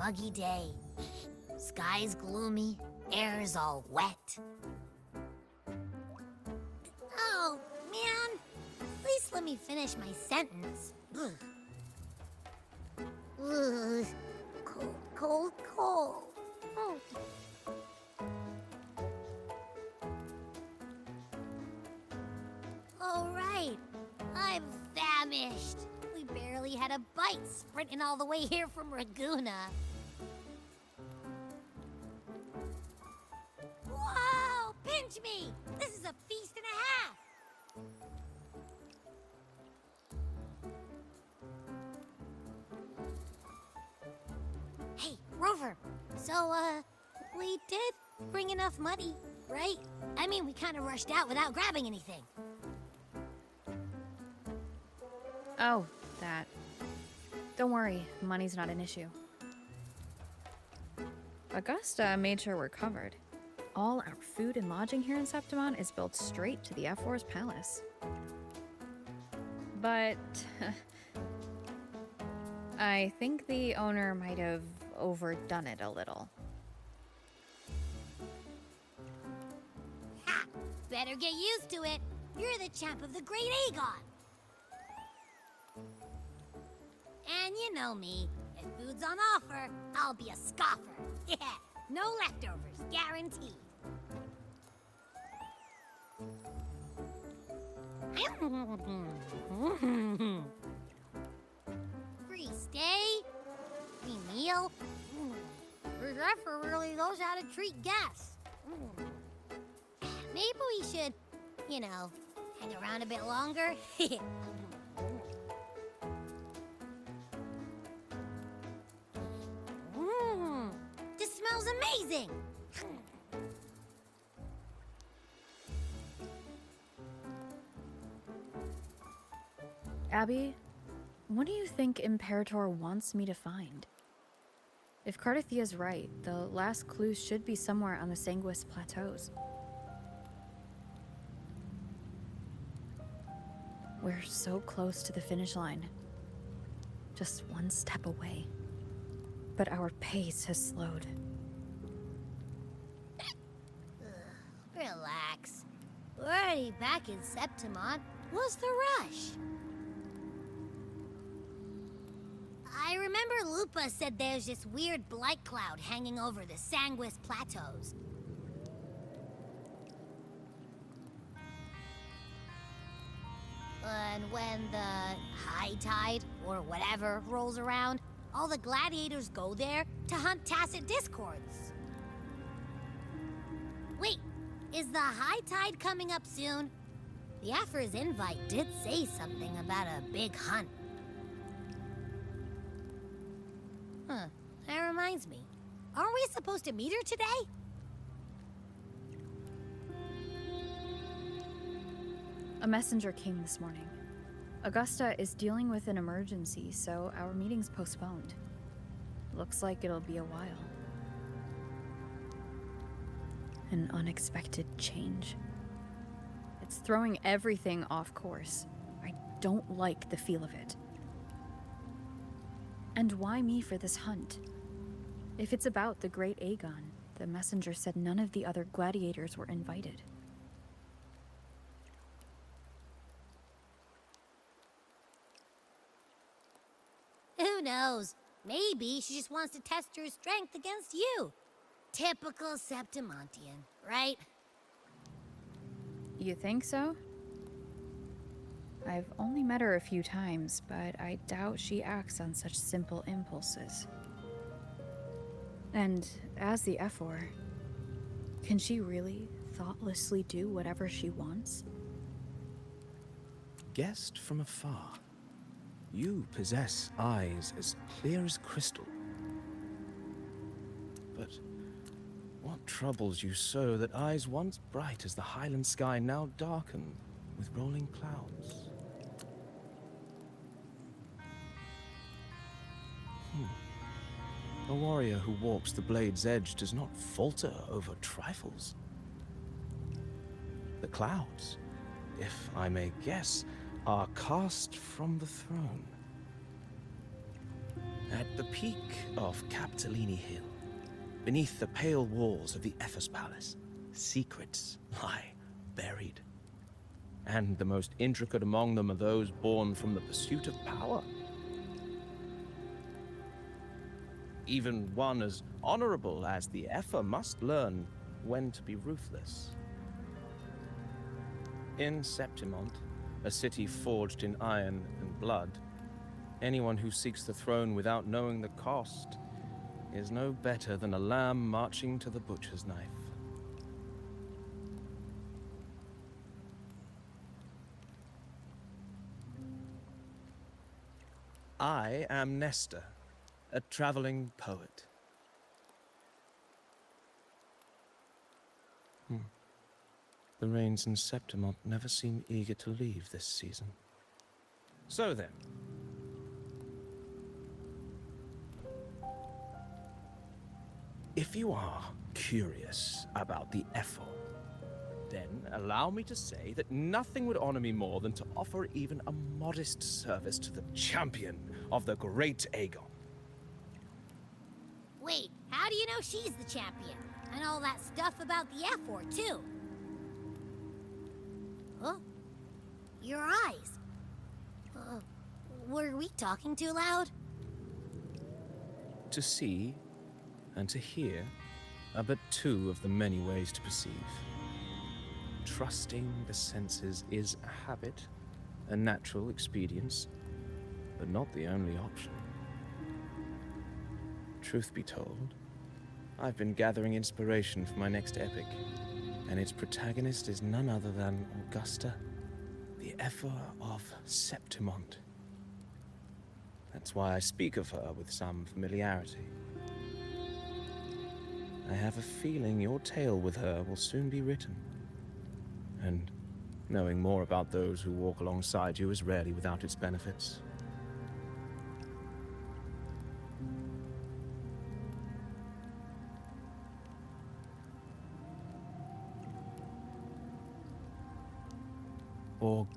muggy day. Sky's gloomy, air's all wet. Oh, man. At least let me finish my sentence. Ugh. Ugh. Cold, cold, cold. Oh. All right. I'm famished. We barely had a bite sprinting all the way here from Ragoona. Whoa! Pinch me! This is a feast and a half! Hey, Rover. So, we did bring enough money, right? I mean, we kind of rushed out without grabbing anything. Oh, that. Don't worry, money's not an issue. Augusta made sure we're covered. All our food and lodging here in Septimon is built straight to the F4's palace. But I think the owner might have overdone it a little. Ha! Better get used to it. You're the champ of the Great Aegon. And you know me. If food's on offer, I'll be a scoffer. Yeah, no leftovers, guaranteed. Free stay? Free meal? The Zephyr really knows how to treat guests. Maybe we should, hang around a bit longer. This smells amazing! Abby, what do you think Imperator wants me to find? If Cardathia's right, the last clues should be somewhere on the Sanguis Plateaus. We're so close to the finish line. Just one step away. But our pace has slowed. Relax. We're already back in Septimon. What's the rush? I remember Lupa said there's this weird blight cloud hanging over the Sanguis Plateaus. And when the high tide, or whatever, rolls around, all the gladiators go there to hunt tacit discords. Wait, is the high tide coming up soon? The Aphra's invite did say something about a big hunt. Huh, that reminds me. Aren't we supposed to meet her today? A messenger came this morning. Augusta is dealing with an emergency, so our meeting's postponed. Looks like it'll be a while. An unexpected change. It's throwing everything off course. I don't like the feel of it. And why me for this hunt? If it's about the Great Aegon, the messenger said none of the other gladiators were invited. Who knows? Maybe she just wants to test her strength against you. Typical Septimontian, right? You think so? I've only met her a few times, but I doubt she acts on such simple impulses. And as the F4, can she really thoughtlessly do whatever she wants? Guessed from afar, you possess eyes as clear as crystal. But what troubles you so that eyes once bright as the highland sky now darken with rolling clouds? A warrior who walks the blade's edge does not falter over trifles. The clouds, if I may guess, are cast from the throne. At the peak of Capitolini Hill, beneath the pale walls of the Ephes Palace, secrets lie buried. And the most intricate among them are those born from the pursuit of power. Even one as honorable as the Epher must learn when to be ruthless. In Septimont, a city forged in iron and blood, anyone who seeks the throne without knowing the cost is no better than a lamb marching to the butcher's knife. I am Nestor, a traveling poet. The rains in Septimont never seem eager to leave this season. So then, if you are curious about the Epher, then allow me to say that nothing would honor me more than to offer even a modest service to the champion of the great Aegon. Wait, how do you know she's the champion? And all that stuff about the F-Word, too? Huh? Your eyes. Were we talking too loud? To see and to hear are but two of the many ways to perceive. Trusting the senses is a habit, a natural expedience, but not the only option. Truth be told, I've been gathering inspiration for my next epic, and its protagonist is none other than Augusta, the Epher of Septimont. That's why I speak of her with some familiarity. I have a feeling your tale with her will soon be written. And knowing more about those who walk alongside you is rarely without its benefits.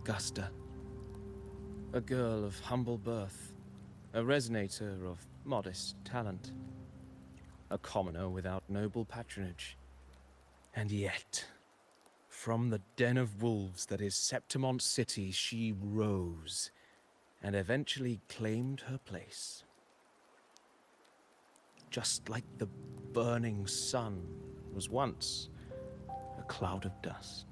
Augusta. A girl of humble birth, a resonator of modest talent, a commoner without noble patronage. And yet, from the den of wolves that is Septimont City, she rose and eventually claimed her place. Just like the burning sun was once a cloud of dust.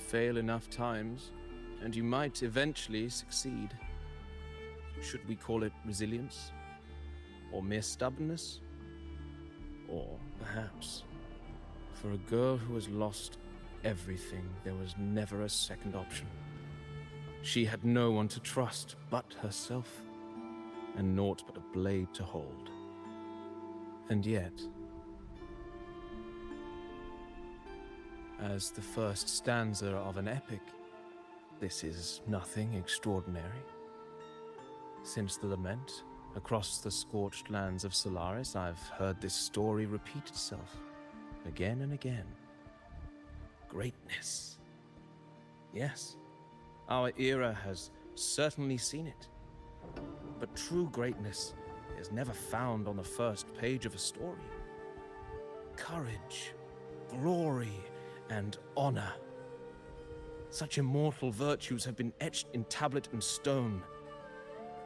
fail enough times, and you might eventually succeed. Should we call it resilience? Or mere stubbornness? Or perhaps, for a girl who has lost everything, there was never a second option. She had no one to trust but herself, and naught but a blade to hold. And yet, as the first stanza of an epic, this is nothing extraordinary. Since the lament, across the scorched lands of Solaris, I've heard this story repeat itself, again and again. Greatness. Yes, our era has certainly seen it. But true greatness is never found on the first page of a story. Courage, glory, and honor. Such immortal virtues have been etched in tablet and stone.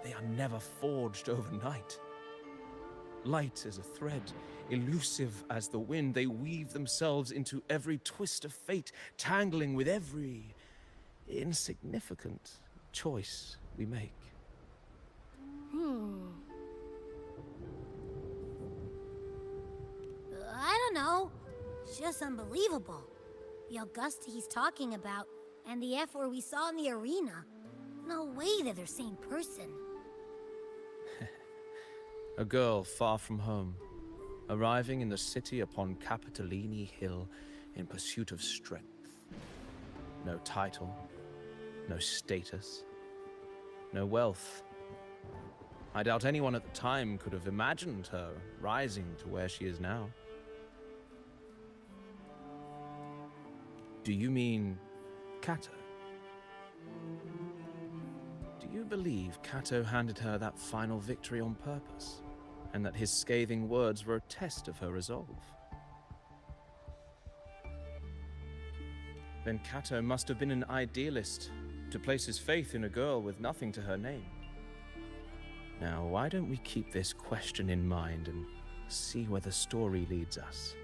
They are never forged overnight. Light as a thread, elusive as the wind, they weave themselves into every twist of fate, tangling with every insignificant choice we make. I don't know. It's just unbelievable. The Augusta he's talking about, and the F where we saw in the arena. No way they're the same person. A girl far from home, arriving in the city upon Capitolini Hill in pursuit of strength. No title, no status, no wealth. I doubt anyone at the time could have imagined her rising to where she is now. Do you mean Kato? Do you believe Kato handed her that final victory on purpose, and that his scathing words were a test of her resolve? Then Kato must have been an idealist, to place his faith in a girl with nothing to her name. Now, why don't we keep this question in mind and see where the story leads us?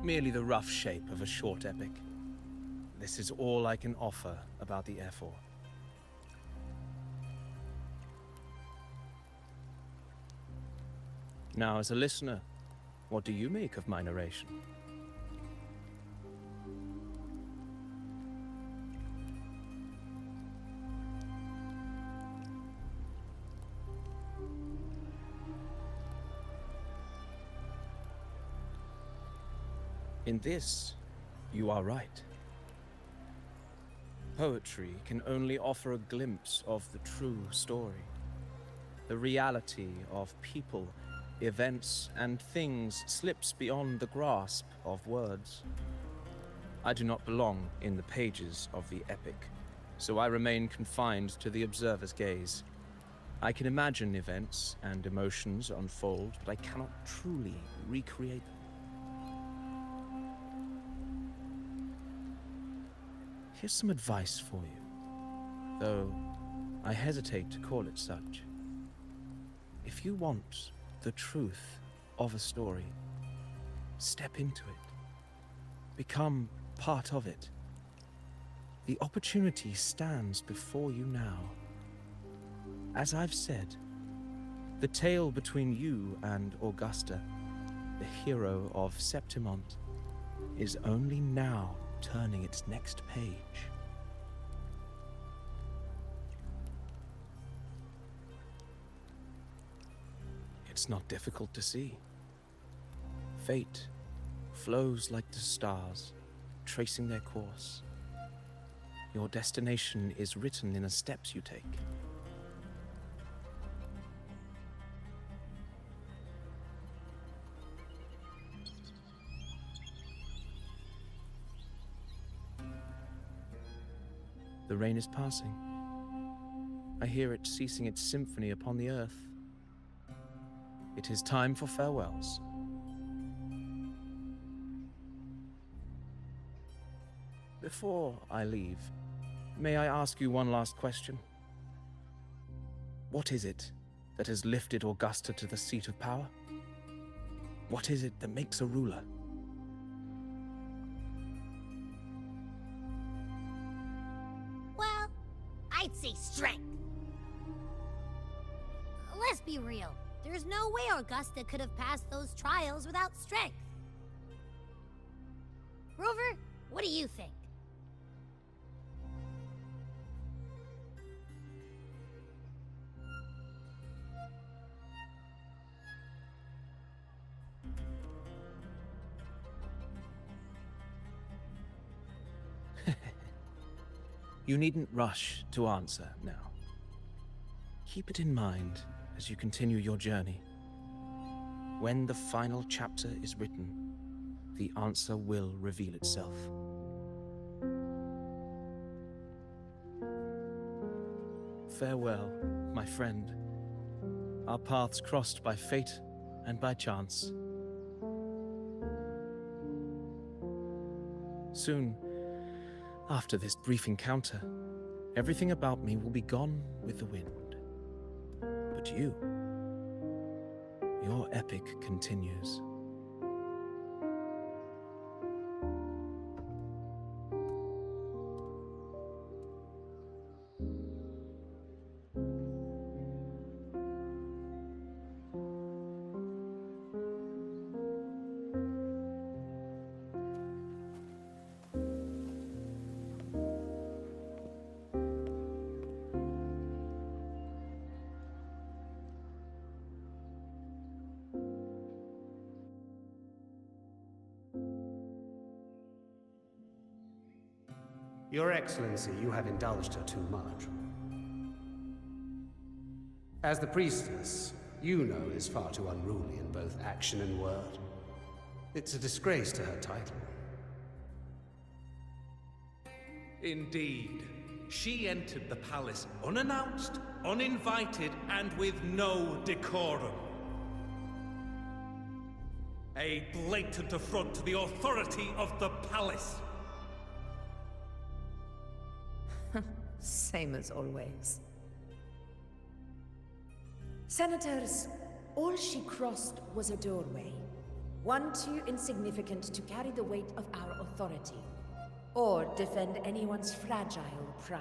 merely the rough shape of a short epic. This is all I can offer about the F4. Now, as a listener, what do you make of my narration? In this, you are right. Poetry can only offer a glimpse of the true story, the reality of people, events, and things slips beyond the grasp of words. I do not belong in the pages of the epic, so I remain confined to the observer's gaze. I can imagine events and emotions unfold, but I cannot truly recreate them. Here's some advice for you, though I hesitate to call it such. If you want the truth of a story, step into it. Become part of it. The opportunity stands before you now. As I've said, the tale between you and Augusta, the hero of Septimont, is only now turning its next page. It's not difficult to see. Fate flows like the stars, tracing their course. Your destination is written in the steps you take. The rain is passing. I hear it ceasing its symphony upon the earth. It is time for farewells. Before I leave, may I ask you one last question? What is it that has lifted Augusta to the seat of power? What is it that makes a ruler? Well, I'd say strength. Let's be real. There's no way Augusta could have passed those trials without strength. Rover, what do you think? You needn't rush to answer now. Keep it in mind as you continue your journey. When the final chapter is written, the answer will reveal itself. Farewell, my friend. Our paths crossed by fate and by chance. Soon, after this brief encounter, everything about me will be gone with the wind. But you, your epic continues. Your Excellency, you have indulged her too much. As the priestess, you know is far too unruly in both action and word. It's a disgrace to her title. Indeed. She entered the palace unannounced, uninvited, and with no decorum. A blatant affront to the authority of the palace. Same as always. Senators, all she crossed was a doorway. One too insignificant to carry the weight of our authority, or defend anyone's fragile pride.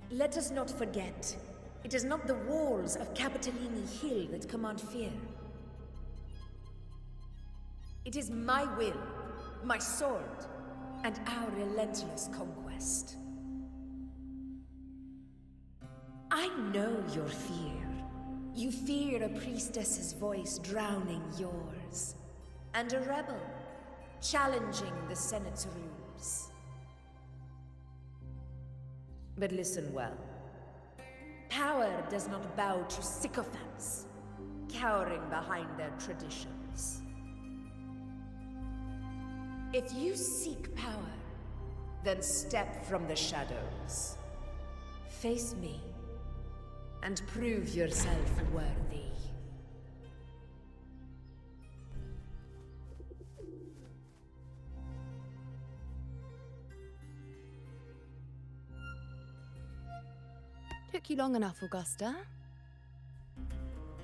Let us not forget, it is not the walls of Capitolini Hill that command fear. It is my will, my sword, and our relentless conquest. I know your fear. You fear a priestess's voice drowning yours, and a rebel challenging the Senate's rules. But listen well. Power does not bow to sycophants, cowering behind their traditions. If you seek power, then step from the shadows. Face me, and prove yourself worthy. Took you long enough, Augusta.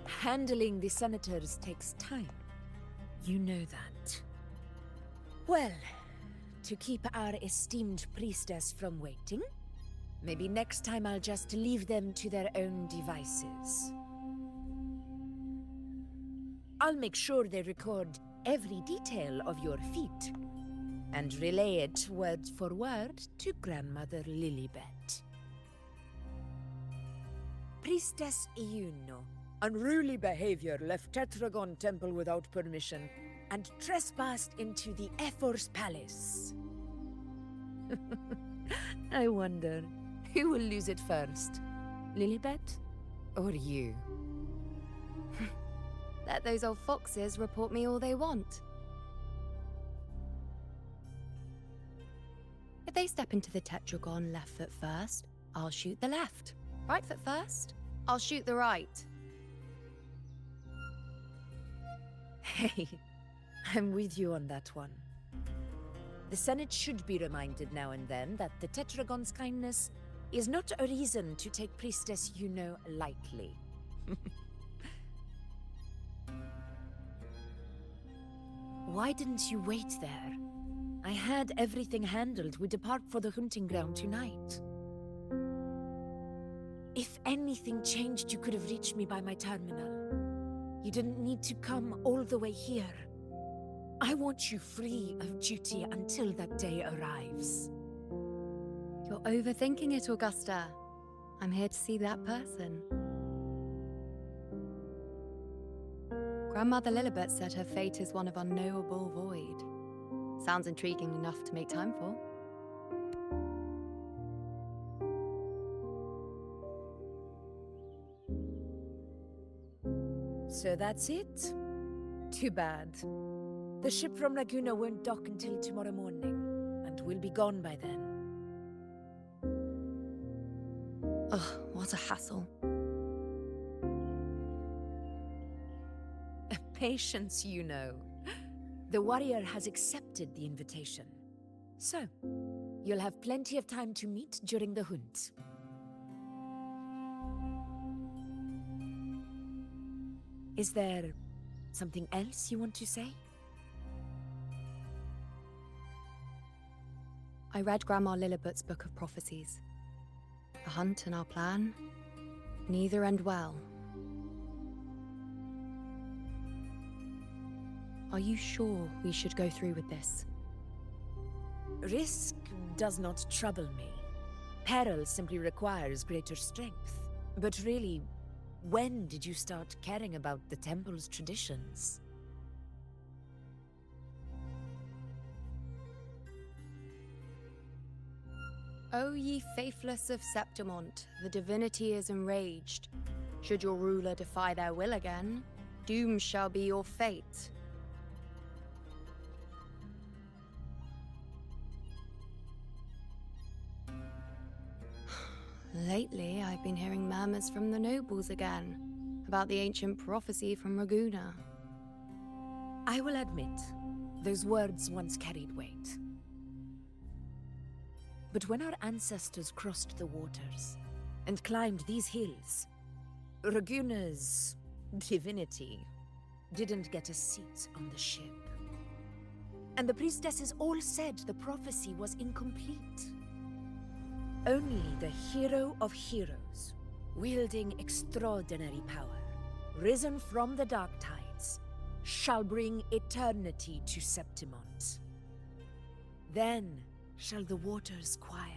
Handling the senators takes time. You know that. Well, to keep our esteemed priestess from waiting, maybe next time I'll just leave them to their own devices. I'll make sure they record every detail of your feat, and relay it word for word to Grandmother Lilibet. Priestess Iuno, unruly behavior, left Tetragon Temple without permission, and trespassed into the Ephor's Palace. I wonder, who will lose it first? Lilibet? Or you? Let those old foxes report me all they want. If they step into the tetragon left foot first, I'll shoot the left. Right foot first, I'll shoot the right. Hey, I'm with you on that one. The Senate should be reminded now and then that the Tetragon's kindness is not a reason to take Priestess Yuno lightly. Why didn't you wait there? I had everything handled. We depart for the hunting ground tonight. If anything changed, you could have reached me by my terminal. You didn't need to come all the way here. I want you free of duty until that day arrives. You're overthinking it, Augusta. I'm here to see that person. Grandmother Lilibet said her fate is one of unknowable void. Sounds intriguing enough to make time for. So that's it? Too bad. The ship from Laguna won't dock until tomorrow morning, and we'll be gone by then. Ugh, what a hassle. Patience, you know. The warrior has accepted the invitation. So, you'll have plenty of time to meet during the hunt. Is there something else you want to say? I read Grandma Lilibet's book of prophecies. The hunt and our plan, neither end well. Are you sure we should go through with this? Risk does not trouble me. Peril simply requires greater strength. But really, when did you start caring about the temple's traditions? O ye faithless of Septimont, the divinity is enraged. Should your ruler defy their will again, doom shall be your fate. Lately, I've been hearing murmurs from the nobles again, about the ancient prophecy from Raguna. I will admit, those words once carried weight. But when our ancestors crossed the waters and climbed these hills, Raguna's divinity didn't get a seat on the ship. And the priestesses all said the prophecy was incomplete. Only the hero of heroes, wielding extraordinary power, risen from the dark tides, shall bring eternity to Septimont. Then shall the waters quiet,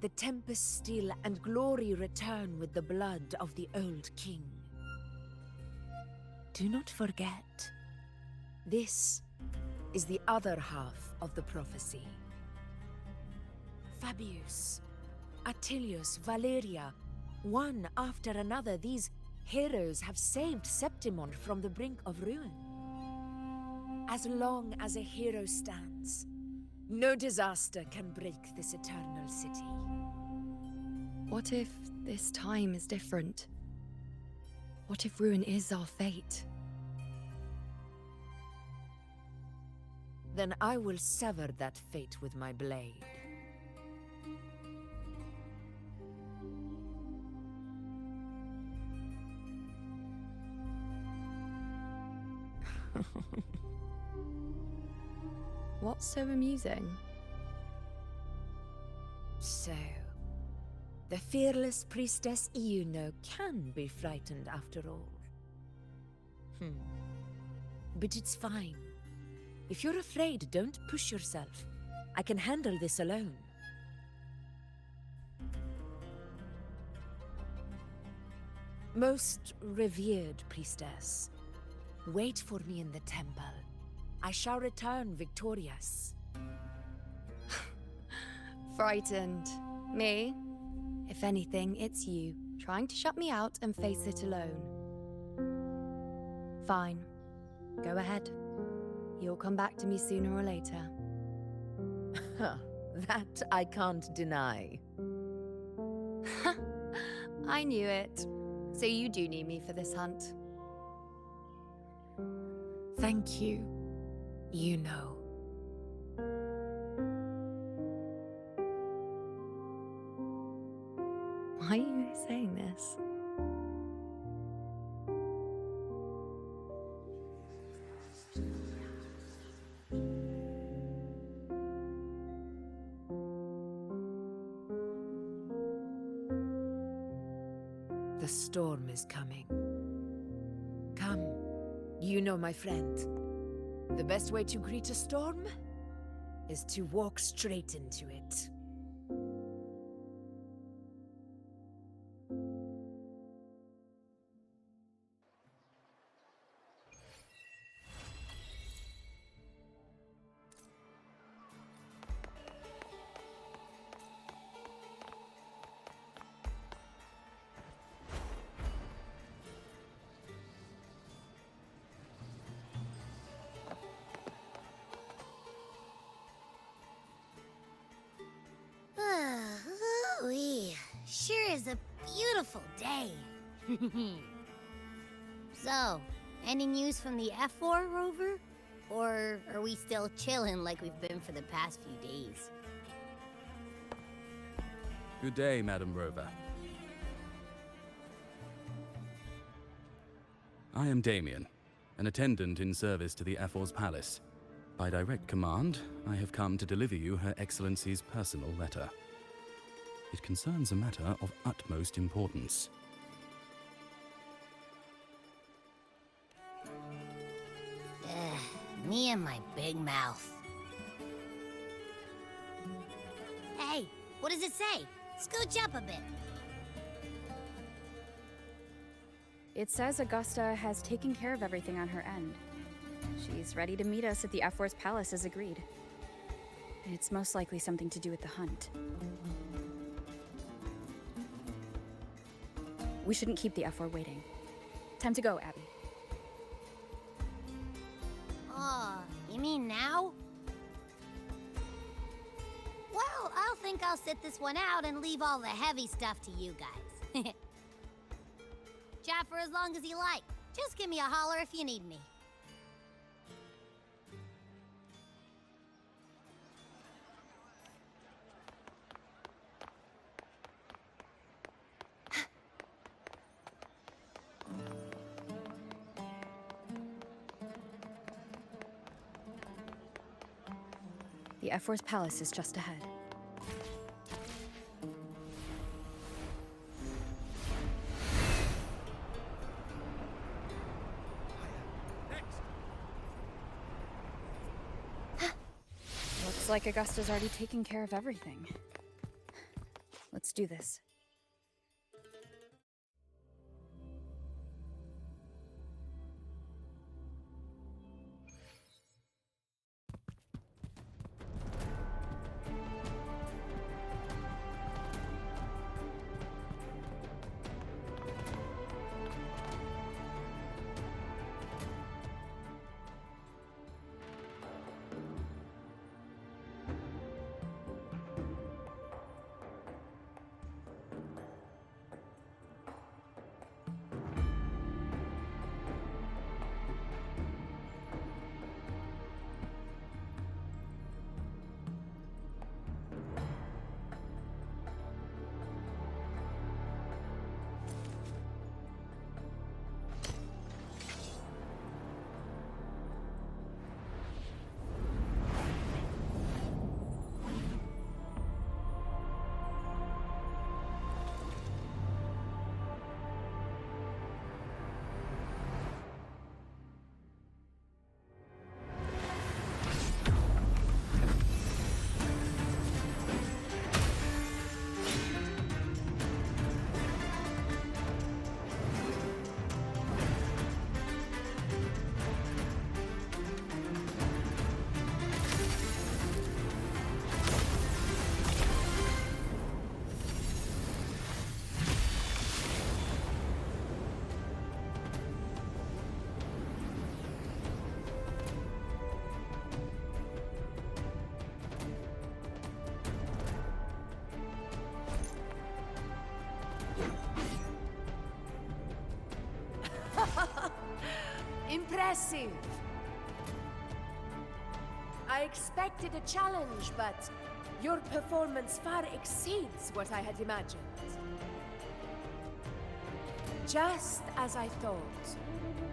the tempest still, and glory return with the blood of the old king. Do not forget, this is the other half of the prophecy. Fabius, Attilius, Valeria, one after another, these heroes have saved Septimont from the brink of ruin. As long as a hero stands, no disaster can break this eternal city. What if this time is different? What if ruin is our fate? Then I will sever that fate with my blade. What's so amusing? So, the fearless priestess Iuno can be frightened after all. But it's fine. If you're afraid, don't push yourself. I can handle this alone. Most revered priestess, wait for me in the temple. I shall return victorious. Frightened. Me? If anything, it's you, trying to shut me out and face it alone. Fine. Go ahead. You'll come back to me sooner or later. That I can't deny. I knew it. So you do need me for this hunt. Thank you. You know. Why are you saying this? The storm is coming. Come, you know, my friend. The best way to greet a storm is to walk straight into it. Ooh-wee. Sure is a beautiful day. So, any news from the F4 rover? Or are we still chilling like we've been for the past few days? Good day, Madam Rover. I am Damien, an attendant in service to the F4's palace. By direct command, I have come to deliver you Her Excellency's personal letter. It concerns a matter of utmost importance. Me and my big mouth. Hey, what does it say? Scooch up a bit. It says Augusta has taken care of everything on her end. She's ready to meet us at the F4's palace as agreed. It's most likely something to do with the hunt. We shouldn't keep the F4 waiting. Time to go, Abby. Oh, you mean now? Well, I'll think I'll sit this one out and leave all the heavy stuff to you guys. Chat for as long as you like. Just give me a holler if you need me. The F-Force Palace is just ahead. Looks like Augusta's already taken care of everything. Let's do this. Impressive! I expected a challenge, but your performance far exceeds what I had imagined. Just as I thought,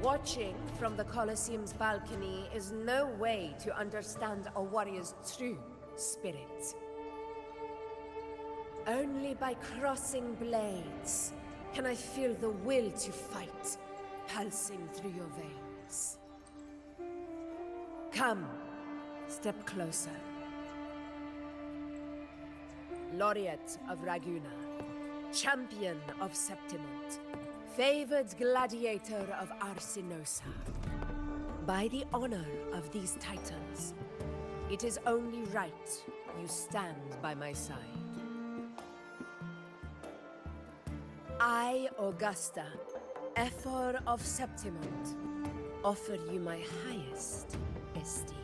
watching from the Colosseum's balcony is no way to understand a warrior's true spirit. Only by crossing blades can I feel the will to fight pulsing through your veins. Come, step closer. Laureate of Raguna, champion of Septimont, favored gladiator of Arsinosa. By the honor of these titles, it is only right you stand by my side. I, Augusta, Ephor of Septimont, offer you my highest esteem.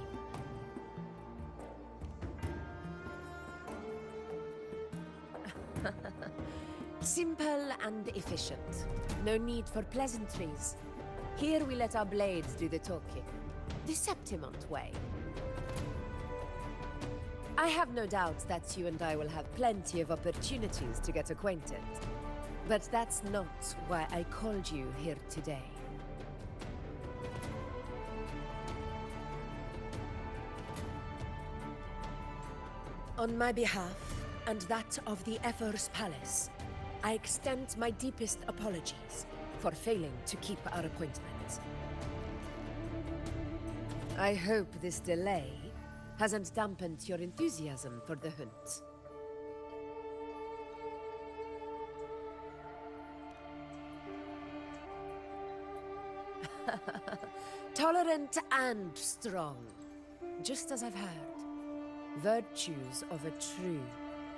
Simple and efficient. No need for pleasantries. Here we let our blades do the talking. The Septimont way. I have no doubt that you and I will have plenty of opportunities to get acquainted. But that's not why I called you here today. On my behalf, and that of the Ephor's Palace, I extend my deepest apologies for failing to keep our appointment. I hope this delay hasn't dampened your enthusiasm for the hunt. Tolerant and strong, just as I've heard. Virtues of a true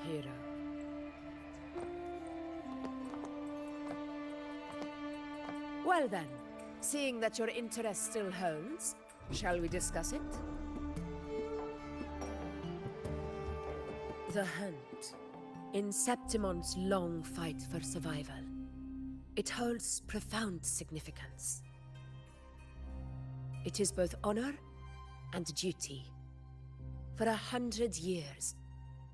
hero. Well then, seeing that your interest still holds, shall we discuss it? The hunt. In Septimont's long fight for survival, it holds profound significance. It is both honor and duty. For 100 years,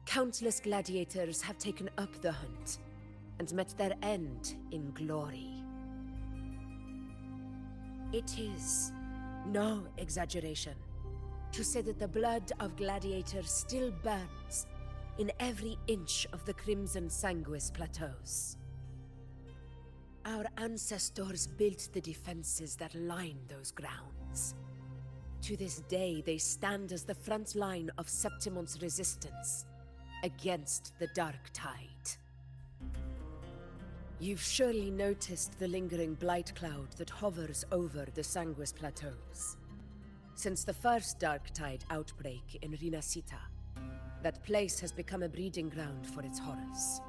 countless gladiators have taken up the hunt and met their end in glory. It is no exaggeration to say that the blood of gladiators still burns in every inch of the Crimson Sanguis Plateaus. Our ancestors built the defenses that line those grounds. To this day, they stand as the front line of Septimon's resistance against the Dark Tide. You've surely noticed the lingering blight cloud that hovers over the Sanguis Plateaus. Since the first Dark Tide outbreak in Rinasita, that place has become a breeding ground for its horrors.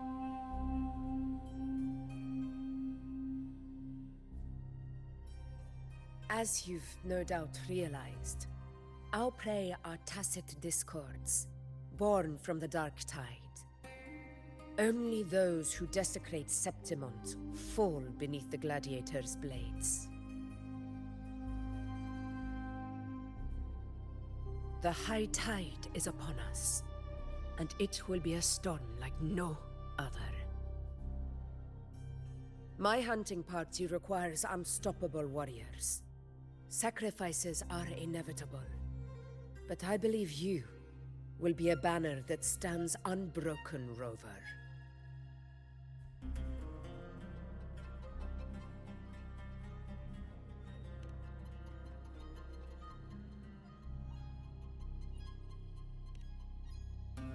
As you've no doubt realized, our prey are tacit discords, born from the Dark Tide. Only those who desecrate Septimont fall beneath the gladiators' blades. The high tide is upon us, and it will be a storm like no other. My hunting party requires unstoppable warriors. Sacrifices are inevitable, but I believe you will be a banner that stands unbroken, Rover.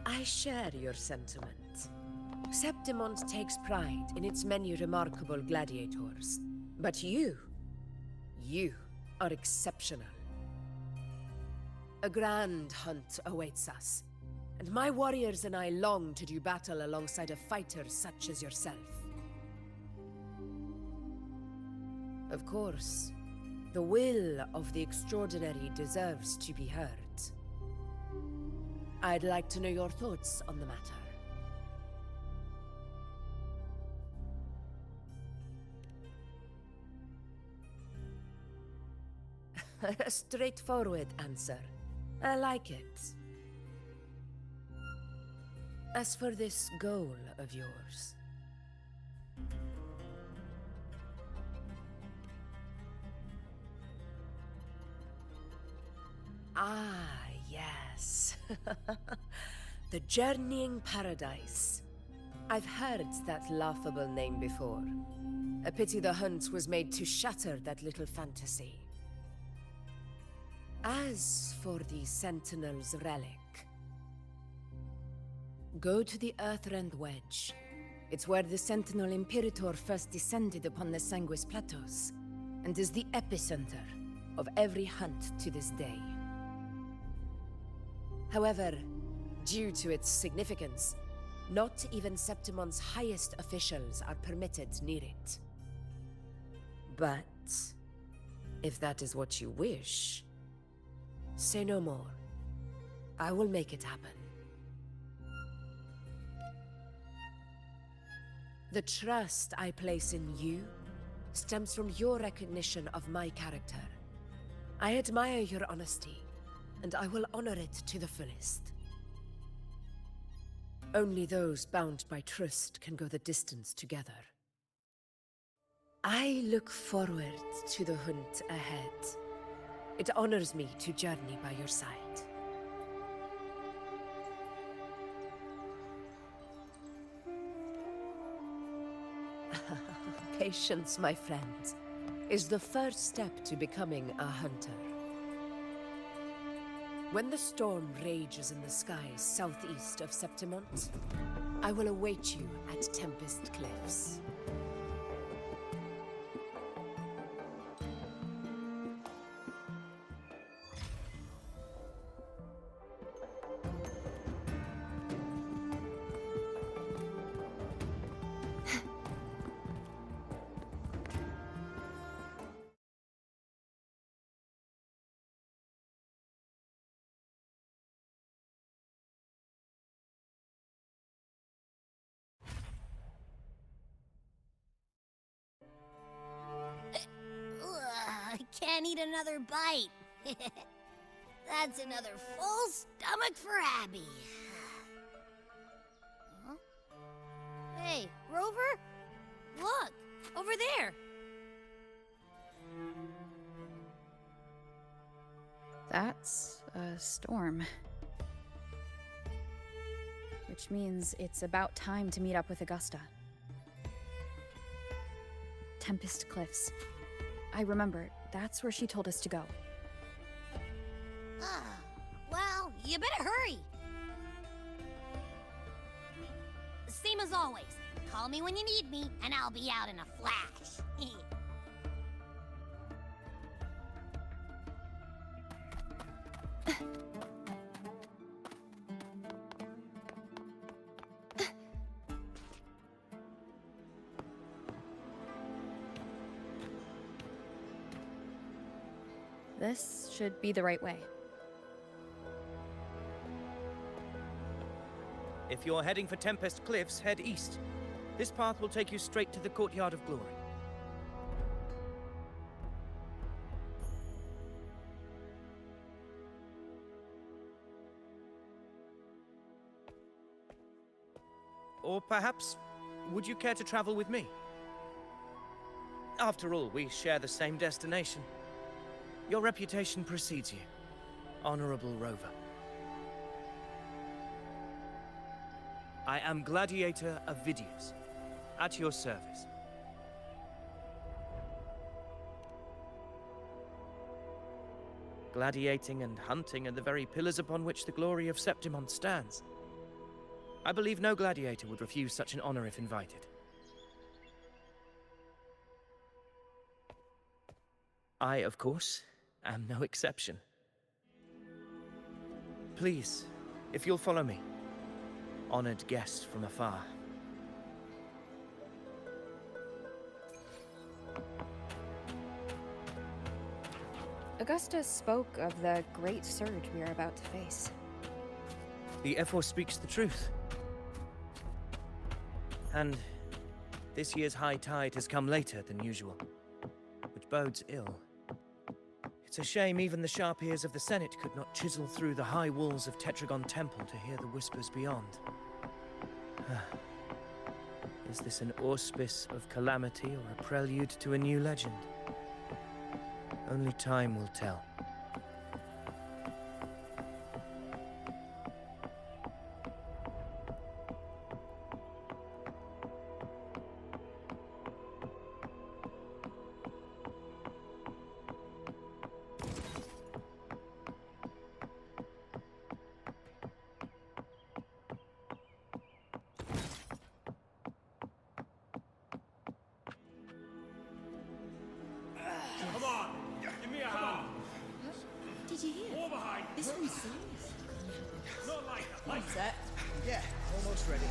I share your sentiment. Septimont takes pride in its many remarkable gladiators. But you are exceptional. A grand hunt awaits us, and my warriors and I long to do battle alongside of fighters such as yourself. Of course, the will of the extraordinary deserves to be heard. I'd like to know your thoughts on the matter. A straightforward answer. I like it. As for this goal of yours... Ah, yes. The Journeying Paradise. I've heard that laughable name before. A pity the hunt was made to shatter that little fantasy. As for the Sentinel's relic, go to the Earthrend Wedge. It's where the Sentinel Imperator first descended upon the Sanguis Plateaus, and is the epicenter of every hunt to this day. However, due to its significance, not even Septimon's highest officials are permitted near it. But if that is what you wish, say no more. I will make it happen. The trust I place in you stems from your recognition of my character. I admire your honesty, and I will honor it to the fullest. Only those bound by trust can go the distance together. I look forward to the hunt ahead. It honors me to journey by your side. Patience, my friend, is the first step to becoming a hunter. When the storm rages in the skies southeast of Septimont, I will await you at Tempest Cliffs. I can't eat another bite. That's another full stomach for Abby. Huh? Hey, Rover? Look, over there. That's A storm. Which means it's about time to meet up with Augusta. Tempest Cliffs. I remember, that's where she told us to go. Well, you better hurry. Same as always. Call me when you need me, and I'll be out in a flash. This should be the right way. If you're heading for Tempest Cliffs, head east. This path will take you straight to the Courtyard of Glory. Or perhaps, would you care to travel with me? After all, we share the same destination. Your reputation precedes you, Honorable Rover. I am Gladiator of Vidius, at your service. Gladiating and hunting are the very pillars upon which the glory of Septimon stands. I believe no gladiator would refuse such an honor if invited. I, of course, am no exception. Please, if you'll follow me, honored guest from afar. Augusta spoke of the great surge we are about to face. The F4 speaks the truth. And this year's high tide has come later than usual, which bodes ill. It's a shame even the sharp ears of the Senate could not chisel through the high walls of Tetragon Temple to hear the whispers beyond. Is this an auspice of calamity or a prelude to a new legend? Only time will tell. Come on, give me a hand. Did you hear? More behind. This one's serious. Not like that. Like Set? Yeah, almost ready.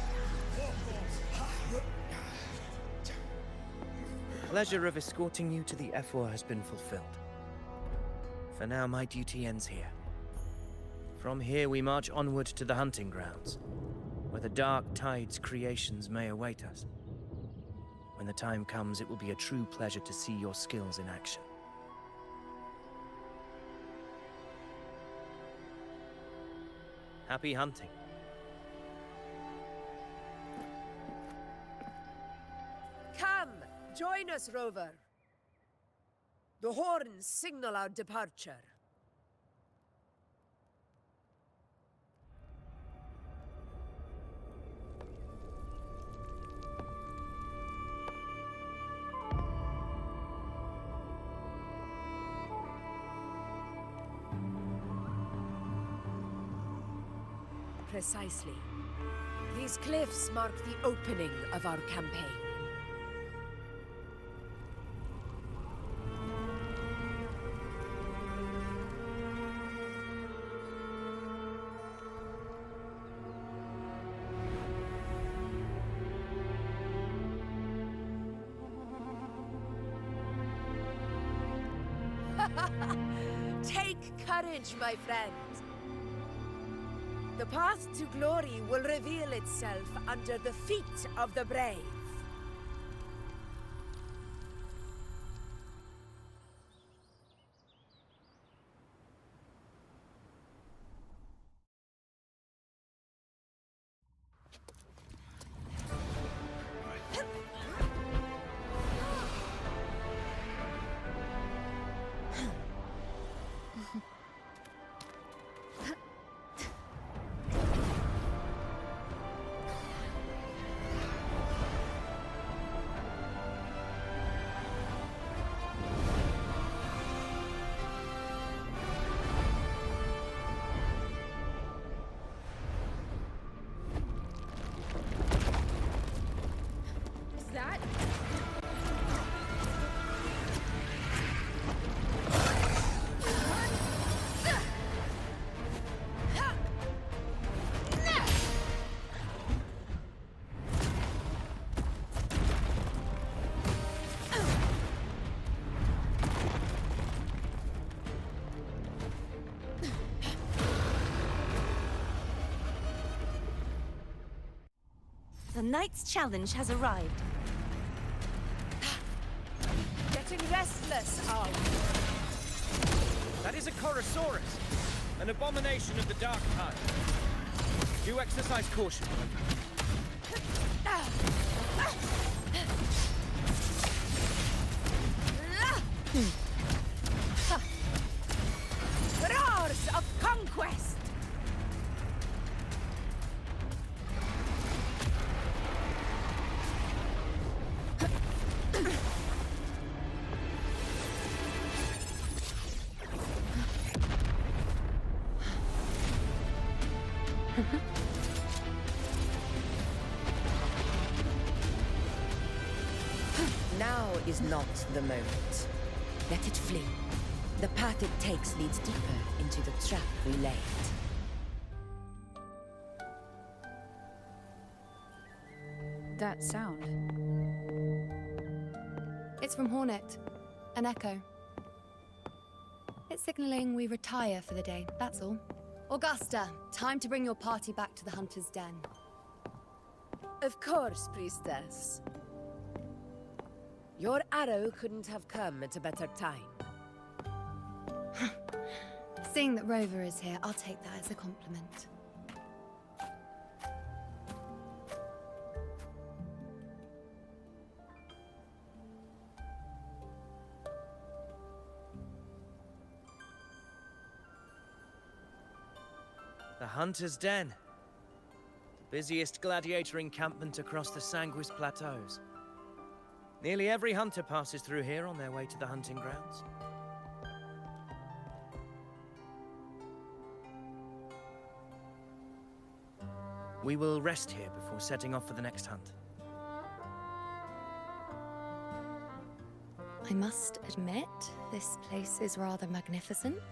The pleasure of escorting you to the F4 has been fulfilled. For now, my duty ends here. From here, we march onward to the hunting grounds, where the dark tide's creations may await us. When the time comes, it will be a true pleasure to see your skills in action. Happy hunting. Come, join us, Rover. The horns signal our departure. Precisely. These cliffs mark the opening of our campaign. Take courage, my friends. The path to glory will reveal itself under the feet of the brave. The knight's challenge has arrived. Getting restless, are we? That is a Chorosaurus, an abomination of the Dark Tide. Do exercise caution. Roars of conquest! Now is not the moment. Let it flee. The path it takes leads deeper into the trap we laid. That sound. It's from Hornet. An echo. It's signaling we retire for the day, that's all. Augusta, time to bring your party back to the Hunter's Den. Of course, priestess. Your arrow couldn't have come at a better time. Seeing that Rover is here, I'll take that as a compliment. The Hunter's Den. The busiest gladiator encampment across the Sanguis Plateaus. Nearly every hunter passes through here on their way to the hunting grounds. We will rest here before setting off for the next hunt. I must admit, this place is rather magnificent.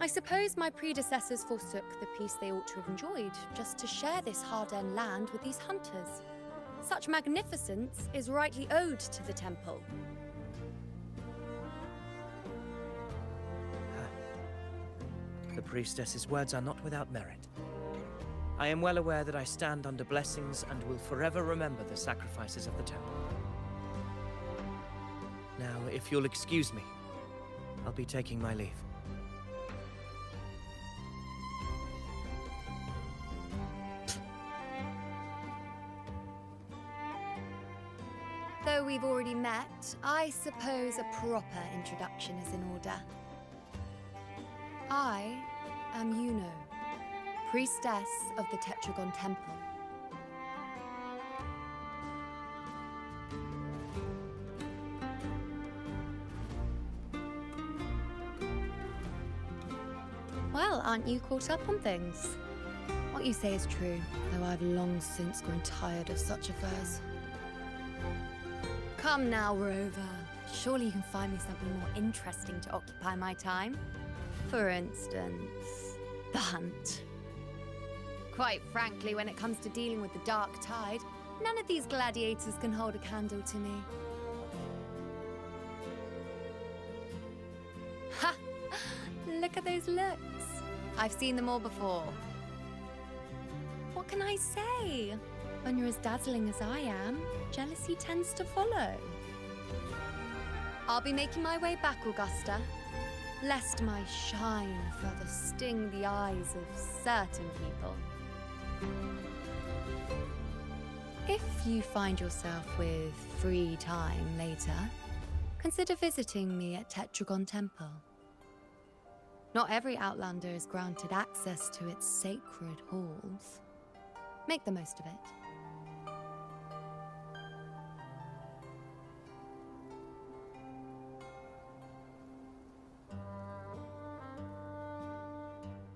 I suppose my predecessors forsook the peace they ought to have enjoyed, just to share this hard-earned land with these hunters. Such magnificence is rightly owed to the temple. The priestess's words are not without merit. I am well aware that I stand under blessings and will forever remember the sacrifices of the temple. Now, if you'll excuse me, I'll be taking my leave. Though we've already met, I suppose a proper introduction is in order. I am Yuno, priestess of the Tetragon Temple. Well, aren't you caught up on things? What you say is true, though I've long since grown tired of such affairs. Come now, Rover. Surely you can find me something more interesting to occupy my time. For instance, the hunt. Quite frankly, when it comes to dealing with the Dark Tide, none of these gladiators can hold a candle to me. Ha! Look at those looks. I've seen them all before. What can I say? When you're as dazzling as I am, jealousy tends to follow. I'll be making my way back, Augusta, lest my shine further sting the eyes of certain people. If you find yourself with free time later, consider visiting me at Tetragon Temple. Not every Outlander is granted access to its sacred halls. Make the most of it.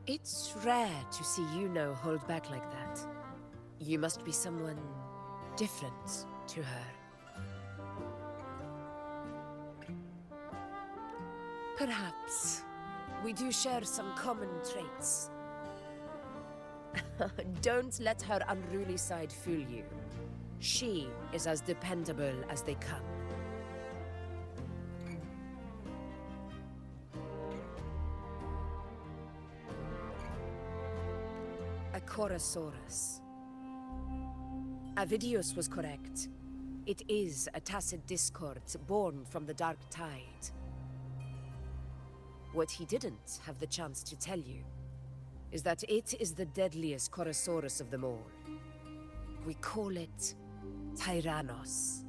It's rare to see Yuno hold back like that. You must be someone different to her. Perhaps we do share some common traits. Don't let her unruly side fool you. She is as dependable as they come. A Chorosaurus. Avidius was correct. It is a tacit discord born from the Dark Tide. What he didn't have the chance to tell you is that it is the deadliest Chorosaurus of them all. We call it Tyrannos.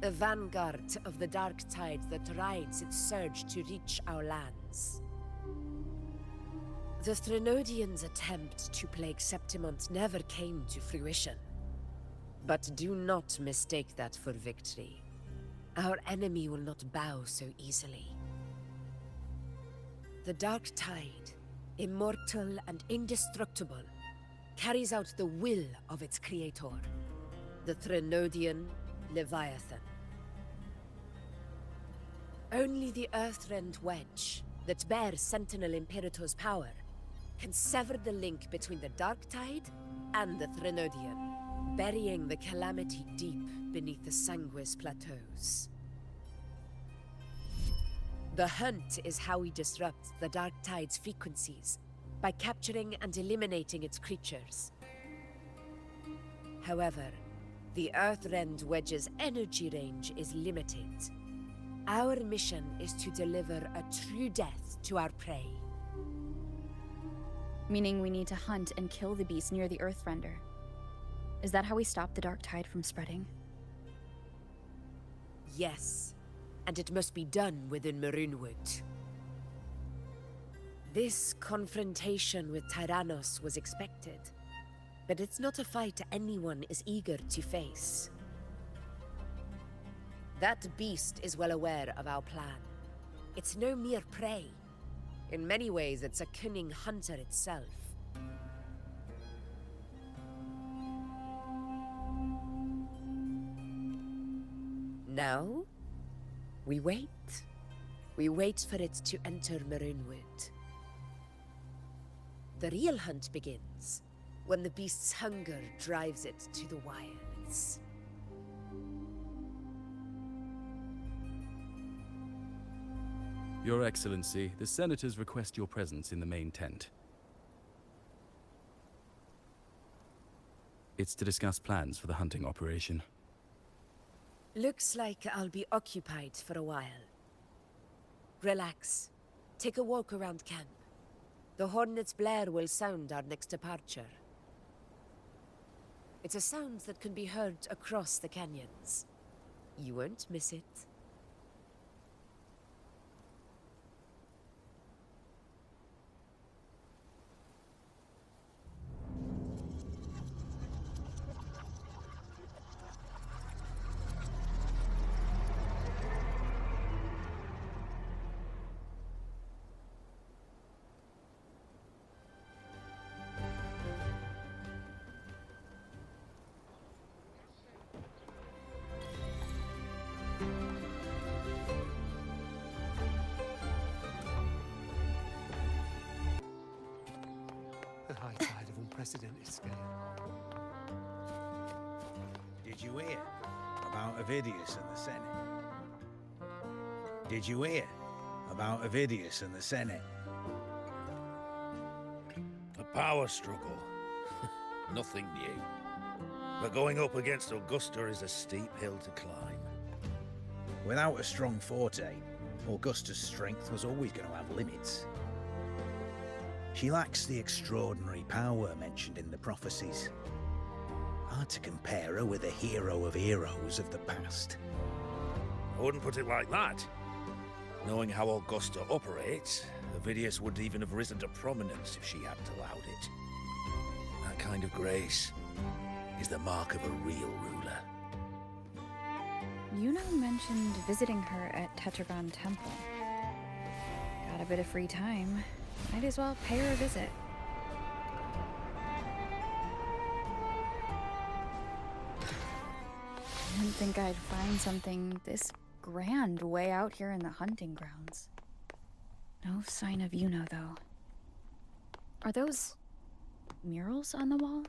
A vanguard of the Dark Tide that rides its surge to reach our lands. The Threnodians' attempt to plague Septimont never came to fruition. But do not mistake that for victory. Our enemy will not bow so easily. The Dark Tide, immortal and indestructible, carries out the will of its creator, the Threnodian Leviathan. Only the Earthrend Wedge, that bears Sentinel Imperator's power, can sever the link between the Dark Tide and the Threnodian, burying the calamity deep beneath the Sanguis Plateaus. The hunt is how we disrupt the Dark Tide's frequencies, by capturing and eliminating its creatures. However, the Earthrend Wedge's energy range is limited. Our mission is to deliver a true death to our prey. Meaning we need to hunt and kill the beast near the Earthrender. Is that how we stop the Dark Tide from spreading? Yes, and it must be done within Maroonwood. This confrontation with Tyrannos was expected, but it's not a fight anyone is eager to face. That beast is well aware of our plan. It's no mere prey. In many ways, it's a cunning hunter itself. Now, we wait. We wait for it to enter Maroonwood. The real hunt begins when the beast's hunger drives it to the wilds. Your Excellency, the Senators request your presence in the main tent. It's to discuss plans for the hunting operation. Looks like I'll be occupied for a while. Relax. Take a walk around camp. The hornet's blare will sound our next departure. It's a sound that can be heard across the canyons. You won't miss it. A high tide of unprecedented scale. Did you hear about Avidius and the Senate? Did you hear about Avidius and the Senate? A power struggle. Nothing new. But going up against Augusta is a steep hill to climb. Without a strong forte, Augusta's strength was always going to have limits. She lacks the extraordinary power mentioned in the prophecies. Hard to compare her with a hero of heroes of the past. I wouldn't put it like that. Knowing how Augusta operates, Avidius would even have risen to prominence if she hadn't allowed it. That kind of grace is the mark of a real ruler. Yuno mentioned visiting her at Tetragon Temple. Got a bit of free time. Might as well pay her a visit. I didn't think I'd find something this grand way out here in the hunting grounds. No sign of Yuno, though. Are those murals on the wall?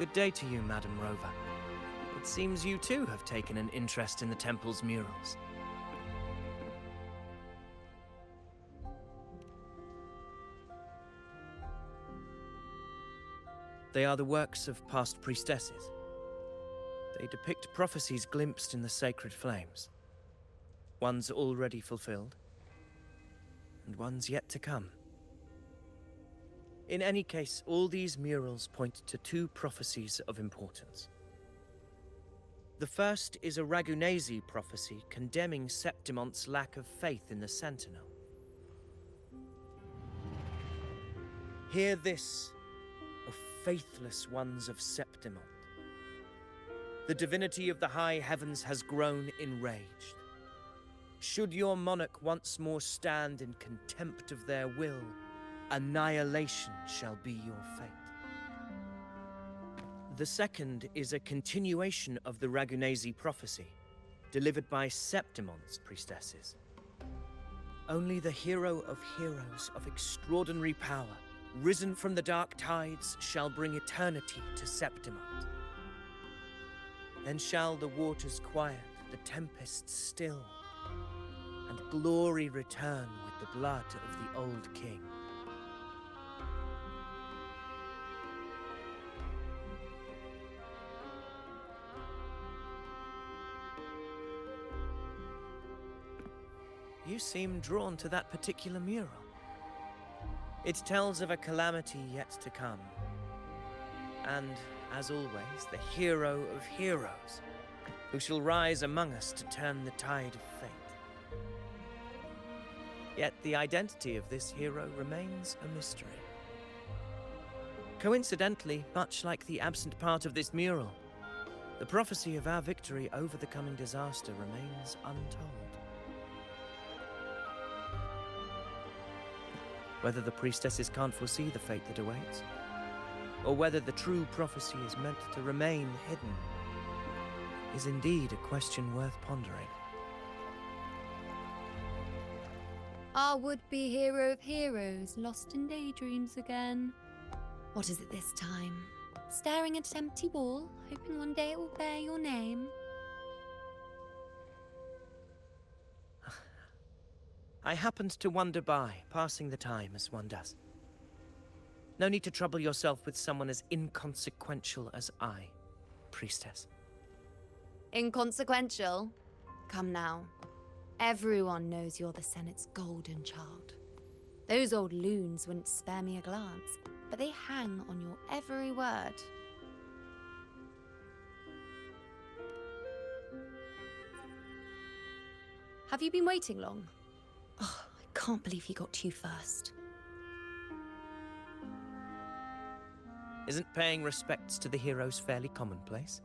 Good day to you, Madam Rover. It seems you too have taken an interest in the temple's murals. They are the works of past priestesses. They depict prophecies glimpsed in the sacred flames. Ones already fulfilled, and ones yet to come. In any case, all these murals point to two prophecies of importance. The first is a Ragunesi prophecy condemning Septimonte's lack of faith in the Sentinel. Hear this, O faithless ones of Septimont. The divinity of the high heavens has grown enraged. Should your monarch once more stand in contempt of their will, annihilation shall be your fate. The second is a continuation of the Ragunesi prophecy, delivered by Septimonte's priestesses. Only the hero of heroes of extraordinary power, risen from the dark tides, shall bring eternity to Septimont. Then shall the waters quiet, the tempests still, and glory return with the blood of the old king. You seem drawn to that particular mural. It tells of a calamity yet to come. And, as always, the hero of heroes, who shall rise among us to turn the tide of fate. Yet the identity of this hero remains a mystery. Coincidentally, much like the absent part of this mural, the prophecy of our victory over the coming disaster remains untold. Whether the priestesses can't foresee the fate that awaits, or whether the true prophecy is meant to remain hidden, is indeed a question worth pondering. Our would-be hero of heroes, lost in daydreams again. What is it this time? Staring at an empty wall, hoping one day it will bear your name? I happened to wander by, passing the time as one does. No need to trouble yourself with someone as inconsequential as I, priestess. Inconsequential? Come now. Everyone knows you're the Senate's golden child. Those old loons wouldn't spare me a glance, but they hang on your every word. Have you been waiting long? Oh, I can't believe he got to you first. Isn't paying respects to the heroes fairly commonplace?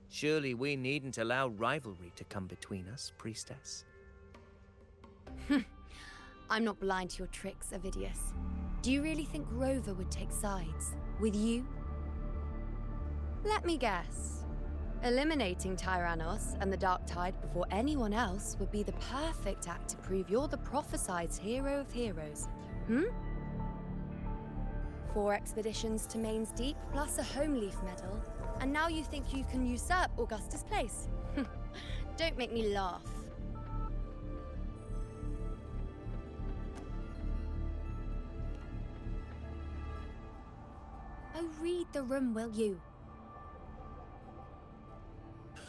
Surely we needn't allow rivalry to come between us, priestess. I'm not blind to your tricks, Avidius. Do you really think Rover would take sides? With you? Let me guess. Eliminating Tyrannos and the Dark Tide before anyone else would be the perfect act to prove you're the prophesied hero of heroes. 4 expeditions to Main's Deep, plus a Home Leaf medal, and now you think you can usurp Augusta's place? Don't make me laugh. Oh, read the room, will you?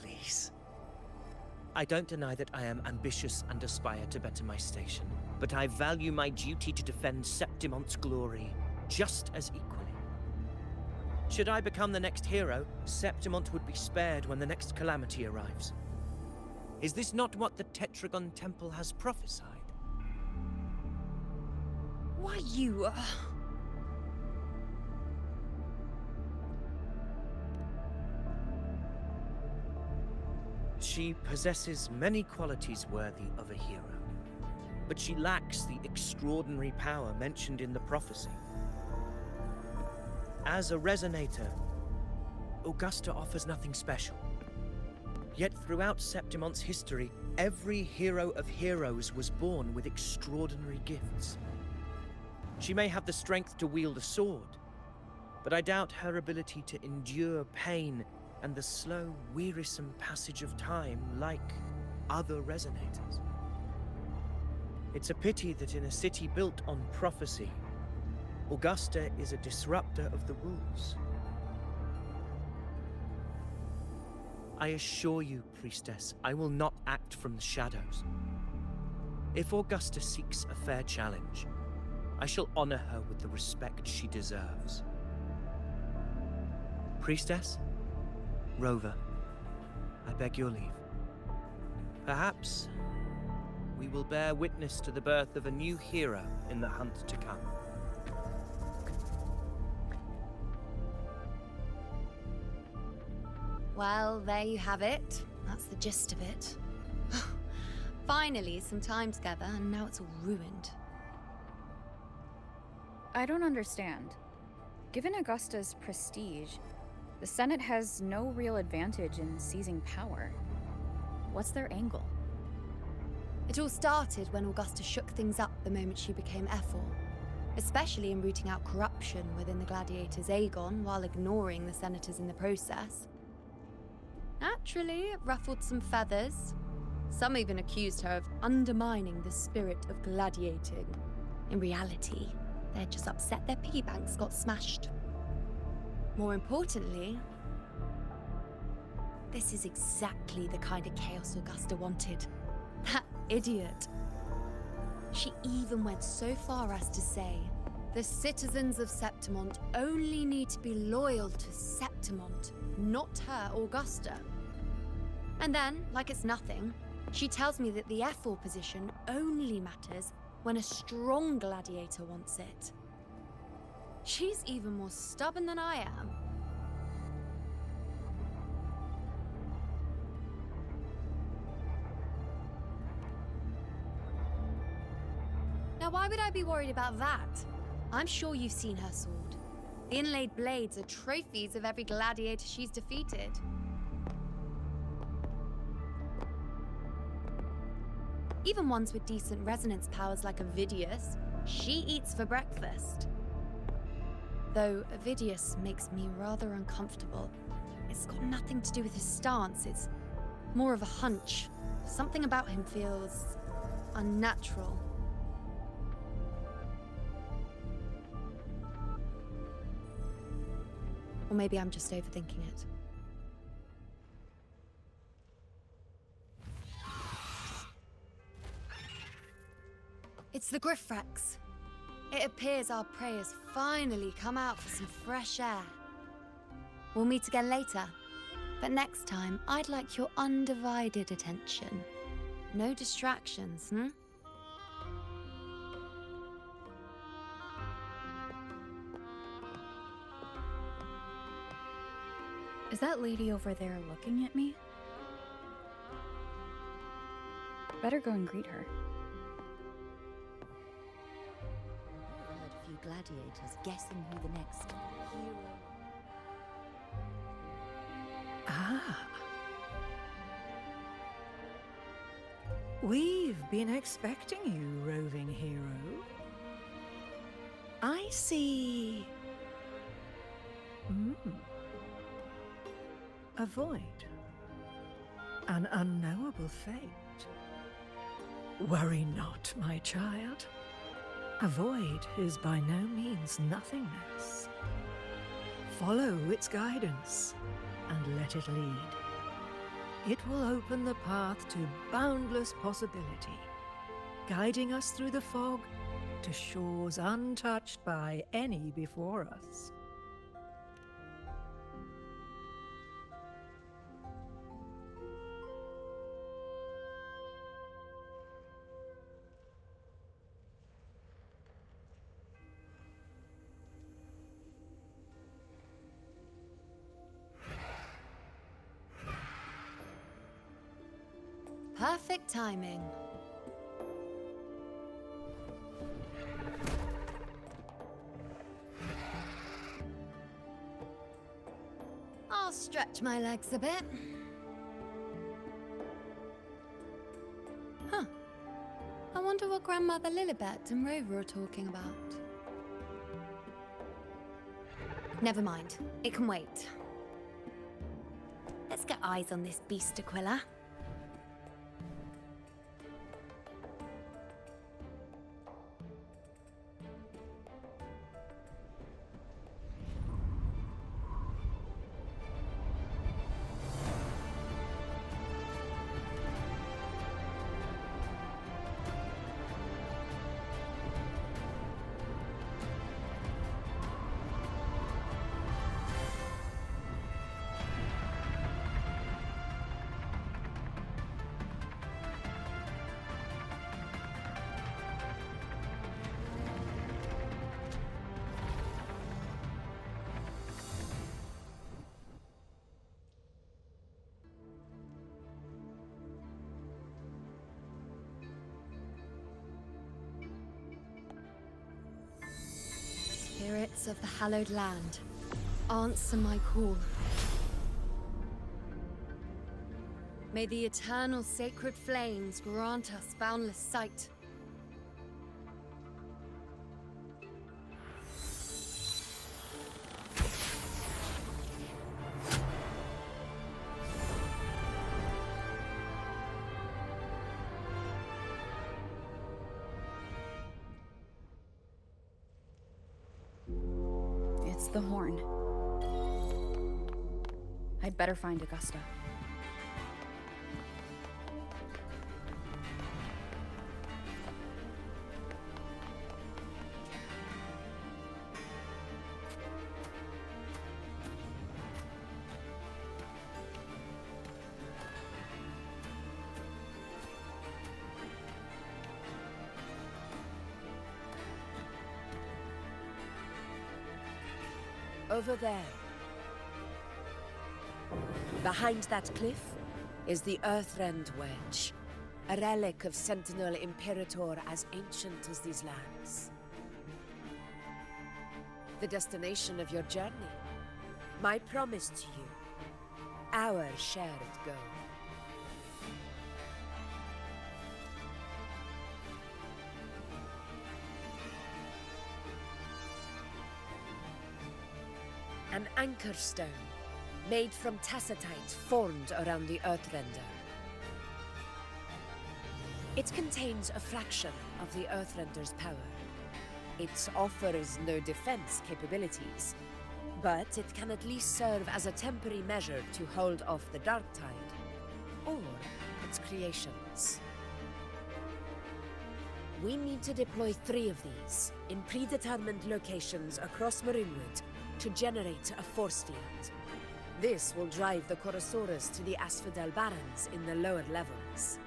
Please. I don't deny that I am ambitious and aspire to better my station, but I value my duty to defend Septimonte's glory just as equally. Should I become the next hero, Septimont would be spared when the next calamity arrives. Is this not what the Tetragon Temple has prophesied? Why, you... She possesses many qualities worthy of a hero, but she lacks the extraordinary power mentioned in the prophecy. As a resonator, Augusta offers nothing special. Yet throughout Septimonte's history, every hero of heroes was born with extraordinary gifts. She may have the strength to wield a sword, but I doubt her ability to endure pain and the slow, wearisome passage of time like other resonators. It's a pity that in a city built on prophecy, Augusta is a disruptor of the rules. I assure you, Priestess, I will not act from the shadows. If Augusta seeks a fair challenge, I shall honor her with the respect she deserves. Priestess, Rover, I beg your leave. Perhaps we will bear witness to the birth of a new hero in the hunt to come. Well, there you have it. That's the gist of it. Finally, some time together, and now it's all ruined. I don't understand. Given Augusta's prestige, the Senate has no real advantage in seizing power. What's their angle? It all started when Augusta shook things up the moment she became Ephor, especially in rooting out corruption within the gladiators Aegon while ignoring the senators in the process. Naturally, it ruffled some feathers. Some even accused her of undermining the spirit of gladiating. In reality, they're just upset their piggy banks got smashed. More importantly, this is exactly the kind of chaos Augusta wanted. That idiot. She even went so far as to say, the citizens of Septimont only need to be loyal to Septimont, not her, Augusta. And then, like it's nothing, she tells me that the Ephor position only matters when a strong gladiator wants it. She's even more stubborn than I am. Now, why would I be worried about that? I'm sure you've seen her sword. The inlaid blades are trophies of every gladiator she's defeated. Even ones with decent resonance powers like Avidius, she eats for breakfast. Though Avidius makes me rather uncomfortable. It's got nothing to do with his stance, it's more of a hunch. Something about him feels unnatural. Or maybe I'm just overthinking it. It's the Griffrex. It appears our prey has finally come out for some fresh air. We'll meet again later, but next time I'd like your undivided attention. No distractions, Is that lady over there looking at me? Better go and greet her. Heard a few gladiators guessing who the next hero. Ah. We've been expecting you, roving hero. I see. A void. An unknowable fate. Worry not, my child. A void is by no means nothingness. Follow its guidance and let it lead. It will open the path to boundless possibility, guiding us through the fog to shores untouched by any before us. Perfect timing. I'll stretch my legs a bit. Huh. I wonder what Grandmother Lilibet and Rover are talking about. Never mind. It can wait. Let's get eyes on this beast, Aquila. Spirits of the hallowed land, answer my call. May the eternal sacred flames grant us boundless sight. It's the horn. I'd better find Augusta. Over there. Behind that cliff is the Earthrend Wedge, a relic of Sentinel Imperator as ancient as these lands. The destination of your journey, my promise to you, our shared goal. An anchor stone, made from tacitite formed around the Earthrender. It contains a fraction of the Earthrender's power. It offers no defense capabilities, but it can at least serve as a temporary measure to hold off the Dark Tide, or its creations. We need to deploy 3 of these in predetermined locations across Marinwood to generate a force field. This will drive the Chorosaurus to the Asphodel Barrens in the lower levels.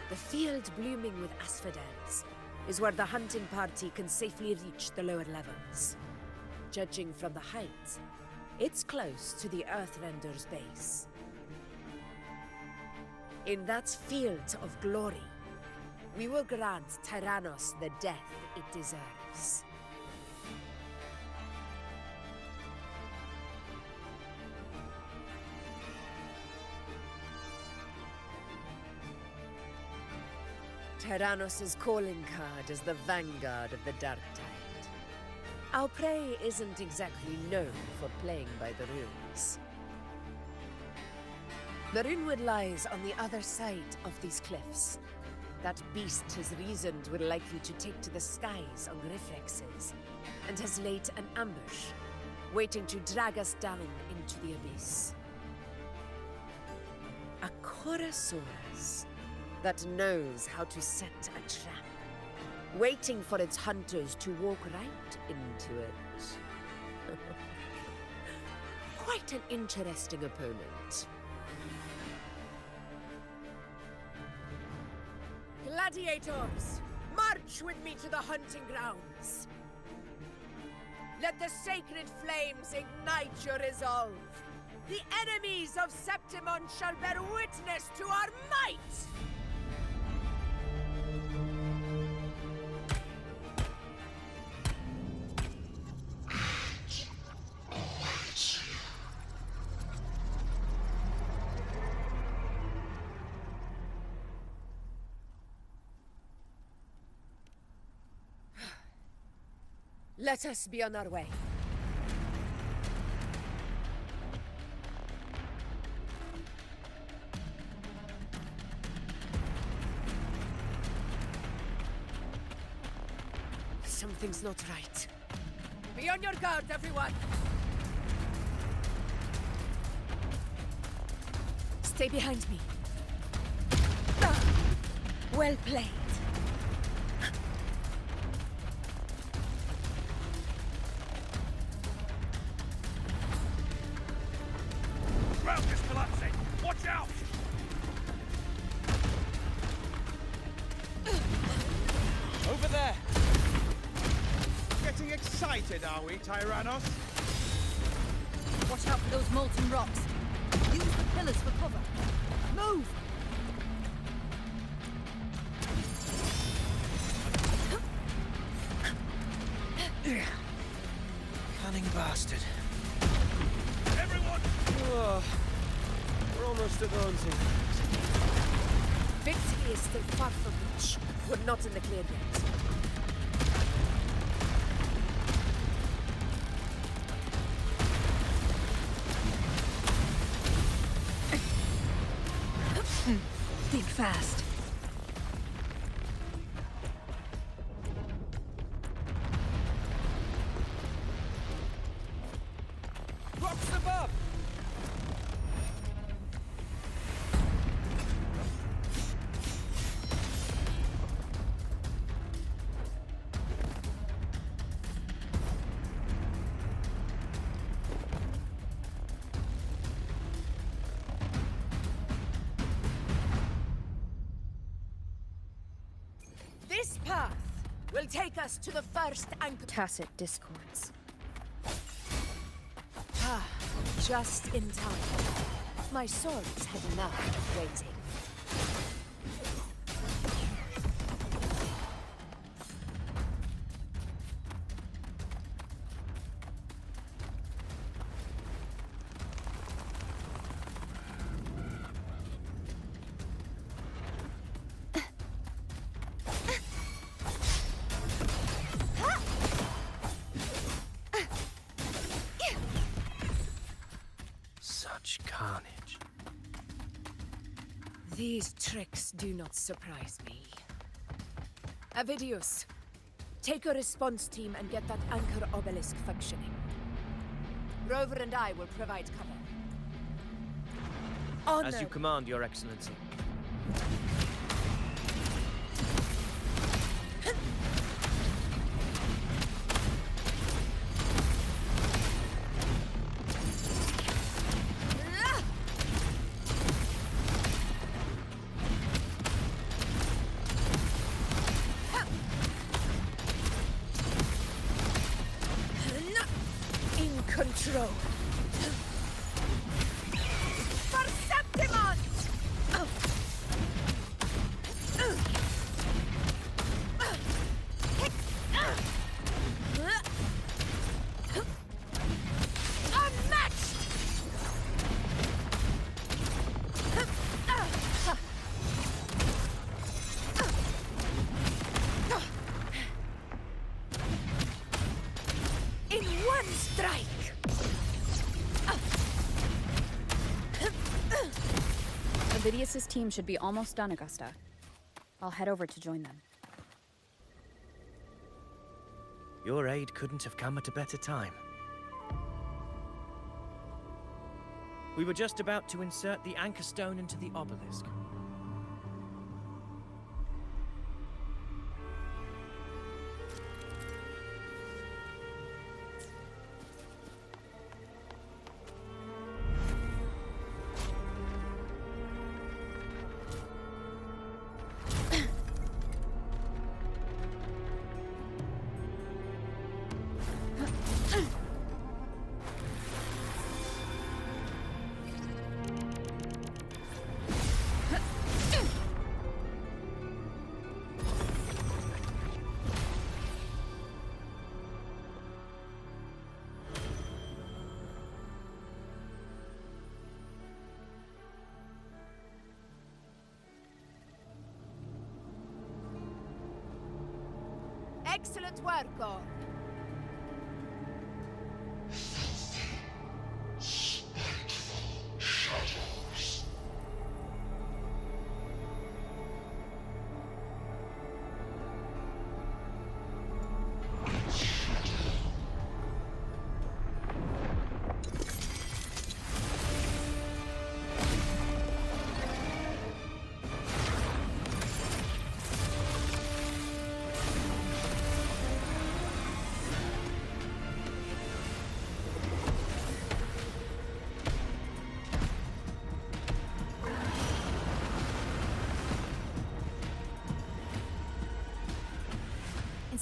The field blooming with asphodels is where the hunting party can safely reach the lower levels. Judging from the height, it's close to the Earthrender's base. In that field of glory, we will grant Tyrannos the death it deserves. Tyrannos' calling card is the vanguard of the Dark Tide. Our prey isn't exactly known for playing by the rules. Marinwood lies on the other side of these cliffs. That beast has reasoned we're likely to take to the skies on reflexes, and has laid an ambush, waiting to drag us down into the abyss. A Chorosaurus that knows how to set a trap, waiting for its hunters to walk right into it. Quite an interesting opponent. Gladiators, march with me to the hunting grounds. Let the sacred flames ignite your resolve. The enemies of Septimon shall bear witness to our might! Let us be on our way. Something's not right. Be on your guard, everyone! Stay behind me. Well played. Ground is collapsing! Watch out! Over there! Getting excited, are we, Tyrannos? Watch out for those molten rocks. Use the pillars for cover. Move! Cunning bastard. Everyone! Oh, we're almost at the hunting. Victory is still far from reach. We're not in the clear yet. Think fast. Rocks above! This path will take us to the first anchor. Tacit discords. Ah, just in time. My swords had enough of waiting. Such carnage. These tricks do not surprise me. Avidius, take a response team and get that anchor obelisk functioning. Rover and I will provide cover. Honor. As you command, Your Excellency. In control. For Septimon! Unmatched! In one strike! Avidius's team should be almost done, Augusta. I'll head over to join them. Your aid couldn't have come at a better time. We were just about to insert the anchor stone into the obelisk. Excellent work, Orc.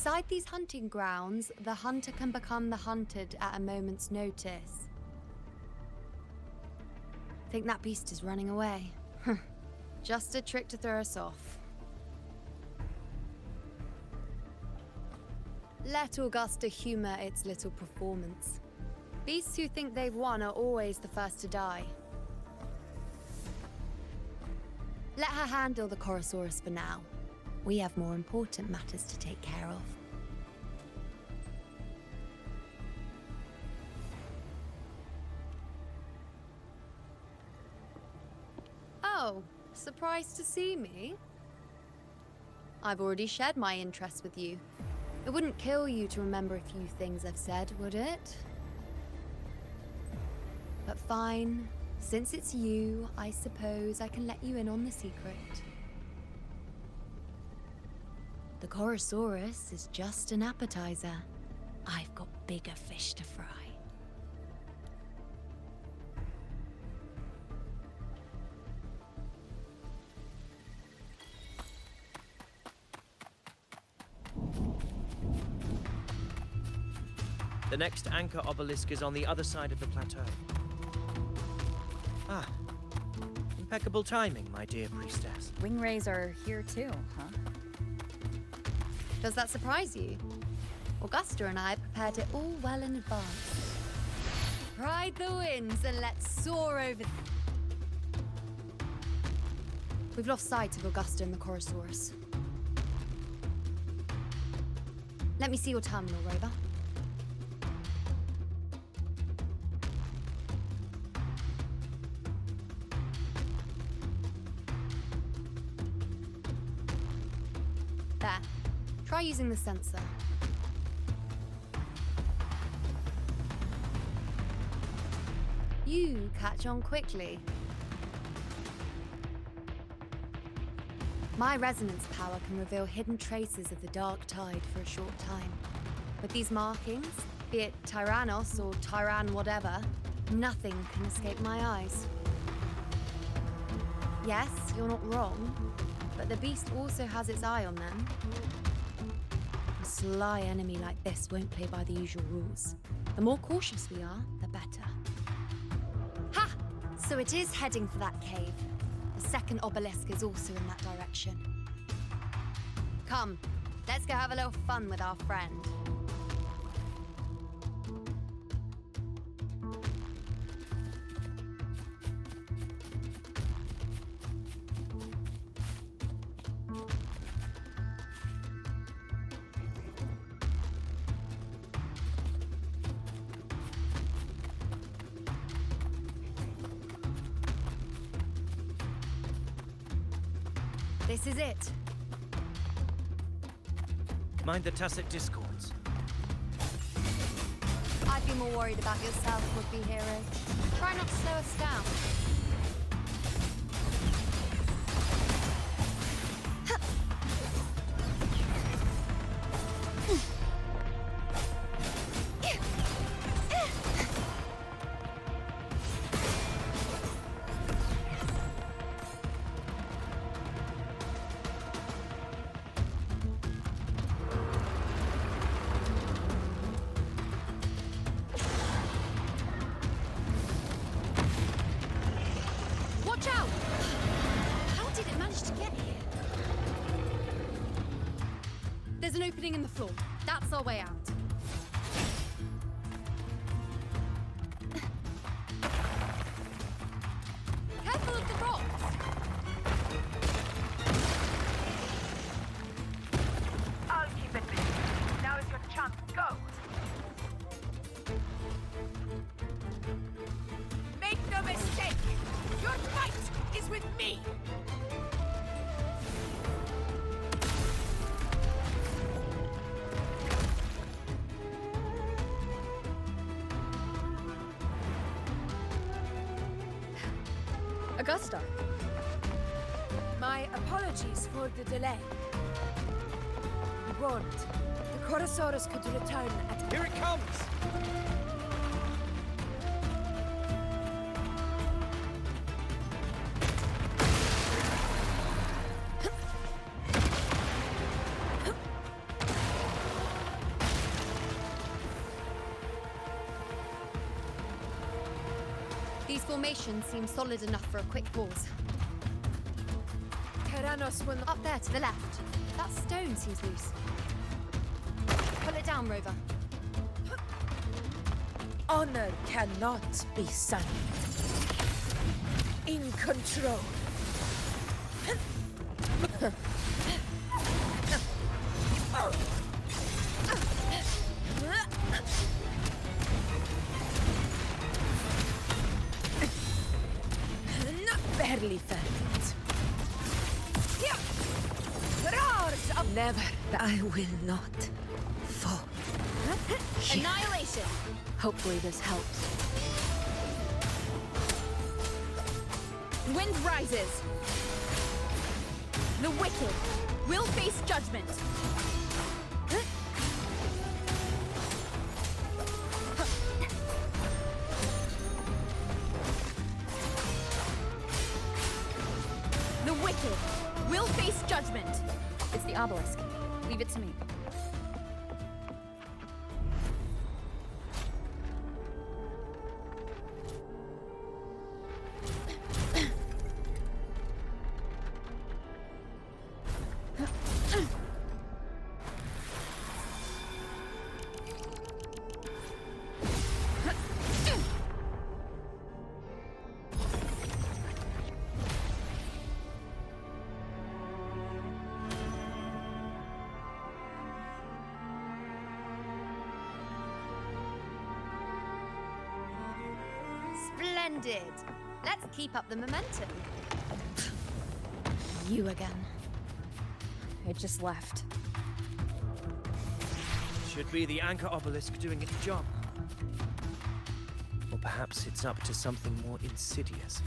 Inside these hunting grounds, the hunter can become the hunted at a moment's notice. Think that beast is running away? Just a trick to throw us off. Let Augusta humor its little performance. Beasts who think they've won are always the first to die. Let her handle the Chorosaurus for now. We have more important matters to take care of. Oh, surprised to see me? I've already shared my interest with you. It wouldn't kill you to remember a few things I've said, would it? But fine. Since it's you, I suppose I can let you in on the secret. The Chorosaurus is just an appetizer. I've got bigger fish to fry. The next anchor obelisk is on the other side of the plateau. Ah, impeccable timing, my dear priestess. Wingrays are here too, huh? Does that surprise you? Augusta and I prepared it all well in advance. Ride the winds and let's soar over. We've lost sight of Augusta and the Chorosaurus. Let me see your terminal, Rover. There. Try using the sensor. You catch on quickly. My resonance power can reveal hidden traces of the dark tide for a short time. With these markings, be it Tyrannos or Tyran whatever, nothing can escape my eyes. Yes, you're not wrong, but the beast also has its eye on them. A sly enemy like this won't play by the usual rules. The more cautious we are, the better. Ha! So it is heading for that cave. The second obelisk is also in that direction. Come, let's go have a little fun with our friend. This is it. Mind the tacit discords. I'd be more worried about yourself, would-be hero. Try not to slow us down. Watch out! How did it manage to get here? There's an opening in the floor. That's our way out. Careful of the rocks! I'll keep it busy. Now is your chance. Go! Make no mistake! Your fight is with me! Augusta. My apologies for the delay. I warned. The Chorosaurus could return at... Here it comes! These formations seem solid enough for a quick pause. Tyrannos will Up there to the left. That stone seems loose. Pull it down, Rover. Honor cannot be sullied. In control. Barely felt it. Roars of never. I will not fall. Annihilation! Hopefully this helps. Wind rises. The wicked will face judgment. The wicked will face judgment. It's the obelisk. Leave it to me. Splendid. Let's keep up the momentum. You again. It just left. Should be the anchor obelisk doing its job. Or perhaps it's up to something more insidious.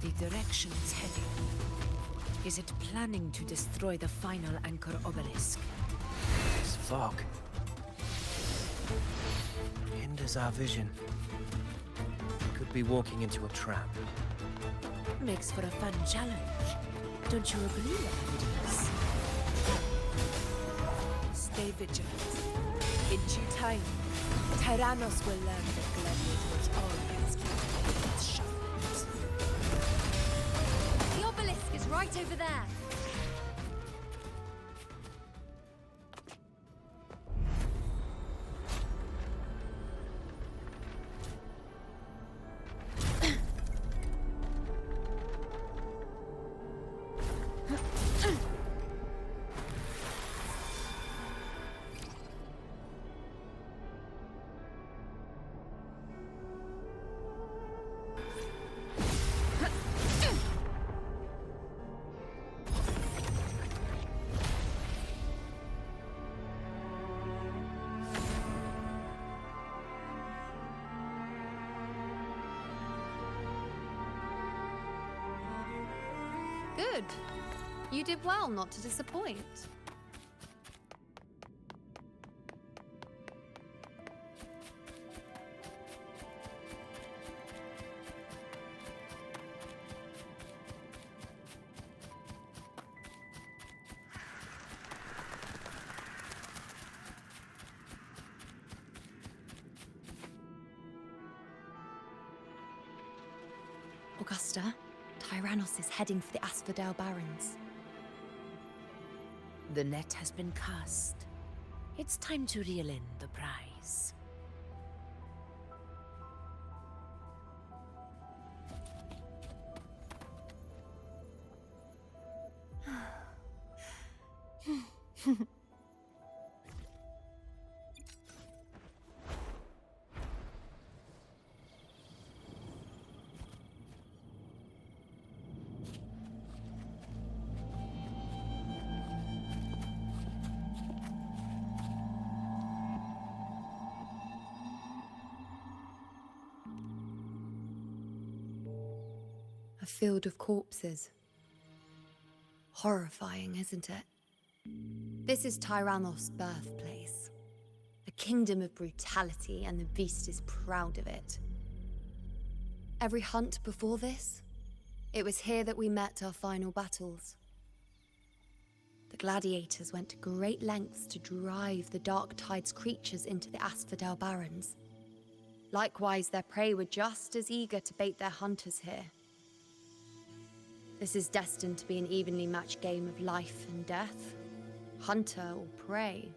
The direction it's heading. Is it planning to destroy the final anchor obelisk? This fog hinders our vision. Could be walking into a trap. Makes for a fun challenge. Don't you agree, ladies? Stay vigilant. In due time, Tyrannos will learn that gladiators always keep its sharp. The obelisk is right over there. Good. You did well not to disappoint. Augusta, Tyrannos is heading for the Asphodel Barrens. The net has been cast. It's time to reel in the prize. A field of corpses. Horrifying, isn't it? This is Tyrannos' birthplace. A kingdom of brutality, and the beast is proud of it. Every hunt before this, it was here that we met our final battles. The gladiators went to great lengths to drive the Dark Tide's creatures into the Asphodel Barrens. Likewise, their prey were just as eager to bait their hunters here. This is destined to be an evenly matched game of life and death. Hunter or prey.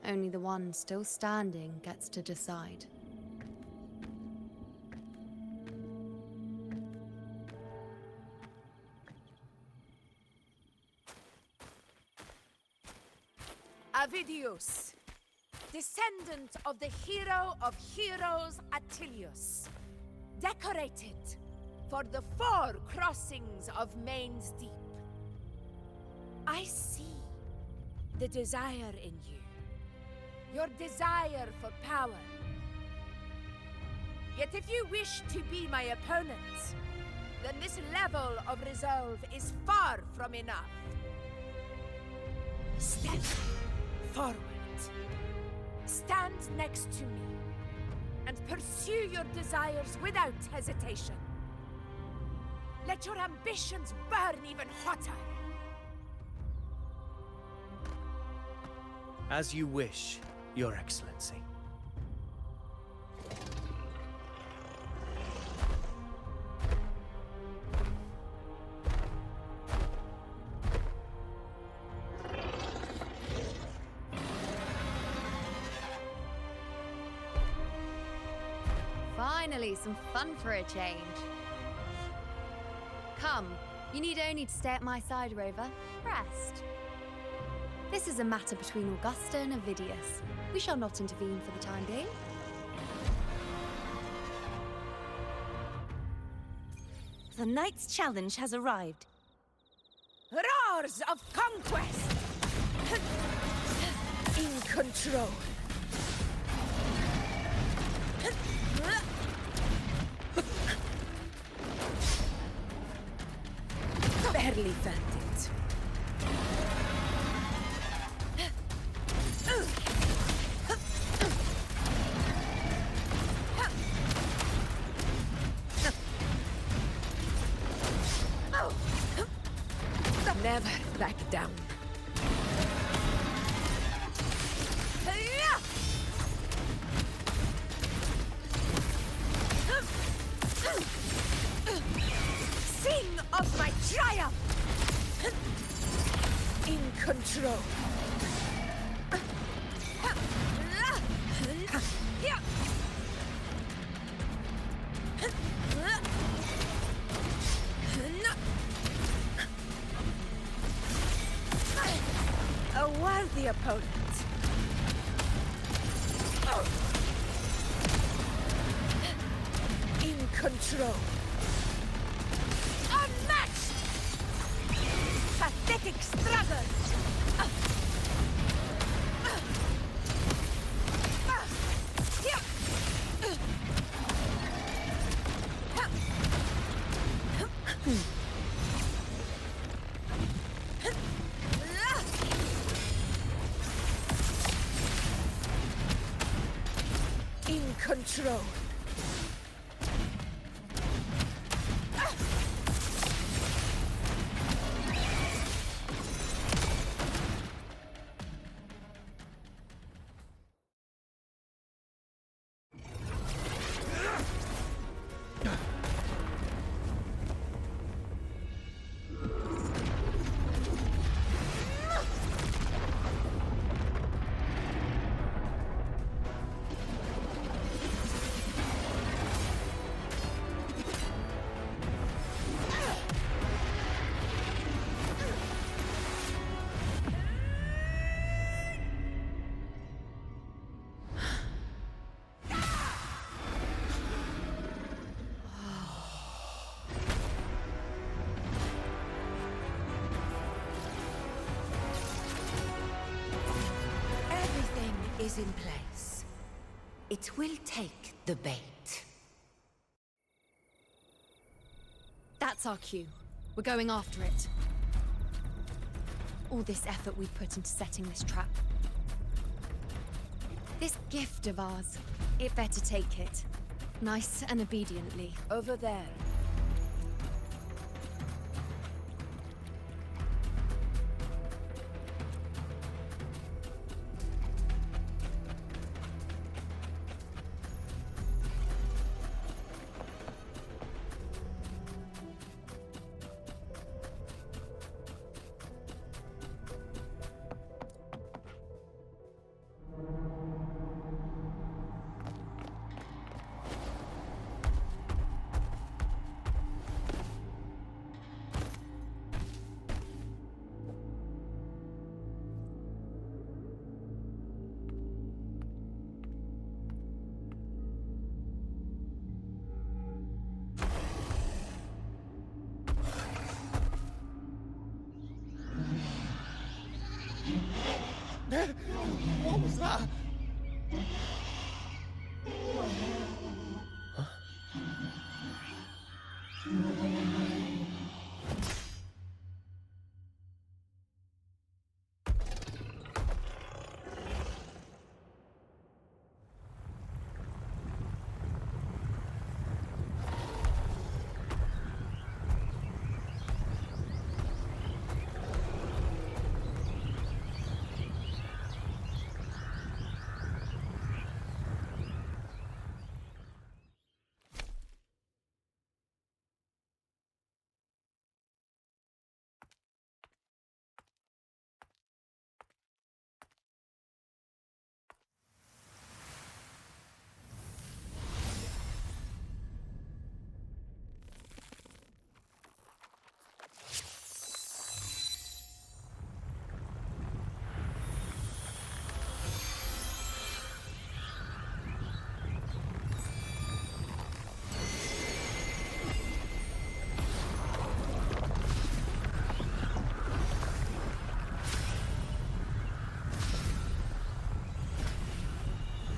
Only the one still standing gets to decide. Avidius, descendant of the hero of heroes Attilius, decorated for the 4 crossings of Main's Deep. I see the desire in you, your desire for power. Yet if you wish to be my opponent, then this level of resolve is far from enough. Step forward. Stand next to me and pursue your desires without hesitation. Let your ambitions burn even hotter. As you wish, Your Excellency. Finally, some fun for a change. Come, you need only to stay at my side, Rover. Rest. This is a matter between Augusta and Avidius. We shall not intervene for the time being. The knight's challenge has arrived. Roars of conquest! In control. Barely felt it. Never back down. Sing of my triumph! In control. A worthy opponent. In control. Unmatched! Pathetic struggle! In control. Is in place. It will take the bait. That's our cue. We're going after it. All this effort we put into setting this trap. This gift of ours, it better take it. Nice and obediently. Over there.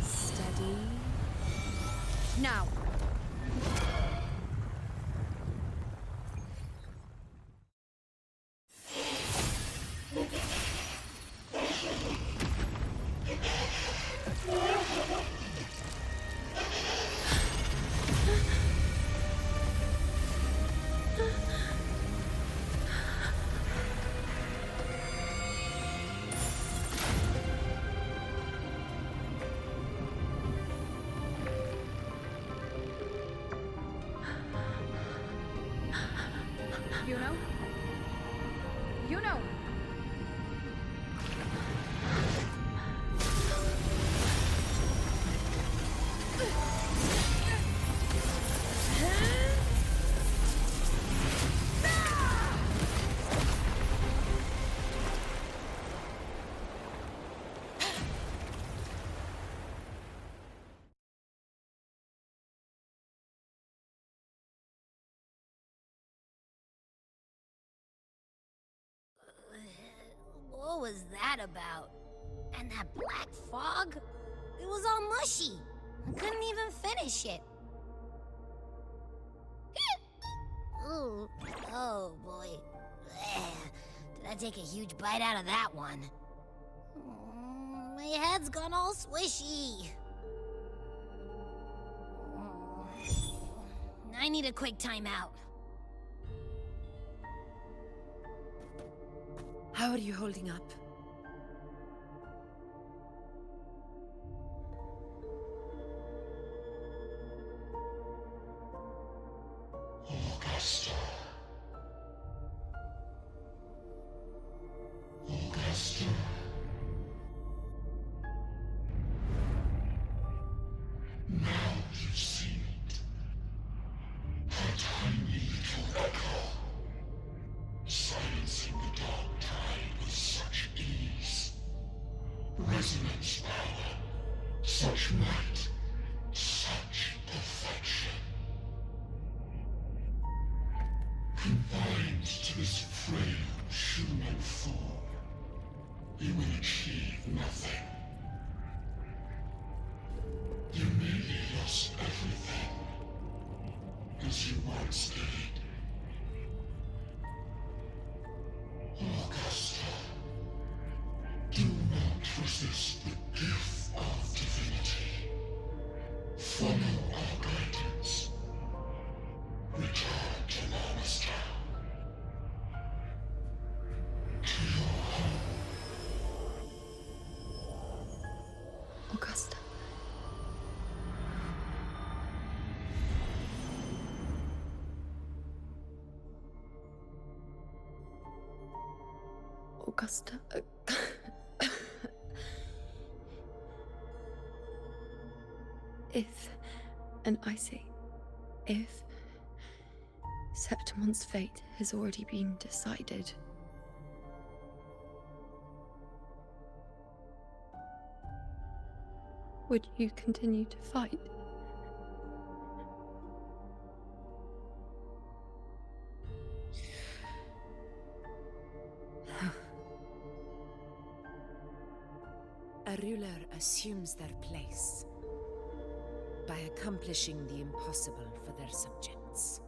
Steady. Now. You know. What was that about? And that black fog? It was all mushy. I couldn't even finish it. Ooh, oh boy. Did I take a huge bite out of that one? My head's gone all swishy. I need a quick timeout. How are you holding up? Augusta. Augusta. Now you've seen it. A tiny little echo. Silencing the dark tide with such ease. Resonance power. Such might. Such perfection. Confined to this frail human form, you will achieve nothing. You nearly lost everything, as you once did. Augusta, do not resist the gift of divinity. Follow our guidance. Return to Augusta. To your home. Augusta. Augusta. If, and I say, if Septimon's fate has already been decided, would you continue to fight? a ruler assumes their place by accomplishing the impossible for their subjects.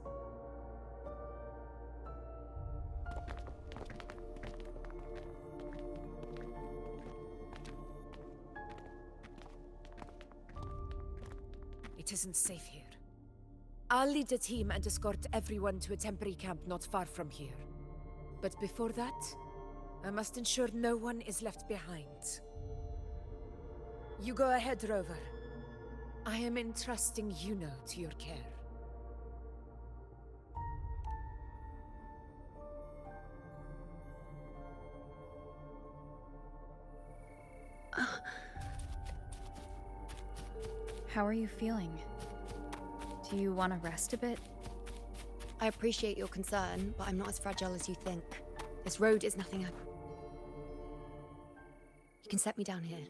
It isn't safe here. I'll lead a team and escort everyone to a temporary camp not far from here. But before that, I must ensure no one is left behind. You go ahead, Rover. I am entrusting Yuno to your care. How are you feeling? Do you want to rest a bit? I appreciate your concern, but I'm not as fragile as you think. This road is nothing You can set me down here.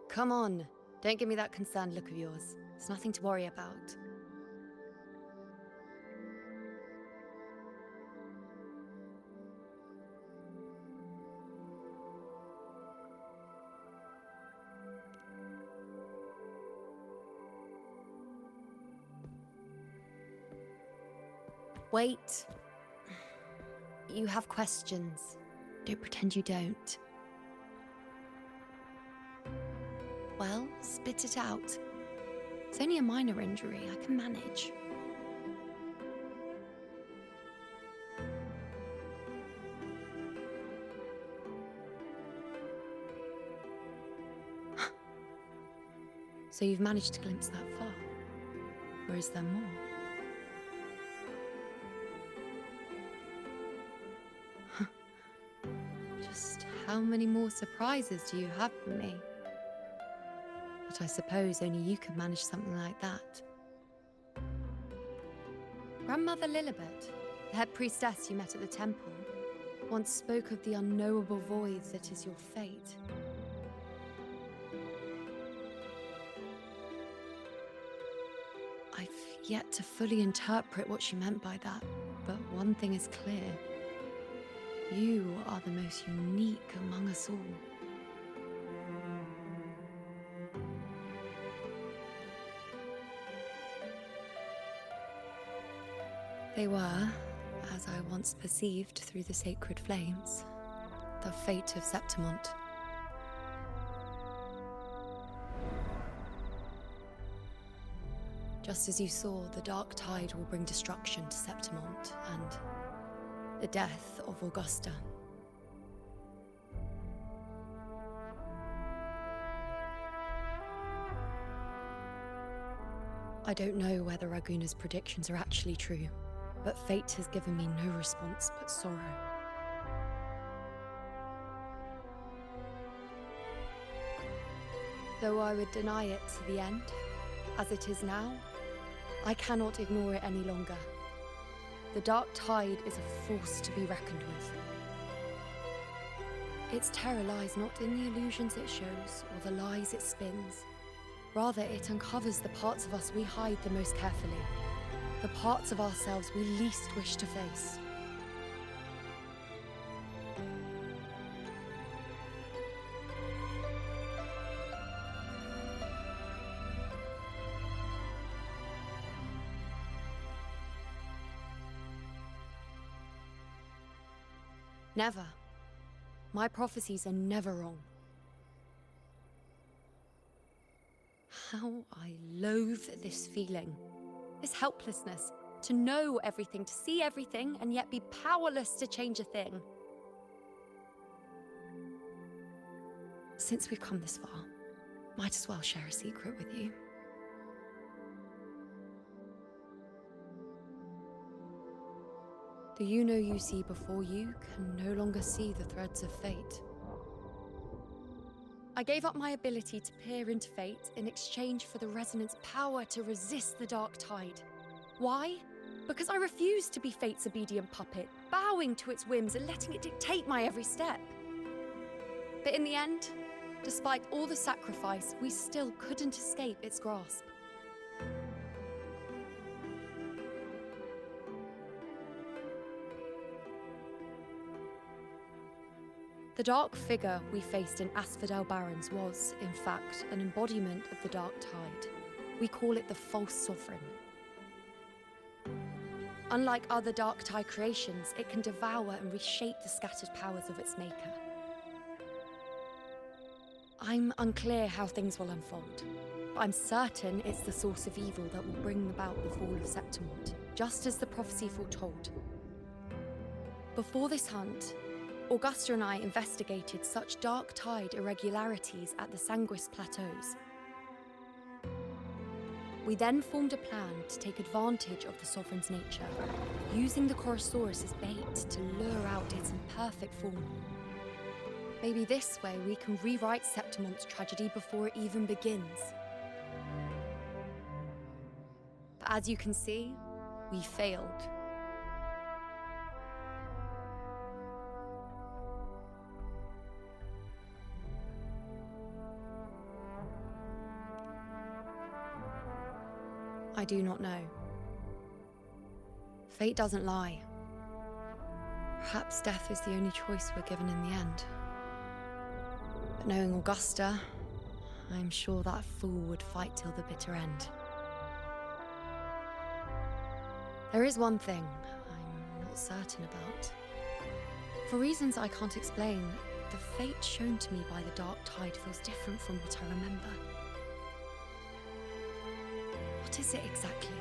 Come on. Don't give me that concerned look of yours. There's nothing to worry about. Wait. You have questions. Don't pretend you don't. Well, spit it out. It's only a minor injury. I can manage. So you've managed to glimpse that far? Or is there more? Just how many more surprises do you have for me? But I suppose only you could manage something like that. Grandmother Lilibet, the head priestess you met at the temple, once spoke of the unknowable void that is your fate. I've yet to fully interpret what she meant by that, but one thing is clear. You are the most unique among us all. They were, as I once perceived through the sacred flames, the fate of Septimont. Just as you saw, the dark tide will bring destruction to Septimont and the death of Augusta. I don't know whether Raguna's predictions are actually true, but fate has given me no response but sorrow. Though I would deny it to the end, as it is now, I cannot ignore it any longer. The dark tide is a force to be reckoned with. Its terror lies not in the illusions it shows or the lies it spins. Rather, it uncovers the parts of us we hide the most carefully, the parts of ourselves we least wish to face. Never. My prophecies are never wrong. How I loathe this feeling. This helplessness. To know everything, to see everything, and yet be powerless to change a thing. Since we've come this far, might as well share a secret with you. The Yuno you see before you can no longer see the threads of fate. I gave up my ability to peer into fate in exchange for the resonance power to resist the dark tide. Why? Because I refused to be fate's obedient puppet, bowing to its whims and letting it dictate my every step. But in the end, despite all the sacrifice, we still couldn't escape its grasp. The dark figure we faced in Asphodel Barrens was, in fact, an embodiment of the Dark Tide. We call it the False Sovereign. Unlike other Dark Tide creations, it can devour and reshape the scattered powers of its maker. I'm unclear how things will unfold, but I'm certain it's the source of evil that will bring about the fall of Septimont, just as the prophecy foretold. Before this hunt, Augusta and I investigated such Dark Tide irregularities at the Sanguis Plateaus. We then formed a plan to take advantage of the Sovereign's nature, using the Chorosaurus as bait to lure out its imperfect form. Maybe this way we can rewrite Septimont's tragedy before it even begins. But as you can see, we failed. I do not know. Fate doesn't lie. Perhaps death is the only choice we're given in the end. But knowing Augusta, I'm sure that fool would fight till the bitter end. There is one thing I'm not certain about. For reasons I can't explain, the fate shown to me by the Dark Tide feels different from what I remember. What is it exactly?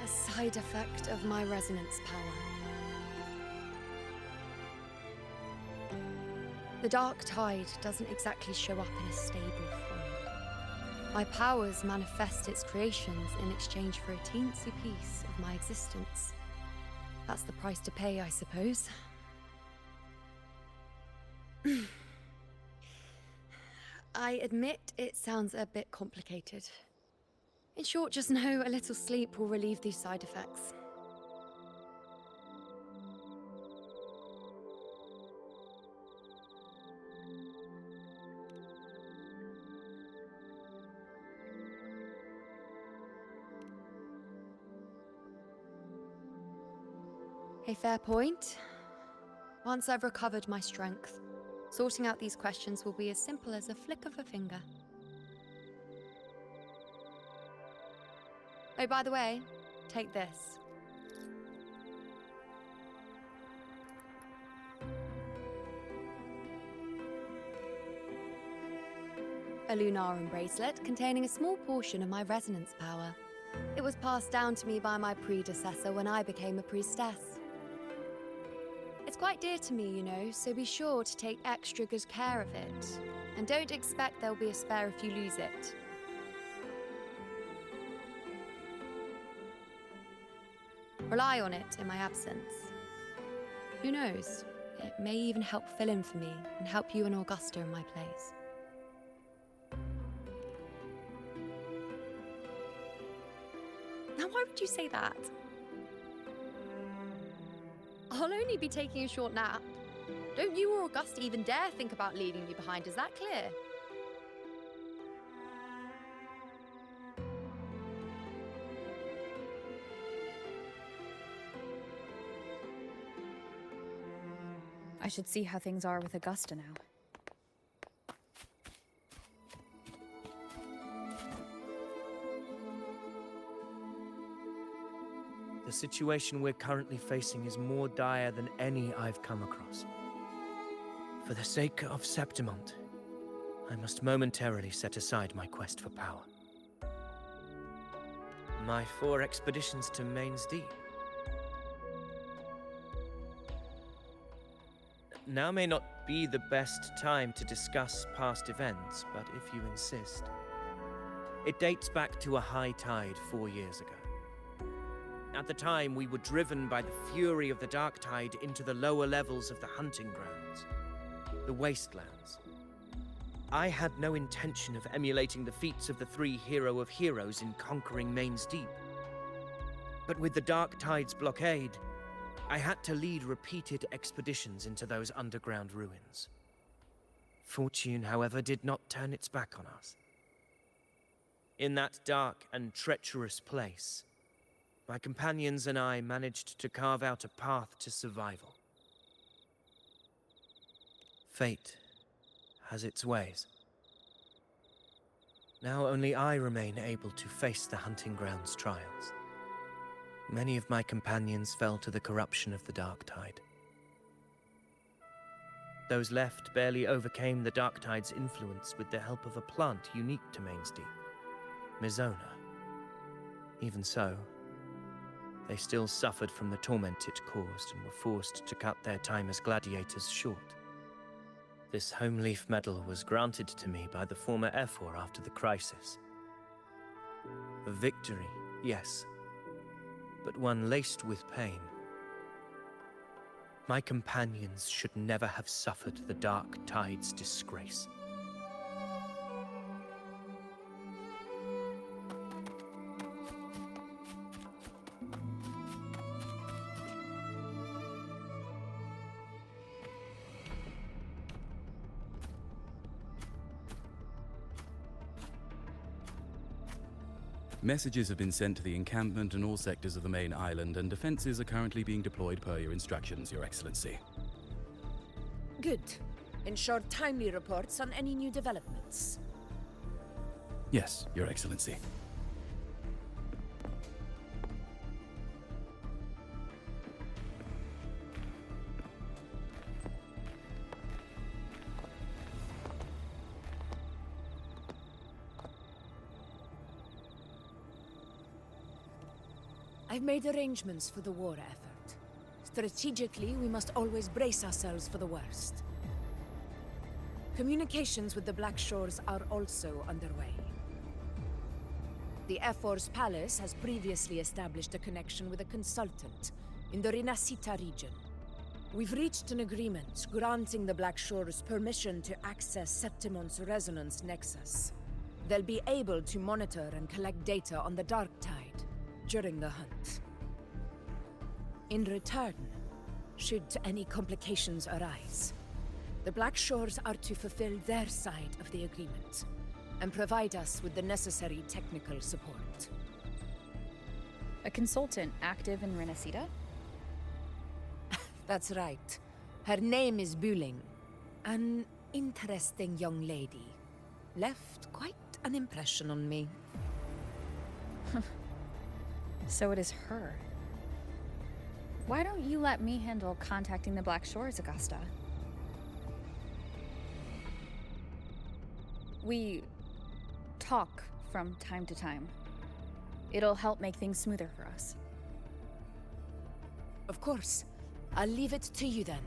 A side effect of my resonance power. The Dark Tide doesn't exactly show up in a stable form. My powers manifest its creations in exchange for a teensy piece of my existence. That's the price to pay, I suppose. I admit it sounds a bit complicated. In short, just know a little sleep will relieve these side effects. A fair point. Once I've recovered my strength, sorting out these questions will be as simple as a flick of a finger. Oh, by the way, take this. A Lunarum bracelet containing a small portion of my resonance power. It was passed down to me by my predecessor when I became a priestess. It's quite dear to me, you know, so be sure to take extra good care of it. And don't expect there'll be a spare if you lose it. Rely on it in my absence. Who knows? It may even help fill in for me and help you and Augusta in my place. Now, why would you say that? I'll only be taking a short nap. Don't you or Augusta even dare think about leaving me behind, is that clear? I should see how things are with Augusta now. The situation we're currently facing is more dire than any I've come across. For the sake of Septimont, I must momentarily set aside my quest for power. My 4 expeditions to Main's Deep. Now may not be the best time to discuss past events, but if you insist. It dates back to a high tide 4 years ago. At the time, we were driven by the fury of the Dark Tide into the lower levels of the hunting grounds, the wastelands. I had no intention of emulating the feats of the 3 Hero of Heroes in conquering Main's Deep. But with the Dark Tide's blockade, I had to lead repeated expeditions into those underground ruins. Fortune, however, did not turn its back on us. In that dark and treacherous place, my companions and I managed to carve out a path to survival. Fate has its ways. Now only I remain able to face the hunting grounds trials. Many of my companions fell to the corruption of the Dark Tide. Those left barely overcame the Dark Tide's influence with the help of a plant unique to Main's Deep, Mizona. Even so, they still suffered from the torment it caused and were forced to cut their time as gladiators short. This home leaf medal was granted to me by the former Ephor after the crisis. A victory, yes, but one laced with pain. My companions should never have suffered the Dark Tide's disgrace. Messages have been sent to the encampment and all sectors of the main island, and defenses are currently being deployed per your instructions, Your Excellency. Good. Ensure timely reports on any new developments. Yes, Your Excellency. I've made arrangements for the war effort. Strategically, we must always brace ourselves for the worst. Communications with the Black Shores are also underway. The Ephor's palace has previously established a connection with a consultant in the Rinascita region. We've reached an agreement granting the Black Shores permission to access Septimon's resonance nexus. They'll be able to monitor and collect data on the Dark Tide during the hunt. In return, should any complications arise, the Black Shores are to fulfill their side of the agreement and provide us with the necessary technical support. A consultant active in Rinascita? That's right. Her name is Buling. An interesting young lady. Left quite an impression on me. So it is her. Why don't you let me handle contacting the Black Shores, Augusta? We talk from time to time. It'll help make things smoother for us. Of course. I'll leave it to you then.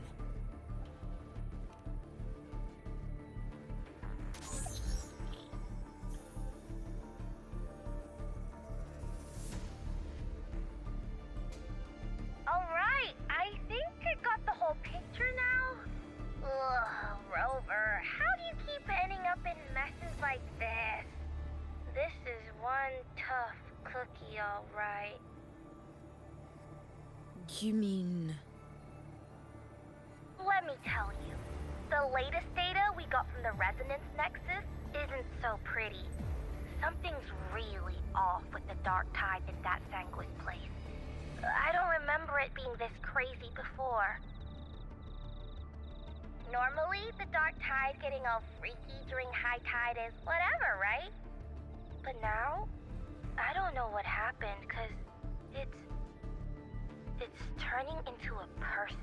Alright, I think I got the whole picture now. Ugh, Rover, how do you keep ending up in messes like this? This is one tough cookie, alright. You mean... Let me tell you, the latest data we got from the resonance nexus isn't so pretty. Something's really off with the Dark Tide in that Sanguis place. I don't remember it being this crazy before. Normally, the Dark Tide getting all freaky during high tide is whatever, right? But now, I don't know what happened, 'cause it's turning into a person.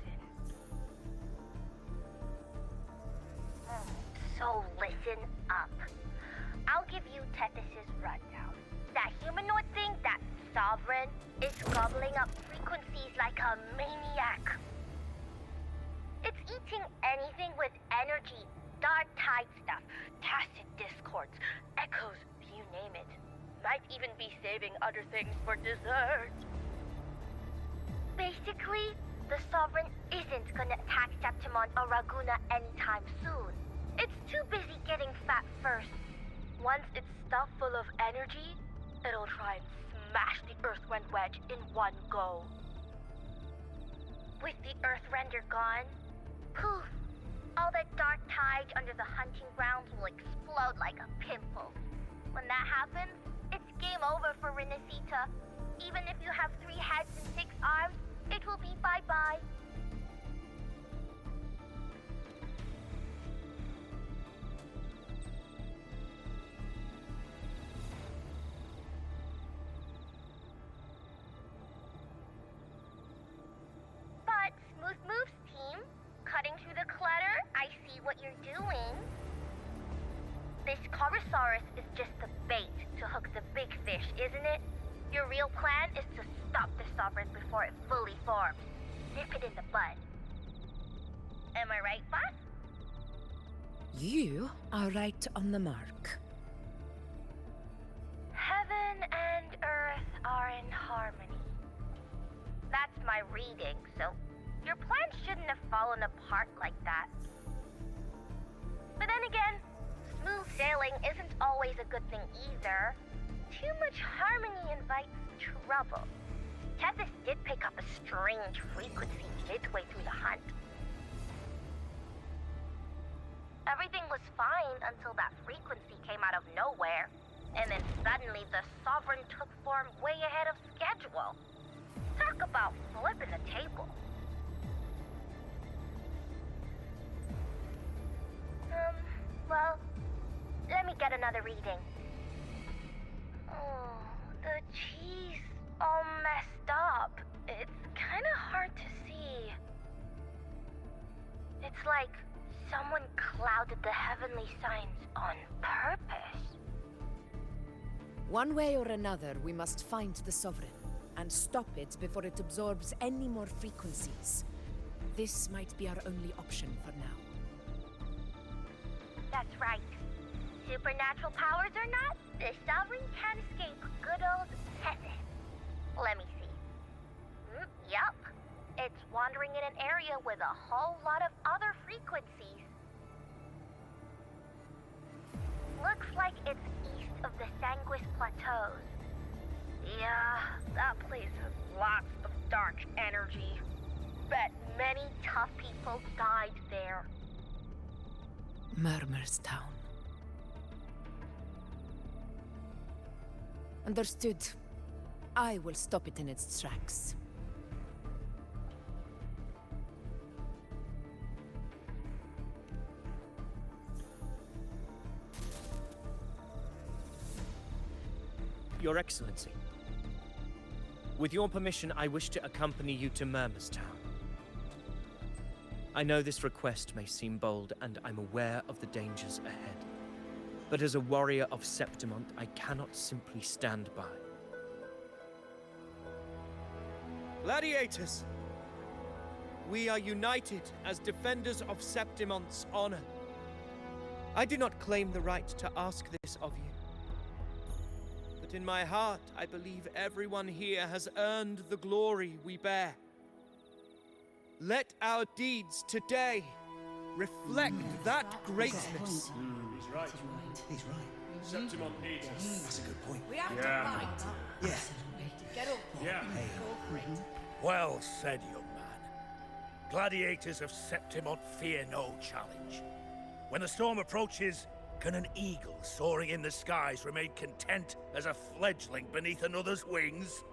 So listen up. I'll give you Tethys' rundown. That humanoid thing, that Sovereign, is gobbling up frequencies like a maniac. It's eating anything with energy, Dark Tide stuff, tacit discords, echoes, you name it. Might even be saving other things for dessert. Basically, the Sovereign isn't gonna attack Septimon or Raguna anytime soon. It's too busy getting fat first. Once it's stuffed full of energy, it'll try and smash the Earthrend wedge in one go. With the Earthrender gone, poof, all the Dark Tide under the hunting grounds will explode like a pimple. When that happens, It's game over for Renacita. Even if you have 3 heads and 6 arms, it will be bye-bye. But, smooth moves, team. Cutting through the clutter, I see what you're doing. This Corosaurus is just the bait to hook the big fish, isn't it? Your real plan is to stop the Sovereign before it fully forms. Nip it in the bud. Am I right, boss? You are right on the mark. Heaven and earth are in harmony. That's my reading, so your plan shouldn't have fallen apart like that. But then again, smooth sailing isn't always a good thing either. Too much harmony invites trouble. Tethys did pick up a strange frequency midway through the hunt. Everything was fine until that frequency came out of nowhere. And then suddenly the Sovereign took form way ahead of schedule. Talk about flipping the table. Well, let me get another reading. Oh, the cheese all messed up. It's kind of hard to see. It's like someone clouded the heavenly signs on purpose. One way or another, we must find the Sovereign and stop it before it absorbs any more frequencies. This might be our only option for now. That's right. Supernatural powers or not, the Sovereign can't escape good old Tethys. Let me see. Yup. It's wandering in an area with a whole lot of other frequencies. Looks like it's east of the Sanguis Plateaus. Yeah, that place has lots of dark energy. Bet many tough people died there. Murmur's Town. Understood. I will stop it in its tracks. Your Excellency, with your permission, I wish to accompany you to Murmur's Town. I know this request may seem bold, and I'm aware of the dangers ahead. But as a warrior of Septimont, I cannot simply stand by. Gladiators! We are united as defenders of Septimont's honor. I do not claim the right to ask this of you. But in my heart, I believe everyone here has earned the glory we bear. Let our deeds today reflect that greatness. He's right. He's right. Septimont needs us. That's a good point. We have to fight. Yeah. Get up. Yeah. Well said, young man. Gladiators of Septimont fear no challenge. When the storm approaches, can an eagle soaring in the skies remain content as a fledgling beneath another's wings?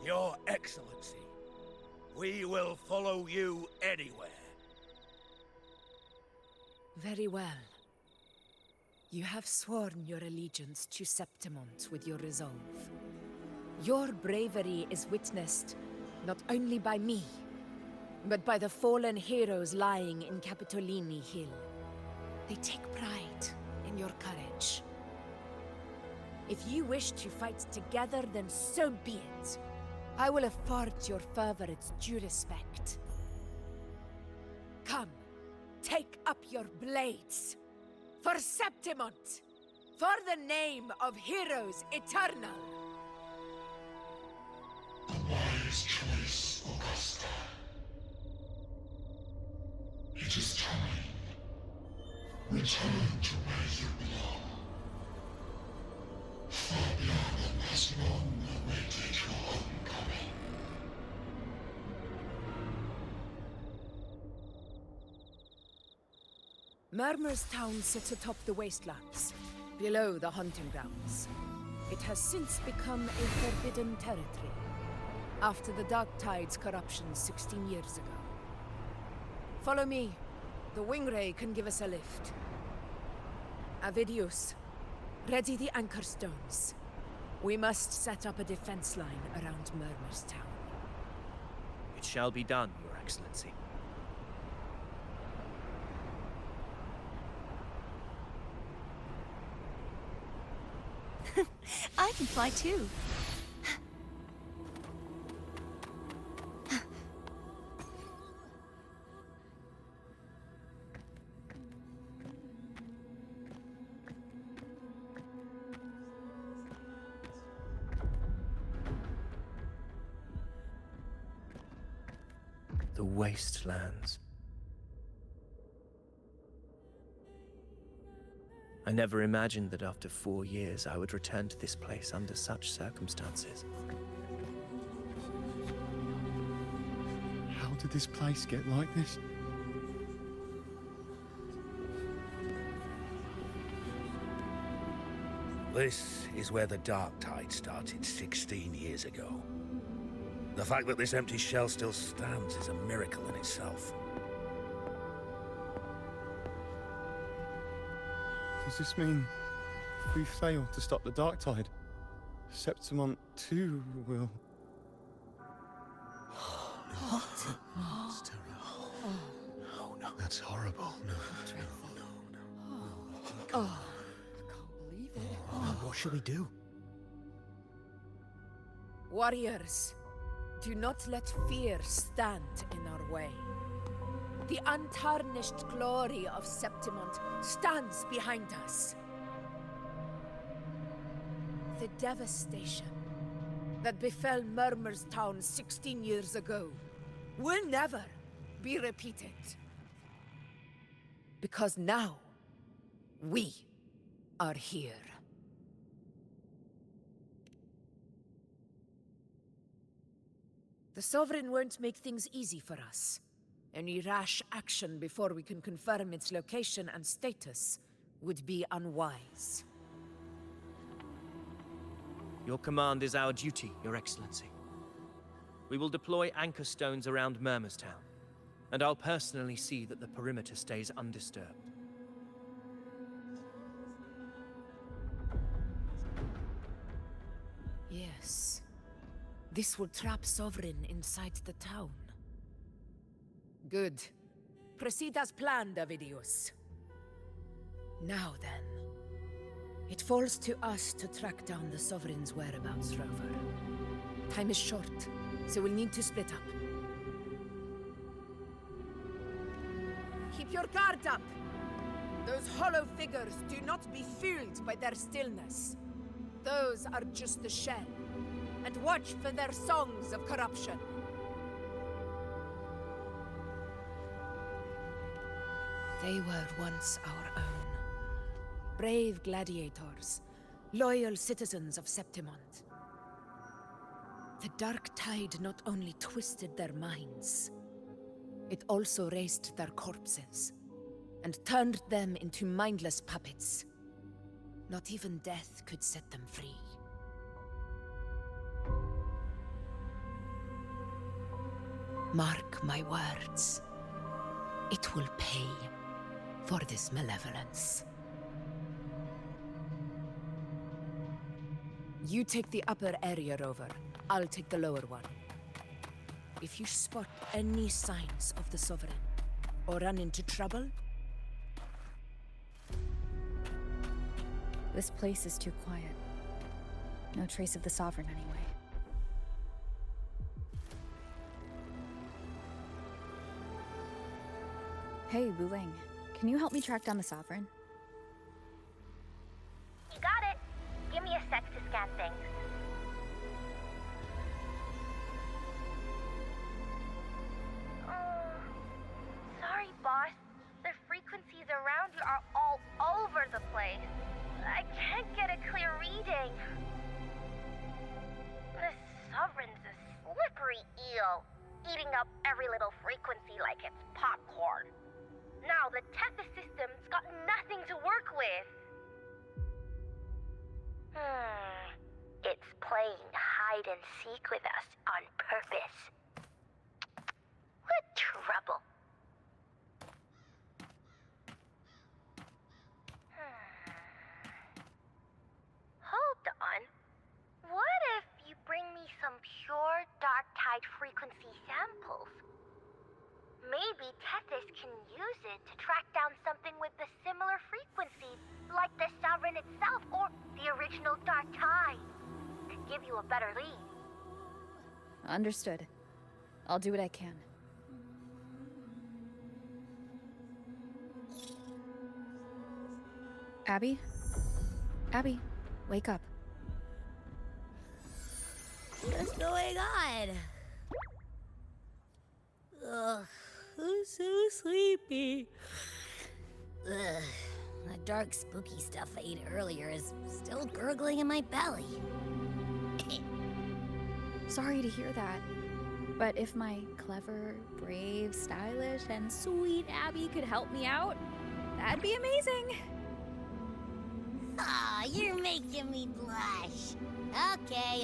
Your Excellency, we will follow you anywhere. Very well. You have sworn your allegiance to Septimont with your resolve. Your bravery is witnessed not only by me, but by the fallen heroes lying in Capitolini Hill. They take pride in your courage. If you wish to fight together, then so be it. I will afford your fervor its due respect. Come, take up your blades. For Septimont! For the name of heroes eternal! A wise choice, Augusta. It is time. Return to where you belong. Fabian has long awaited your homecoming. Murmur's Town sits atop the wastelands, below the hunting grounds. It has since become a forbidden territory, after the Dark Tide's corruption 16 years ago. Follow me. The Wingray can give us a lift. Avidius, ready the anchor stones. We must set up a defense line around Murmur's town. It shall be done, Your Excellency. I can fly too. The wastelands. I never imagined that after 4 years I would return to this place under such circumstances. How did this place get like this? This is where the Dark Tide started 16 years ago. The fact that this empty shell still stands is a miracle in itself. Does this mean if we fail to stop the Dark Tide, Septimont too will... What? It's terrible. Oh, no. That's horrible. No. Oh. What should we do? Warriors, do not let fear stand in our way. The untarnished glory of Septimont stands behind us. The devastation that befell Murmur's town 16 years ago will never be repeated. Because now, we are here. The Sovereign won't make things easy for us. Any rash action before we can confirm its location and status would be unwise. Your command is our duty, Your Excellency. We will deploy anchor stones around Murmur's town, and I'll personally see that the perimeter stays undisturbed. Yes. This will trap Sovereign inside the town. Good. Proceed as planned, Avidius. Now then. It falls to us to track down the Sovereign's whereabouts, Rover. Time is short, so we'll need to split up. Keep your guard up! Those hollow figures do not be fooled by their stillness. Those are just the shell. And watch for their songs of corruption. They were once our own. Brave gladiators, loyal citizens of Septimont. The Dark Tide not only twisted their minds, it also raised their corpses, and turned them into mindless puppets. Not even death could set them free. Mark my words. It will pay for this malevolence. You take the upper area, Rover. I'll take the lower one. If you spot any signs of the Sovereign, or run into trouble... This place is too quiet. No trace of the Sovereign anyway. Hey, Wuling. Can you help me track down the Sovereign? You got it. Give me a sec to scan things. Sorry, boss. The frequencies around you are all over the place. I can't get a clear reading. The Sovereign's a slippery eel, eating up every little frequency like it's popcorn. Now the Tethys system's got nothing to work with. It's playing hide and seek with us on purpose. What trouble. Hold on. What if you bring me some pure dark tide frequency samples? Maybe Tethys can use it to track down something with the similar frequencies, like the Sovereign itself or the original dark tide. Could give you a better lead. Understood. I'll do what I can. Abby? Abby, wake up. What's going on? Ugh, I'm so sleepy. Ugh, the dark, spooky stuff I ate earlier is still gurgling in my belly. Sorry to hear that. But if my clever, brave, stylish, and sweet Abby could help me out, that'd be amazing. Aw, you're making me blush. Okay.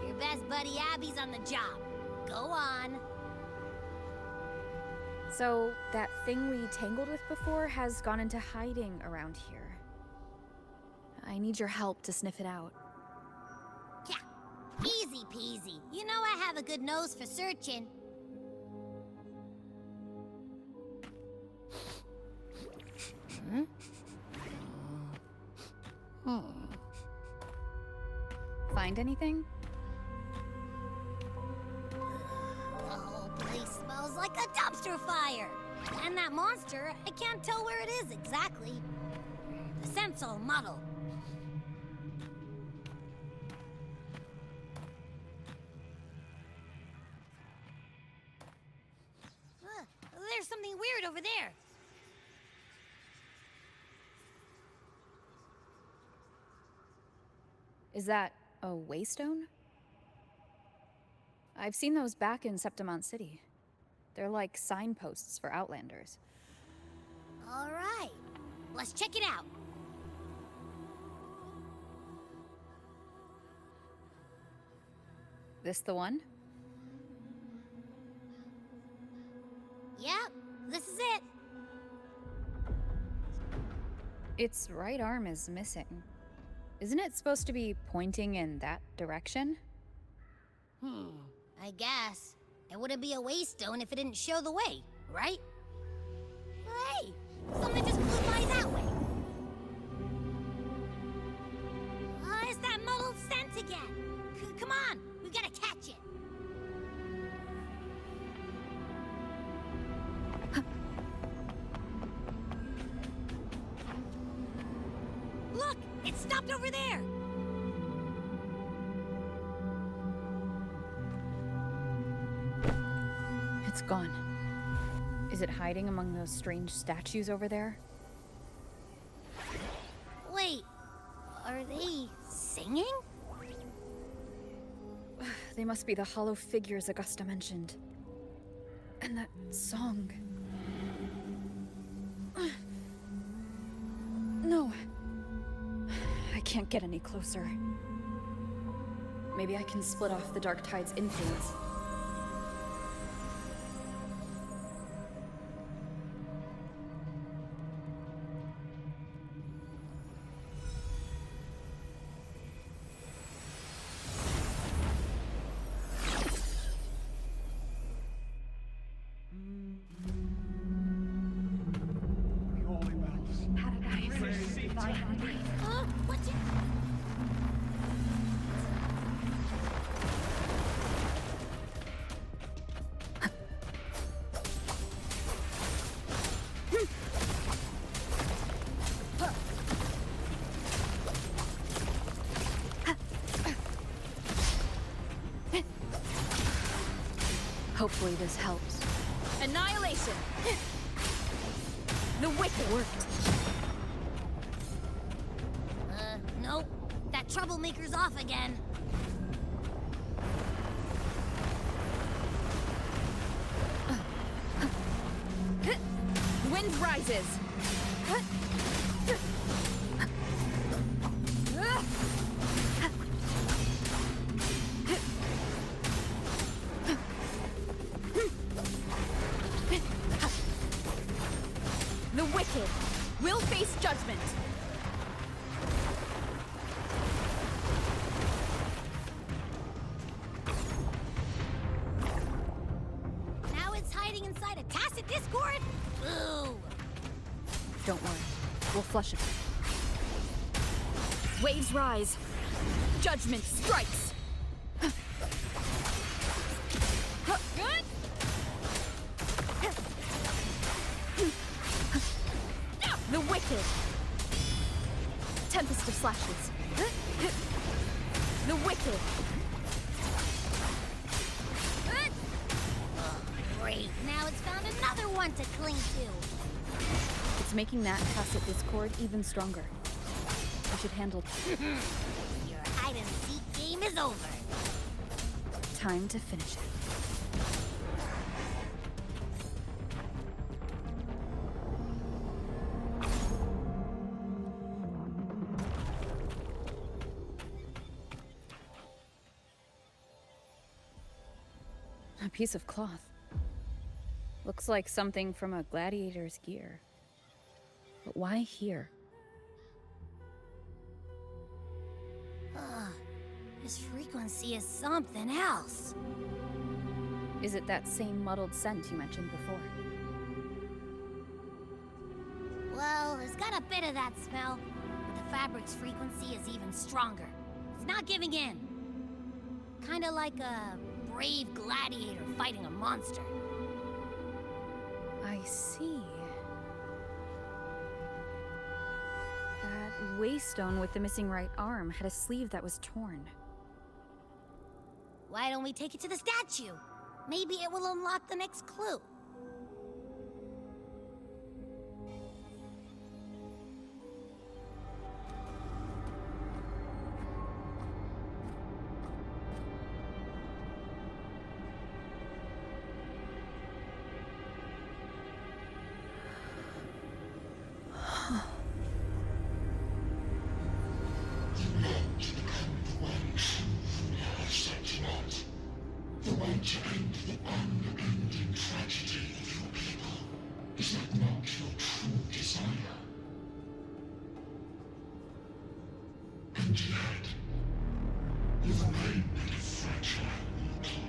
Your best buddy Abby's on the job. Go on. So, that thing we tangled with before has gone into hiding around here. I need your help to sniff it out. Yeah, easy peasy. You know I have a good nose for searching. Find anything? The whole place smells like a dumpster fire. And that monster, I can't tell where it is exactly. The scent's all muddled. There's something weird over there. Is that a waystone? I've seen those back in Septimont City. They're like signposts for Outlanders. All right, let's check it out. This the one? Yep, this is it. Its right arm is missing. Isn't it supposed to be pointing in that direction? I guess. It wouldn't be a waystone if it didn't show the way, right? Hey, something just flew by that way. It's that muddled scent again. Come on, we gotta catch it. Look, it stopped over there. It's gone. Is it hiding among those strange statues over there? Wait, are they singing? They must be the hollow figures Augusta mentioned. And that song. No. I can't get any closer. Maybe I can split off the Dark Tide's influence. Hopefully this helps. Annihilation! The wicked worked. Nope. That troublemaker's off again. Wind rises. Face judgment! Now it's hiding inside a tacit discord? Boo! Don't worry. We'll flush it. Waves rise. Judgment strikes. Good. The wicked. Tempest of slashes. The wicked. Great, now it's found another one to cling to. It's making that tacit discord even stronger. We should handle it. Your hide-and-seek game is over. Time to finish it. A piece of cloth. Looks like something from a gladiator's gear. But why here? This frequency is something else. Is it that same muddled scent you mentioned before? Well, there's got a bit of that smell, but the fabric's frequency is even stronger. It's not giving in. Kinda like a brave gladiator fighting a monster. I see. That waystone with the missing right arm had a sleeve that was torn. Why don't we take it to the statue? Maybe it will unlock the next clue. The way to end the unending tragedy of your people. Is that not your true desire? And yet, you remain but a fragile mortal,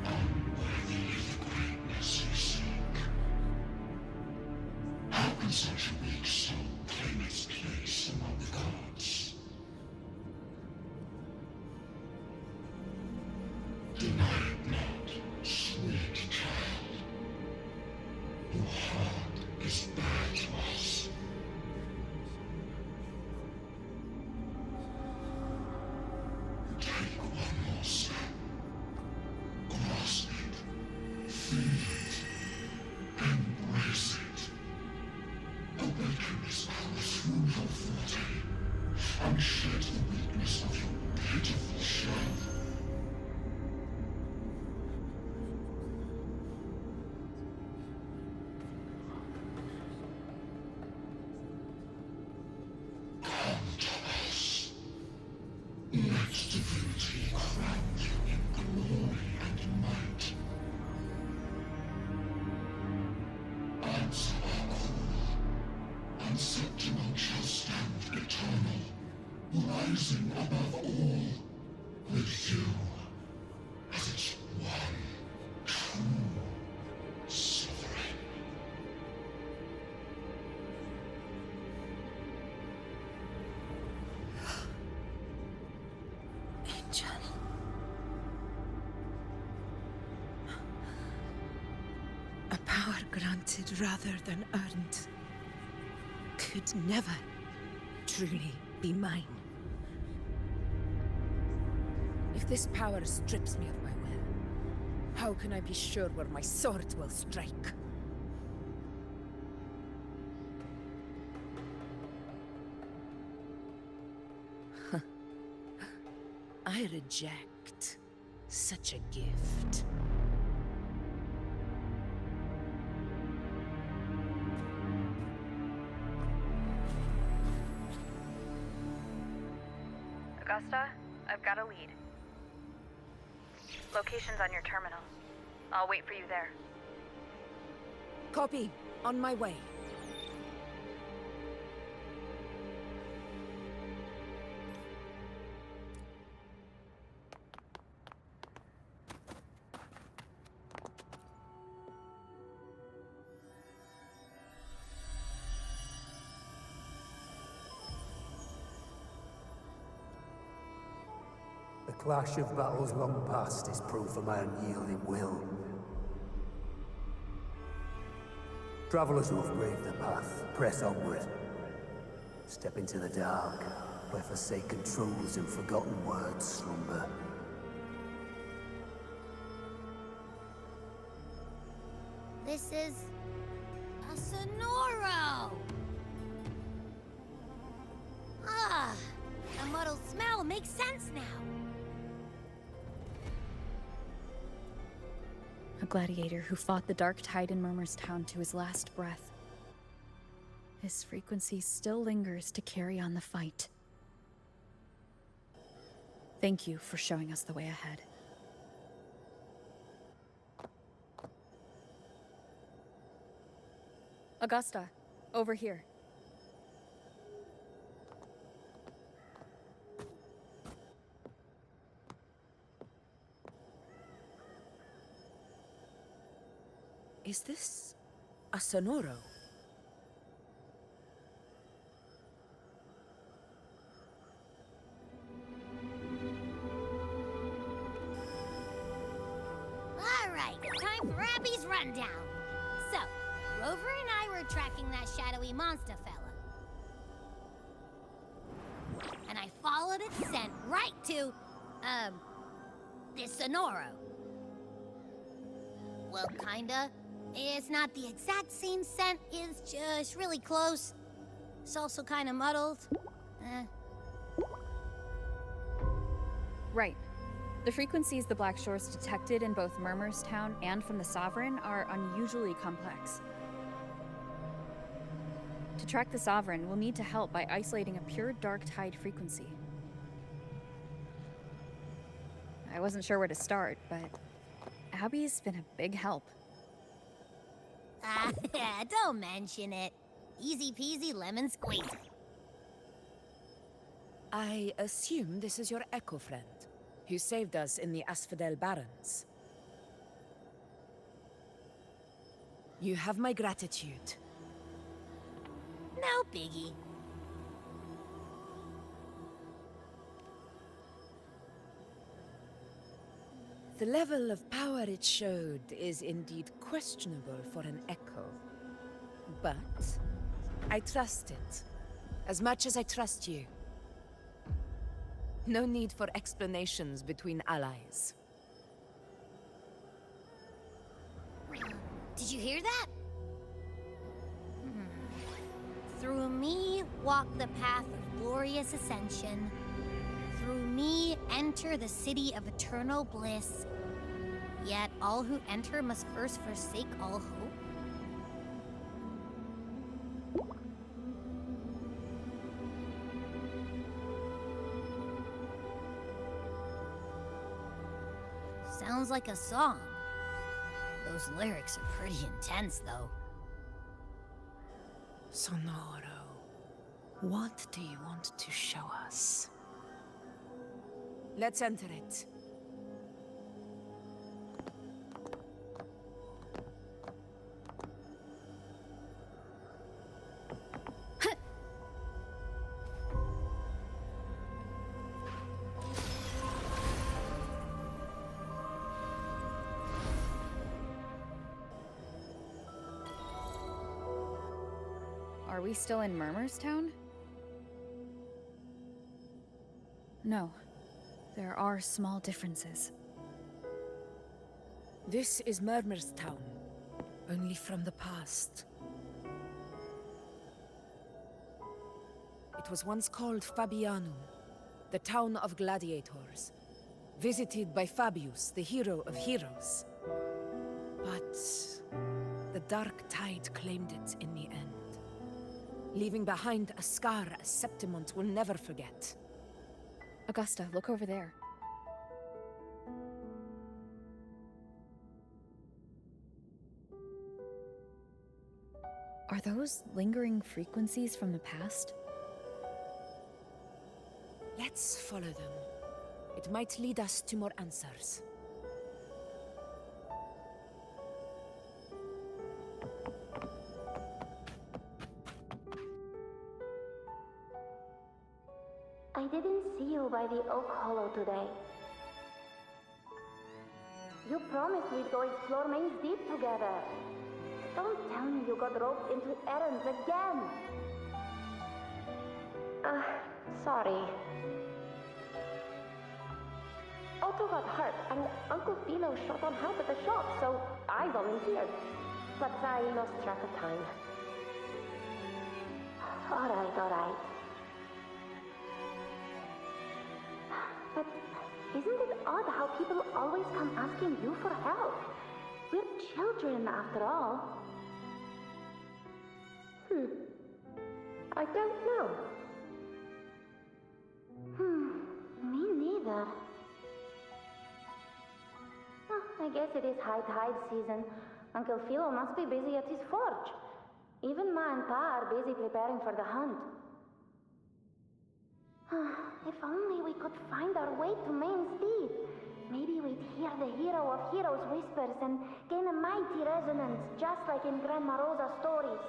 unworthy of the greatness you seek. How can such a weak soul claim its place among the gods? Deny it not, sweet child. Your heart is bare to us. Take one more step. Grasp it. Feel it. Embrace it. Awaken this power through your forte, and shed the weakness of your pitiful shell. Rising above all, with you as its one true sovereign. Angel. A power granted rather than earned could never truly be mine. If this power strips me of my will, how can I be sure where my sword will strike? I reject such a gift. Augusta, I've got a lead. Location's on your terminal. I'll wait for you there. Copy. On my way. clash of battles long past is proof of my unyielding will. Travelers who have braved the path, press onward. Step into the dark, where forsaken truths and forgotten words slumber. This is a Sonoro! Ah, the muddled smell makes sense now. A gladiator who fought the dark tide in Murmur's Town to his last breath. His frequency still lingers to carry on the fight. Thank you for showing us the way ahead. Augusta, over here. Is this a Sonoro? All right, time for Abby's rundown. So, Rover and I were tracking that shadowy monster fella. And I followed its scent right to, this Sonoro. Well, kinda. It's not the exact same scent, it's just really close. It's also kinda muddled. Right. The frequencies the Black Shores detected in both Murmur's Town and from the Sovereign are unusually complex. To track the Sovereign, we'll need to help by isolating a pure dark tide frequency. I wasn't sure where to start, but Abby's been a big help. Don't mention it. Easy peasy lemon squeezy. I assume this is your echo friend, who saved us in the Asphodel Barrens. You have my gratitude. No biggie. The level of power it showed is indeed questionable for an echo. But I trust it, as much as I trust you. No need for explanations between allies. Did you hear that? Through me walk the path of glorious ascension. Through me enter the city of eternal bliss. Yet all who enter must first forsake all hope. Sounds like a song. Those lyrics are pretty intense, though. Sonoro, what do you want to show us? Let's enter it. Are we still in Murmur's Town? No. There are small differences. This is Murmur's Town, only from the past. It was once called Fabianum, the town of gladiators, visited by Fabius, the hero of heroes. But the dark tide claimed it in the end, leaving behind a scar Septimont will never forget. Augusta, look over there. Are those lingering frequencies from the past? Let's follow them. It might lead us to more answers. I didn't see you by the Oak Hollow today. You promised we'd go explore Main's Deep together. Don't tell me you got roped into errands again. Sorry. Otto got hurt, and Uncle Philo short on help at the shop, so I volunteered. But I lost track of time. All right. But isn't it odd how people always come asking you for help? We're children, after all. I don't know. Me neither. I guess it is high tide season. Uncle Philo must be busy at his forge. Even Ma and Pa are busy preparing for the hunt. If only we could find our way to Main's Deep. Maybe we'd hear the hero of heroes whispers and gain a mighty resonance, just like in Grandma Rosa's stories.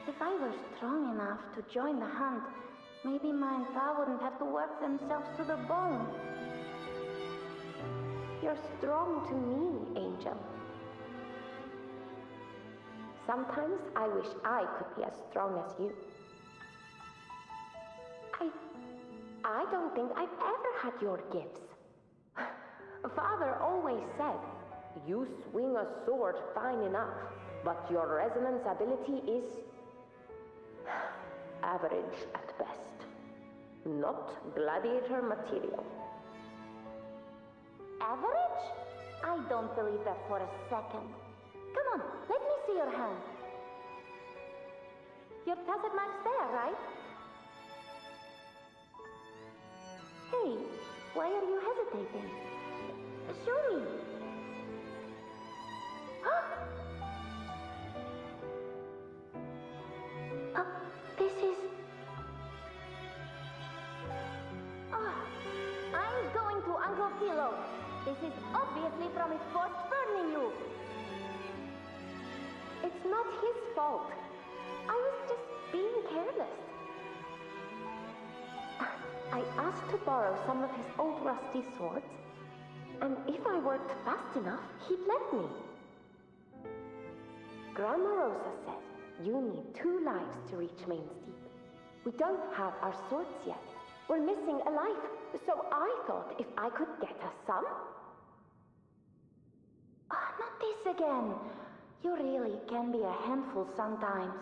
If I were strong enough to join the hunt, maybe Ma and Pa wouldn't have to work themselves to the bone. You're strong to me, Angel. Sometimes I wish I could be as strong as you. I don't think I've ever had your gifts. Father always said, you swing a sword fine enough, but your resonance ability is average at best. Not gladiator material. Average? I don't believe that for a second. Come on, let me see your hand. Your tacit mark's there, right? Hey, why are you hesitating? Show me. This is... I'm going to Uncle Philo. This is obviously from his forge burning you. It's not his fault. I was just being careless. I asked to borrow some of his old rusty swords, and if I worked fast enough, he'd let me. Grandma Rosa said you need 2 lives to reach Main's Deep. We don't have our swords yet. We're missing a life, so I thought if I could get us some... Not this again. You really can be a handful sometimes.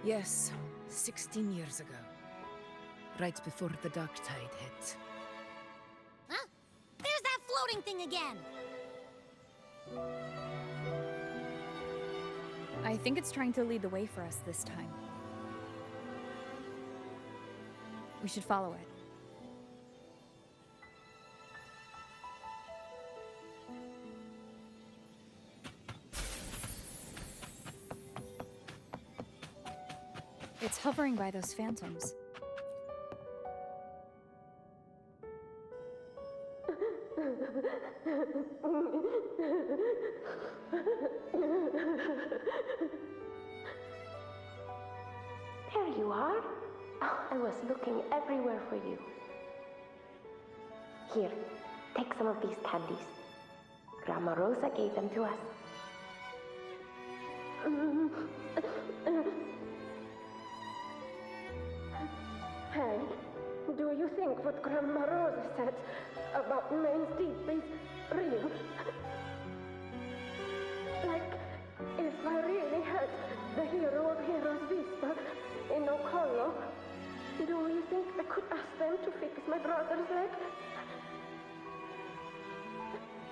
Yes, 16 years ago. Right before the dark tide hit. Huh? There's that floating thing again! I think it's trying to lead the way for us this time. We should follow it. It's hovering by those phantoms. There you are. Oh, I was looking everywhere for you. Here, take some of these candies. Grandma Rosa gave them to us. Hey, do you think what Grandma Rosa said about Main's Deep is real? Like, if I really had the hero of heroes whisper in Okollo, do you think I could ask them to fix my brother's leg?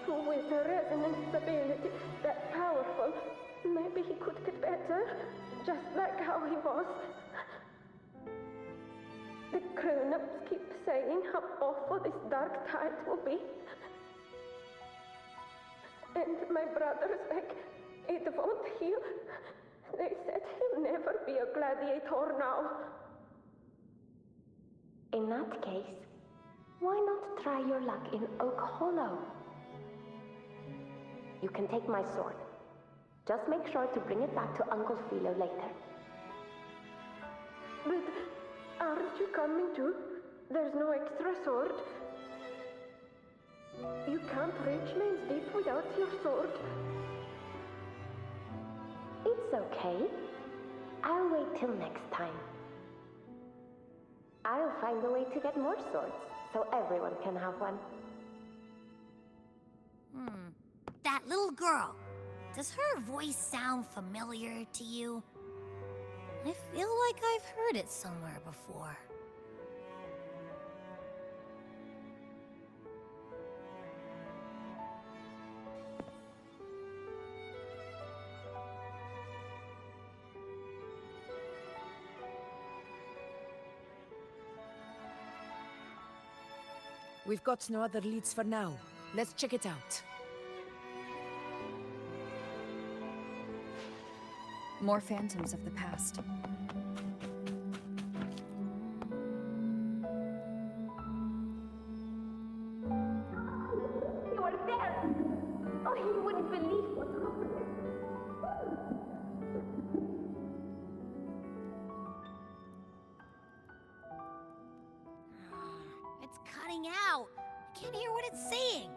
With a resonance ability that powerful, maybe he could get better, just like how he was. The grown-ups keep saying how awful this dark tide will be. And my brother's leg, it won't heal. They said he'll never be a gladiator now. In that case, why not try your luck in Oak Hollow? You can take my sword. Just make sure to bring it back to Uncle Philo later. But aren't you coming too? There's no extra sword. You can't reach Main's Deep without your sword. It's okay. I'll wait till next time. I'll find a way to get more swords, so everyone can have one. That little girl. Does her voice sound familiar to you? I feel like I've heard it somewhere before. We've got no other leads for now. Let's check it out. More phantoms of the past. You were there! Oh, you wouldn't believe what happened. It's cutting out. I can't hear what it's saying.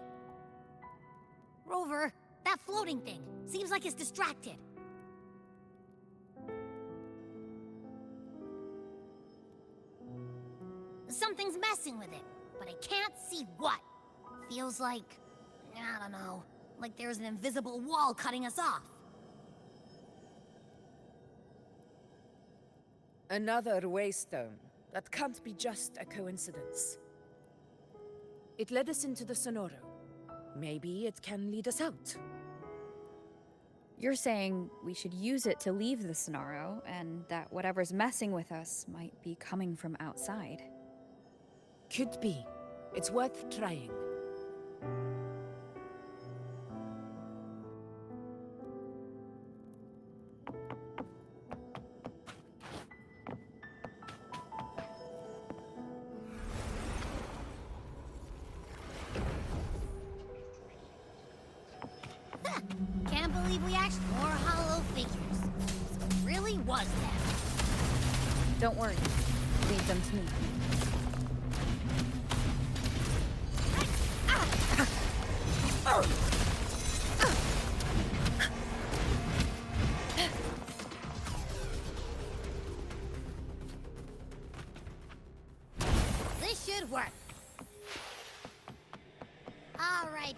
Rover, that floating thing. Seems like it's distracted. Something's messing with it, but I can't see what. Feels like, I don't know, like there's an invisible wall cutting us off. Another waystone. That can't be just a coincidence. It led us into the Sonoro. Maybe it can lead us out. You're saying we should use it to leave the Sonaro, and that whatever's messing with us might be coming from outside. Could be. It's worth trying. Can't believe we actually more hollow figures. So it really was them. Don't worry. Leave them to me. This should work. All right.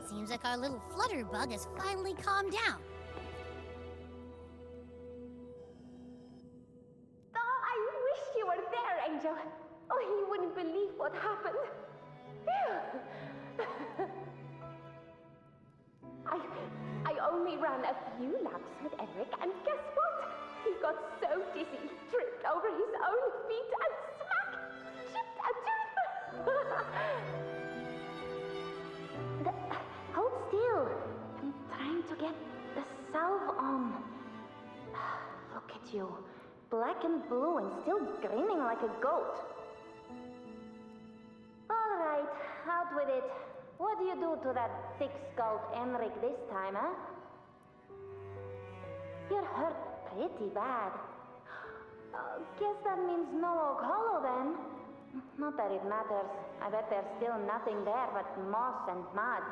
Seems like our little flutterbug has finally calmed down. Oh, I wish you were there, Angel. Oh, you wouldn't believe what happened. I only ran a few laps with Eric, and guess what? He got so dizzy, he tripped over his own feet and chipped a tooth. Hold still. I'm trying to get the salve on. Look at you. Black and blue and still grinning like a goat. All right, out with it. What do you do to that thick-skulled Enric this time, huh? You're hurt pretty bad. Guess that means no Oak Hollow then. Not that it matters. I bet there's still nothing there but moss and mud.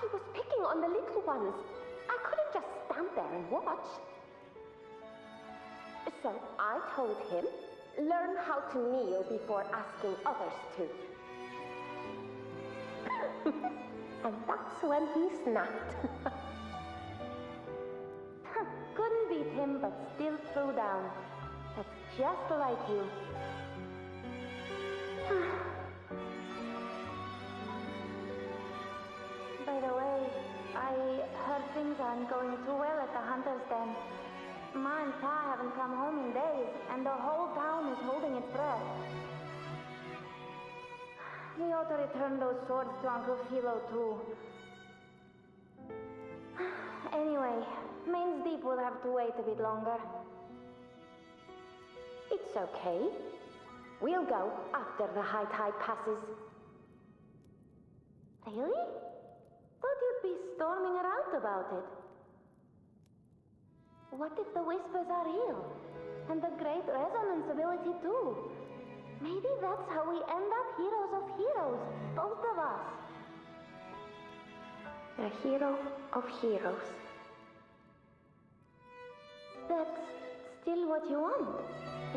He was picking on the little ones. I couldn't just stand there and watch. So I told him, learn how to kneel before asking others to. And that's when he snapped. Couldn't beat him, but still threw down. That's just like you. By the way, I heard things aren't going too well at the Hunter's Den. Ma and Pa haven't come home in days, and the whole town is holding its breath. We ought to return those swords to Uncle Philo, too. Anyway, Main's Deep will have to wait a bit longer. It's okay. We'll go after the high tide passes. Really? Thought you'd be storming around about it. What if the whispers are real? And the great resonance ability too? Maybe that's how we end up heroes of heroes, both of us. A hero of heroes. That's still what you want,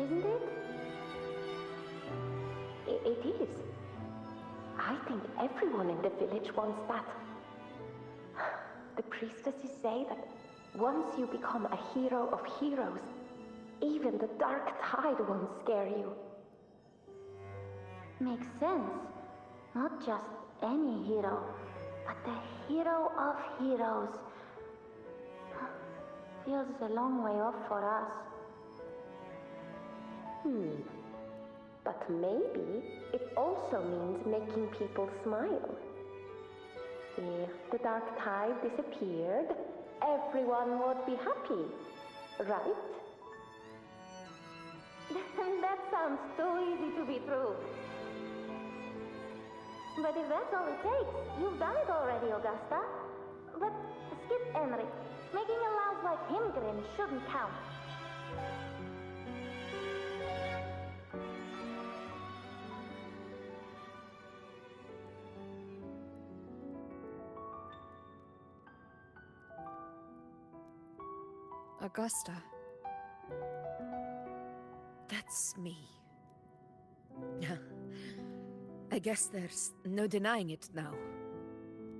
isn't it? It is. I think everyone in the village wants that. The priestesses say that once you become a hero of heroes, even the dark tide won't scare you. Makes sense. Not just any hero, but the hero of heroes. Feels a long way off for us. But maybe it also means making people smile. If the dark tide disappeared, everyone would be happy, right? That sounds too easy to be true. But if that's all it takes, you've done it already, Augusta. But skip Enric. Making a louse like him grin shouldn't count. Augusta. That's me. I guess there's no denying it now.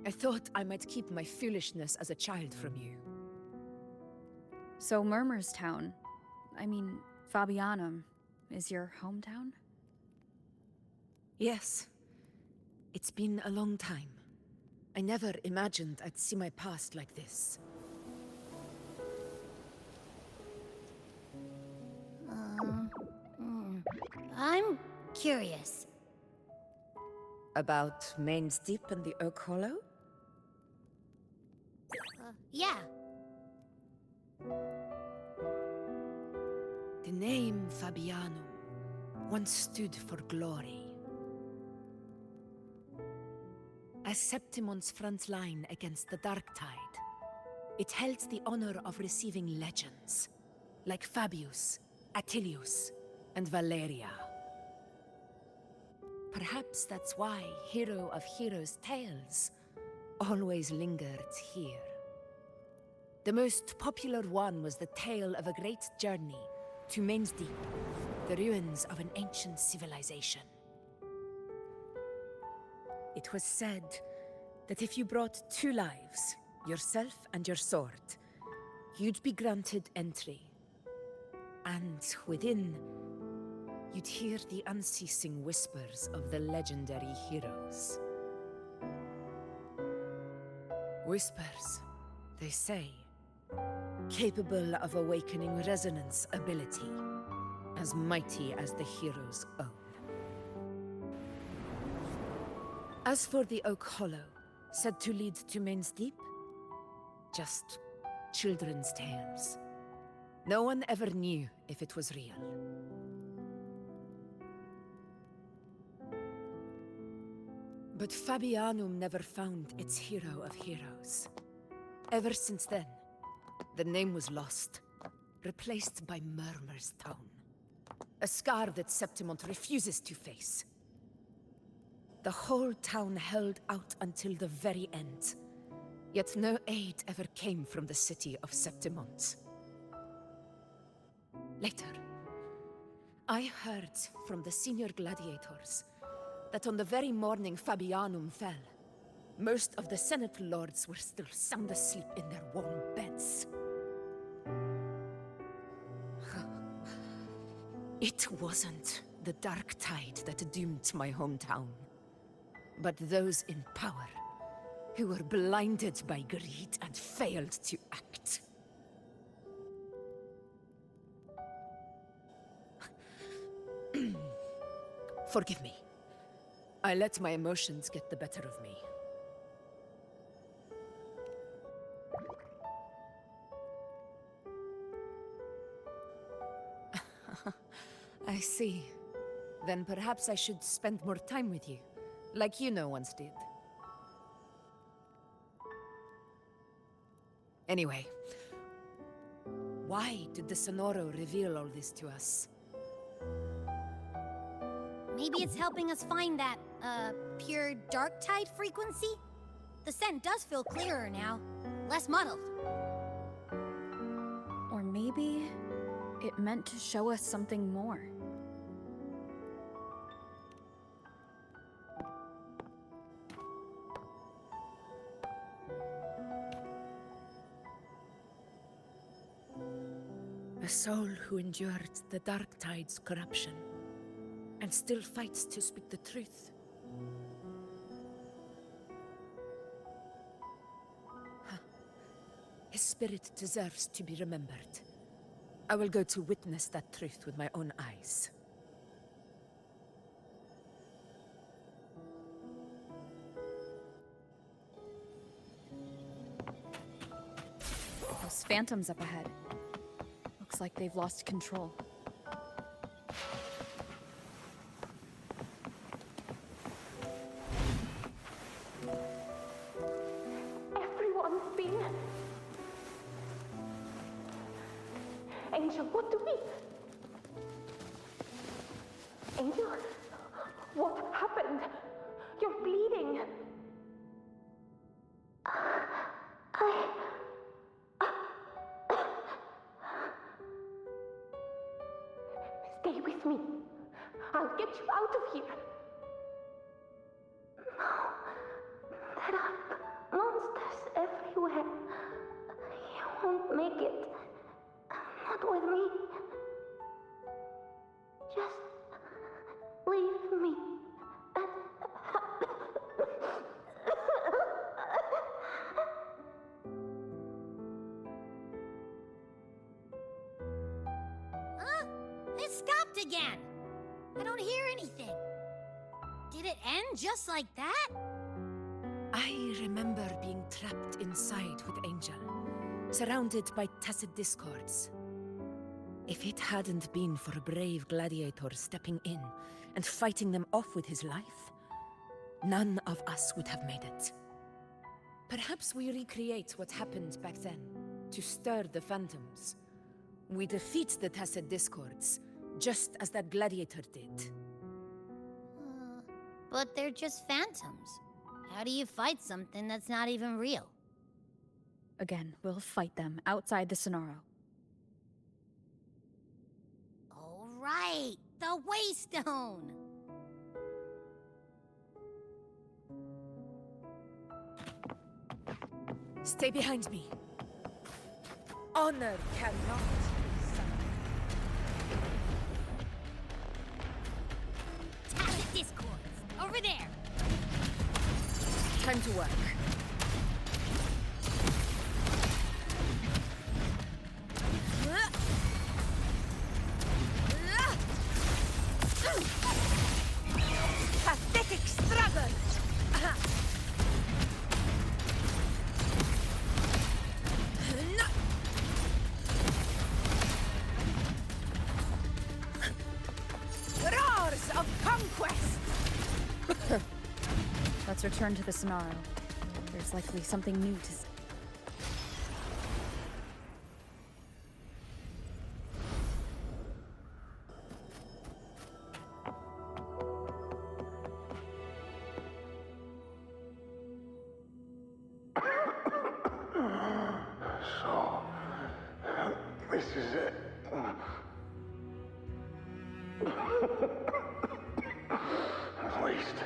I thought I might keep my foolishness as a child from you. So Murmur's town, Fabianum, is your hometown? Yes. It's been a long time. I never imagined I'd see my past like this. I'm curious. About Main's Deep and the Oak Hollow? Yeah. The name Fabianum once stood for glory. As Septimon's front line against the Dark Tide, it held the honor of receiving legends, like Fabius, Attilius, and Valeria. Perhaps that's why Hero of Heroes' tales always lingered here. The most popular one was the tale of a great journey to Main's Deep, the ruins of an ancient civilization. It was said that if you brought 2 lives, yourself and your sword, you'd be granted entry. And within, you'd hear the unceasing whispers of the legendary heroes. Whispers, they say, capable of awakening resonance ability, as mighty as the hero's own. As for the Oak Hollow, said to lead to Main's Deep, just children's tales. No one ever knew if it was real. But Fabianum never found its hero of heroes. Ever since then, the name was lost, replaced by Murmur's tone. A scar that Septimont refuses to face. The whole town held out until the very end, yet no aid ever came from the city of Septimont. Later, I heard from the senior gladiators that on the very morning Fabianum fell, most of the Senate lords were still sound asleep in their warm beds. It wasn't the Dark Tide that doomed my hometown, but those in power who were blinded by greed and failed to act. Forgive me. I let my emotions get the better of me. I see. Then perhaps I should spend more time with you, like once did. Anyway, why did the Sonoro reveal all this to us? Maybe it's helping us find that, pure dark tide frequency? The scent does feel clearer now, less muddled. Or maybe it meant to show us something more. A soul who endured the dark tide's corruption and still fights to speak the truth. His spirit deserves to be remembered. I will go to witness that truth with my own eyes. Those phantoms up ahead. Looks like they've lost control. Everyone's been... Angel, what do we... Angel, what happened? You're bleeding. Stay with me. I'll get you out of here. No. There are monsters everywhere. You won't make it. Not with me. Just leave me. Huh? It stopped again! I don't hear anything. Did it end just like that? I remember being trapped inside with Angel, surrounded by tacit discords. If it hadn't been for a brave gladiator stepping in and fighting them off with his life, none of us would have made it. Perhaps we recreate what happened back then, to stir the phantoms. We defeat the tacit discords, just as that gladiator did. But they're just phantoms. How do you fight something that's not even real? Again, we'll fight them outside the Sonoro. All right, the Waystone! Stay behind me. Honor cannot be silenced. Tacit discords, over there! Time to work. Pathetic struggle! Roars of conquest! Let's return to the Sonaro. There's likely something new to see. So, this is it. At least,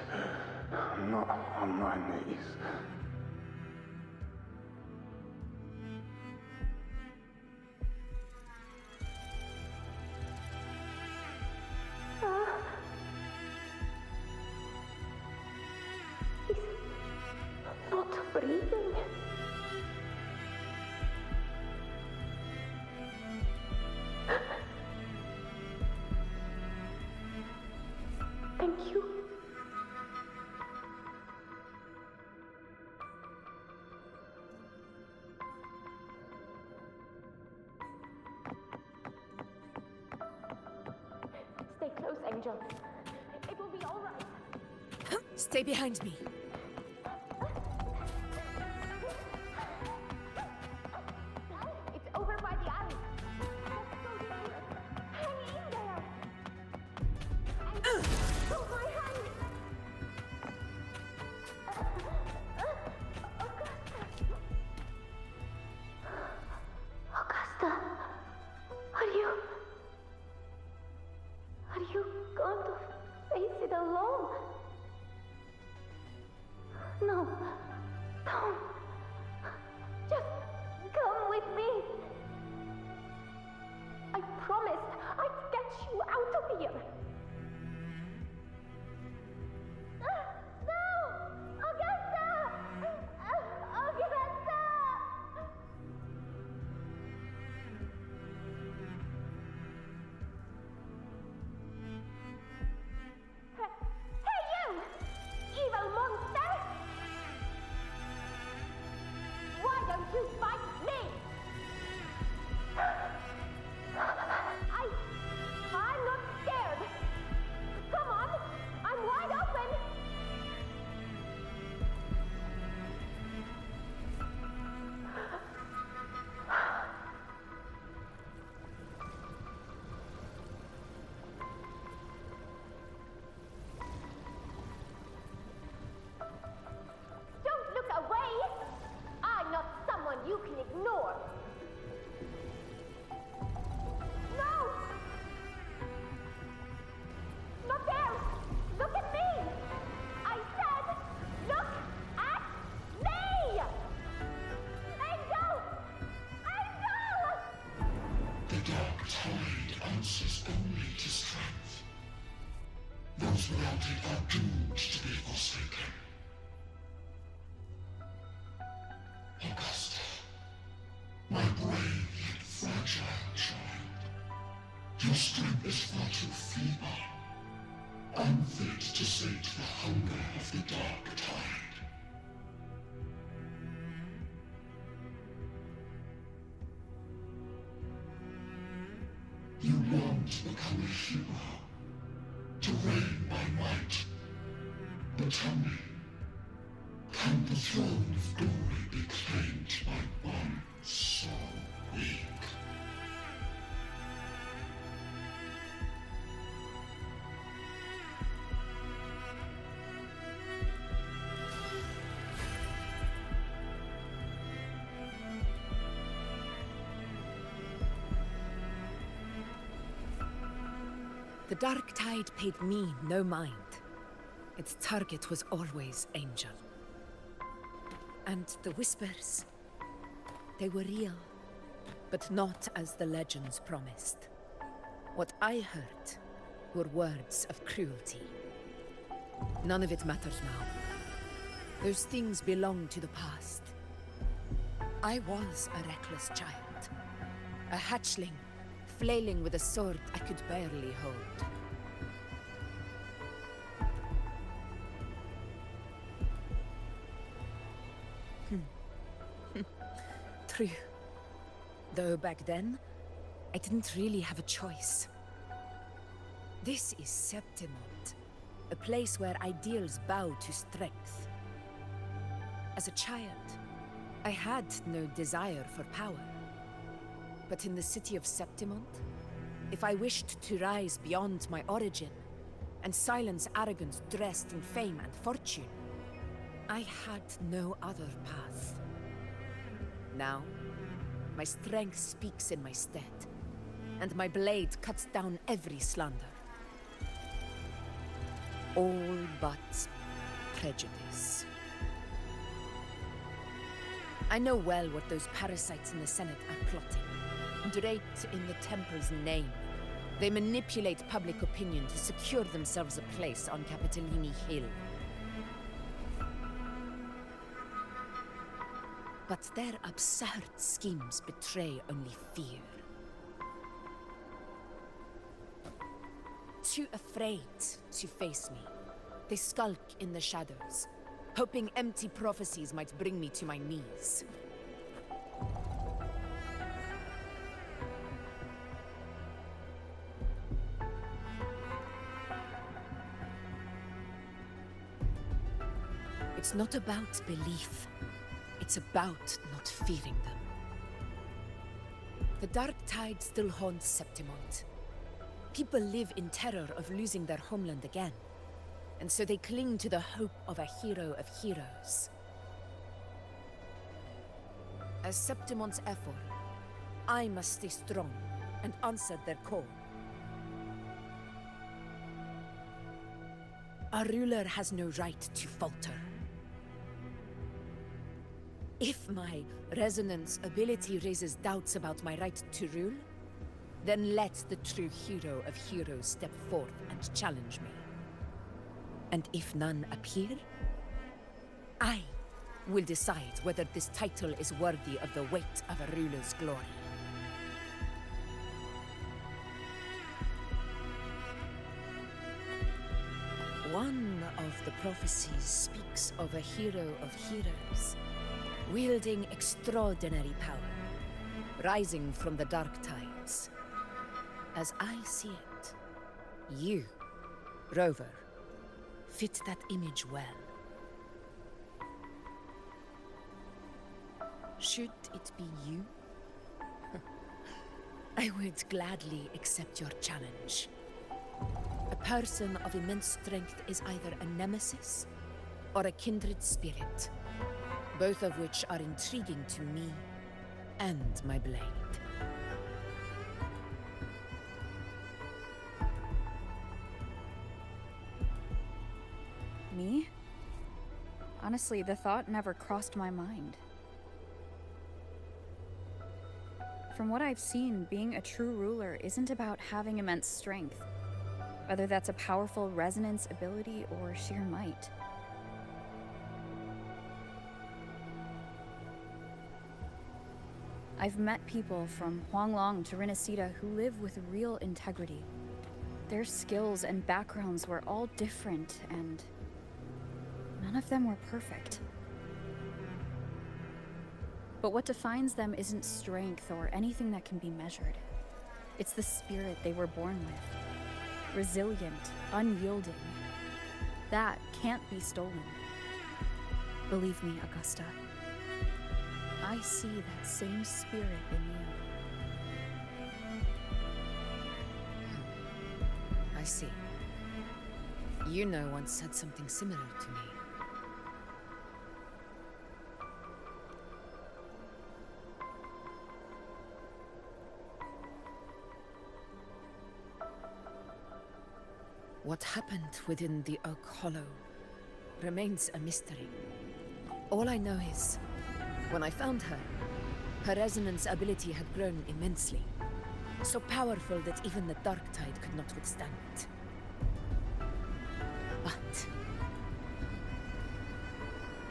I'm not on my knees. He's not breathing. Thank you. Stay close, Angel. It will be all right. Stay behind me. No. Don't. Just come with me. I promised I'd get you out of here. No! Augusta! Augusta! Hey, you! Evil monster! Why don't you fight me? I'm not scared. Come on, I'm wide open. Don't look away. I'm not someone you can ignore. No! Not there! Look at me! I said, look at me! Angel! Angel! The dark tide answers only to strength. Those without it are doomed to be forsaken. Augusta, my brave yet fragile child, your strength is far too feeble, unfit to sate the hunger of the dark tide. You long to become a hero, to reign by might. But tell me, can the throne of glory be claimed by one so weak? The dark tide paid me no mind. Its target was always Angel. And the whispers, they were real, but not as the legends promised. What I heard were words of cruelty. None of it matters now. Those things belong to the past. I was a reckless child, a hatchling, flailing with a sword I could barely hold. True. Though back then, I didn't really have a choice. This is Septimont, a place where ideals bow to strength. As a child, I had no desire for power. But in the city of Septimont, if I wished to rise beyond my origin and silence arrogance dressed in fame and fortune, I had no other path. Now, my strength speaks in my stead, and my blade cuts down every slander. All but prejudice. I know well what those parasites in the Senate are plotting. Draped in the Temple's name, they manipulate public opinion to secure themselves a place on Capitolini Hill. But their absurd schemes betray only fear. Too afraid to face me, they skulk in the shadows, hoping empty prophecies might bring me to my knees. It's not about belief. It's about not fearing them. The dark tide still haunts Septimont. People live in terror of losing their homeland again, and so they cling to the hope of a hero of heroes. As Septimont's effort, I must stay strong and answer their call. Our ruler has no right to falter. If my resonance ability raises doubts about my right to rule, then let the true hero of heroes step forth and challenge me. And if none appear, I will decide whether this title is worthy of the weight of a ruler's glory. One of the prophecies speaks of a hero of heroes, wielding extraordinary power, rising from the dark tides. As I see it, you, Rover, fit that image well. Should it be you? I would gladly accept your challenge. A person of immense strength is either a nemesis or a kindred spirit, both of which are intriguing to me and my blade. Me? Honestly, the thought never crossed my mind. From what I've seen, being a true ruler isn't about having immense strength, whether that's a powerful resonance ability or sheer might. I've met people from Huanglong to Renacida who live with real integrity. Their skills and backgrounds were all different, and none of them were perfect. But what defines them isn't strength or anything that can be measured. It's the spirit they were born with. Resilient, unyielding. That can't be stolen. Believe me, Augusta. I see that same spirit in you. I see. You know once said something similar to me. What happened within the Oak Hollow remains a mystery. All I know is, when I found her, her resonance ability had grown immensely. So powerful that even the Dark Tide could not withstand it. But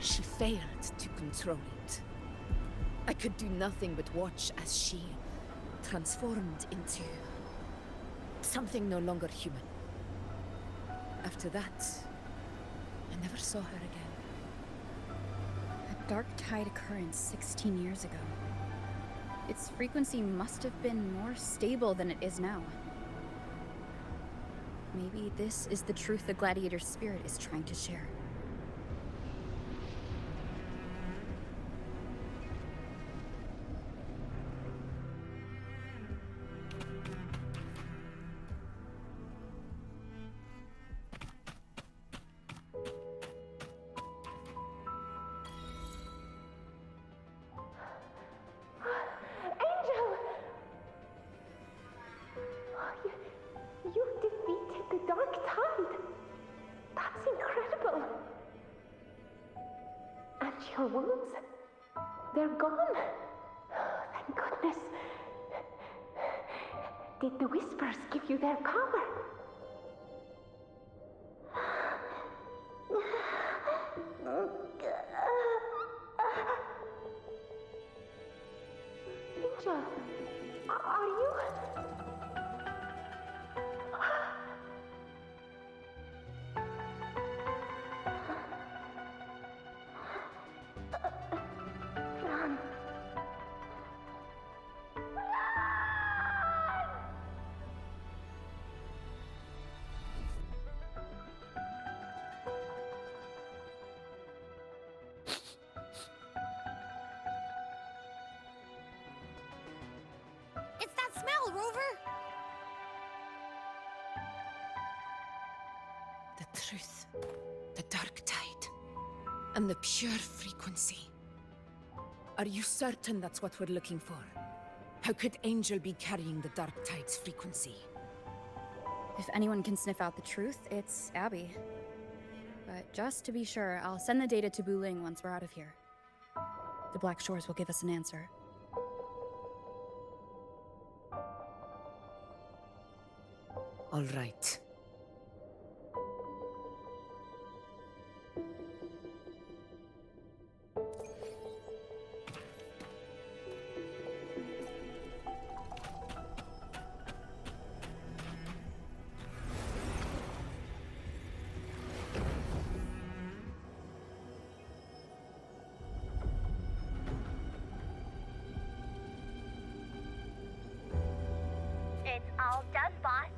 she failed to control it. I could do nothing but watch as she transformed into something no longer human. After that, I never saw her again. A Dark Tide occurrence 16 years ago. Its frequency must have been more stable than it is now. Maybe this is the truth the gladiator spirit is trying to share. You've defeated the Dark Tide! That's incredible! And your wounds? They're gone! Thank goodness! Did the Whispers give you their power? Ninja, are you... It's that smell, Rover! The truth, the Dark Tide, and the pure frequency. Are you certain that's what we're looking for? How could Angel be carrying the Dark Tide's frequency? If anyone can sniff out the truth, it's Abby. But just to be sure, I'll send the data to Buling once we're out of here. The Black Shores will give us an answer. All right. It's all done, boss.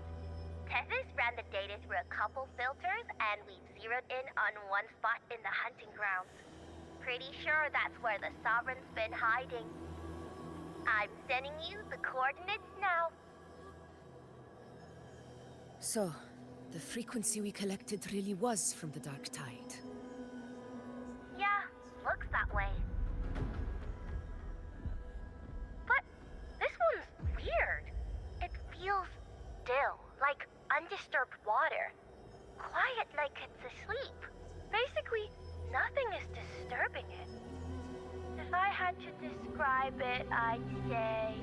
Tethys ran the data through a couple filters, and we've zeroed in on one spot in the hunting grounds. Pretty sure that's where the Sovereign's been hiding. I'm sending you the coordinates now. So, the frequency we collected really was from the Dark Tide. Yeah, looks that way. But this one's weird. It feels still, like undisturbed water. Quiet like it's asleep. Basically, nothing is disturbing it. If I had to describe it, I'd say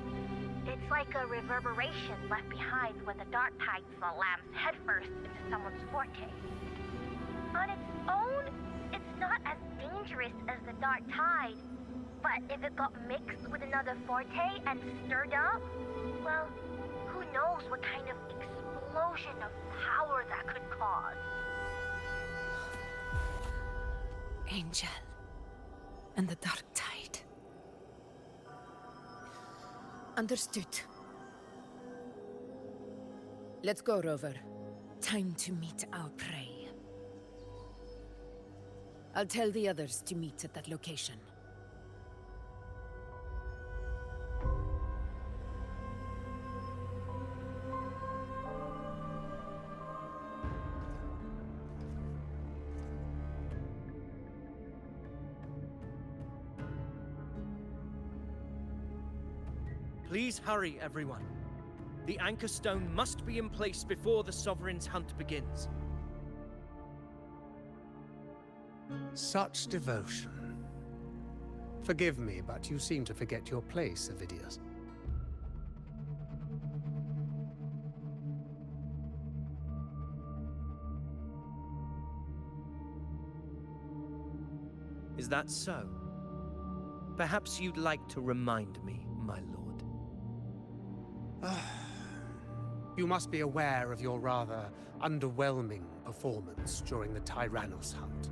it's like a reverberation left behind when the Dark Tide slams headfirst into someone's forte. On its own, it's not as dangerous as the Dark Tide, but if it got mixed with another forte and stirred up, well, who knows what kind of explosion of power that could cause. Angel. And the Dark Tide. Understood. Let's go, Rover. Time to meet our prey. I'll tell the others to meet at that location. Please hurry, everyone. The anchor stone must be in place before the Sovereign's hunt begins. Such devotion. Forgive me, but you seem to forget your place, Avidius. Is that so? Perhaps you'd like to remind me, my lord. You must be aware of your rather underwhelming performance during the Tyrannus hunt.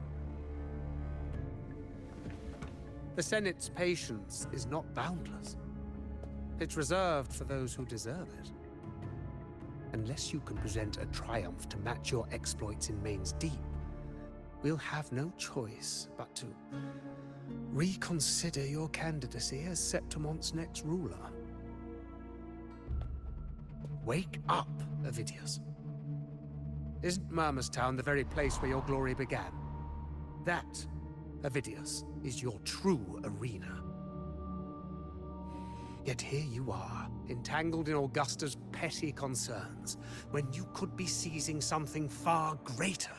The Senate's patience is not boundless. It's reserved for those who deserve it. Unless you can present a triumph to match your exploits in Main's Deep, we'll have no choice but to reconsider your candidacy as Septimon's next ruler. Wake up, Avidius. Isn't Murmustown the very place where your glory began? That, Avidius, is your true arena. Yet here you are, entangled in Augusta's petty concerns, when you could be seizing something far greater.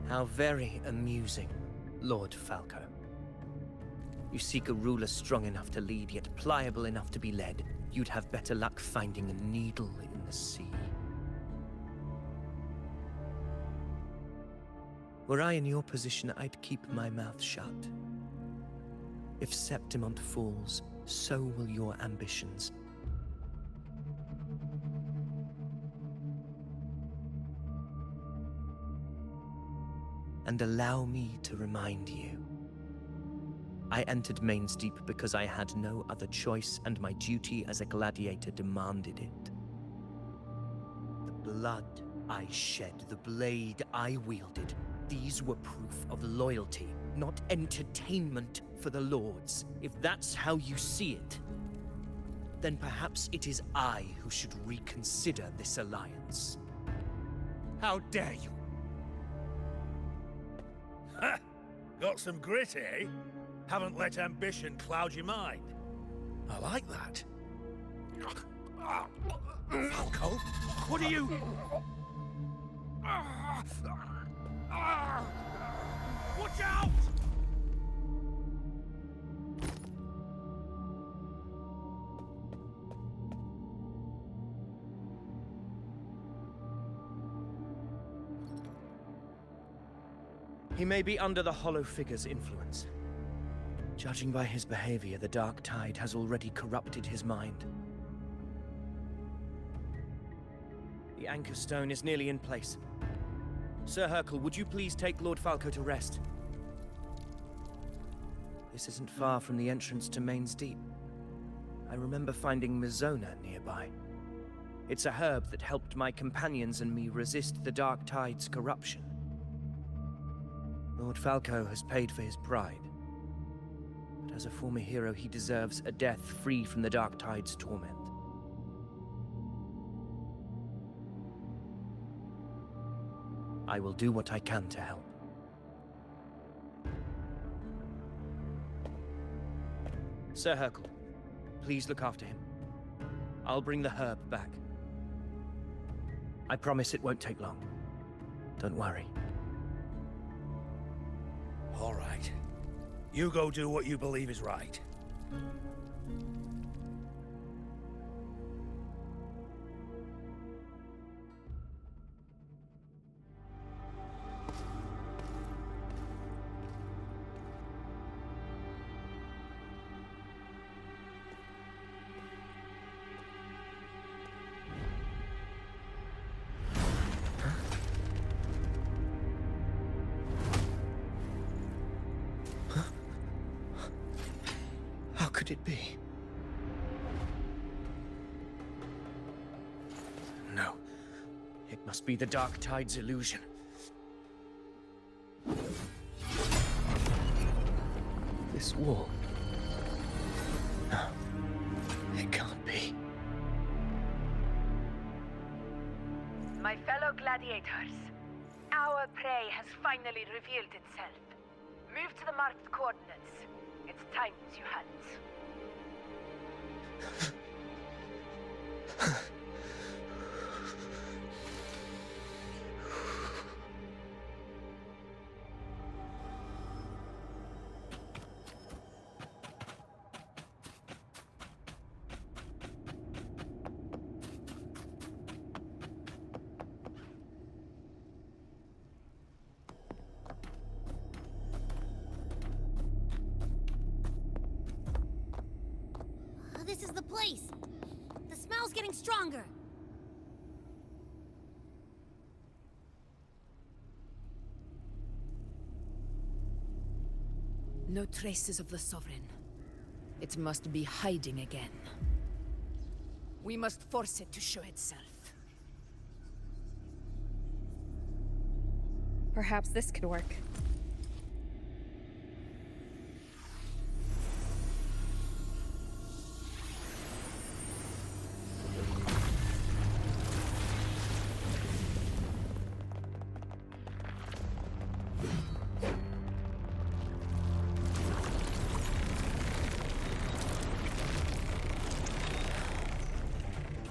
How very amusing, Lord Falco. You seek a ruler strong enough to lead, yet pliable enough to be led. You'd have better luck finding a needle in the sea. Were I in your position, I'd keep my mouth shut. If Septimont falls, so will your ambitions. And allow me to remind you. I entered Main's Deep because I had no other choice, and my duty as a gladiator demanded it. The blood I shed, the blade I wielded, these were proof of loyalty, not entertainment for the Lords. If that's how you see it, then perhaps it is I who should reconsider this alliance. How dare you? Ha! Got some grit, eh? Haven't let ambition cloud your mind. I like that. Falco, what are you... Watch out! He may be under the Hollow Figure's influence. Judging by his behavior, the Dark Tide has already corrupted his mind. The Anchor Stone is nearly in place. Sir Hercule, would you please take Lord Falco to rest? This isn't far from the entrance to Main's Deep. I remember finding Mizona nearby. It's a herb that helped my companions and me resist the Dark Tide's corruption. Lord Falco has paid for his pride. But as a former hero, he deserves a death free from the Dark Tide's torment. I will do what I can to help. Sir Hercule, please look after him. I'll bring the herb back. I promise it won't take long. Don't worry. All right. You go do what you believe is right. How could it be? No. It must be the Dark Tide's illusion. This wall. No. It can't be. My fellow gladiators, our prey has finally revealed itself. Move to the marked coordinates. It's time to hunt. This is the place! The smell's getting stronger! No traces of the Sovereign. It must be hiding again. We must force it to show itself. Perhaps this could work.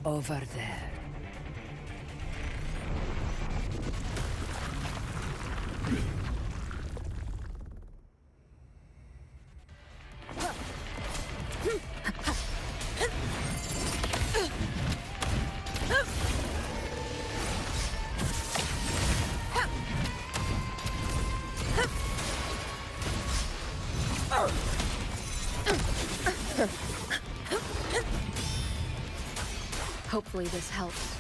Over there. Hopefully this helps.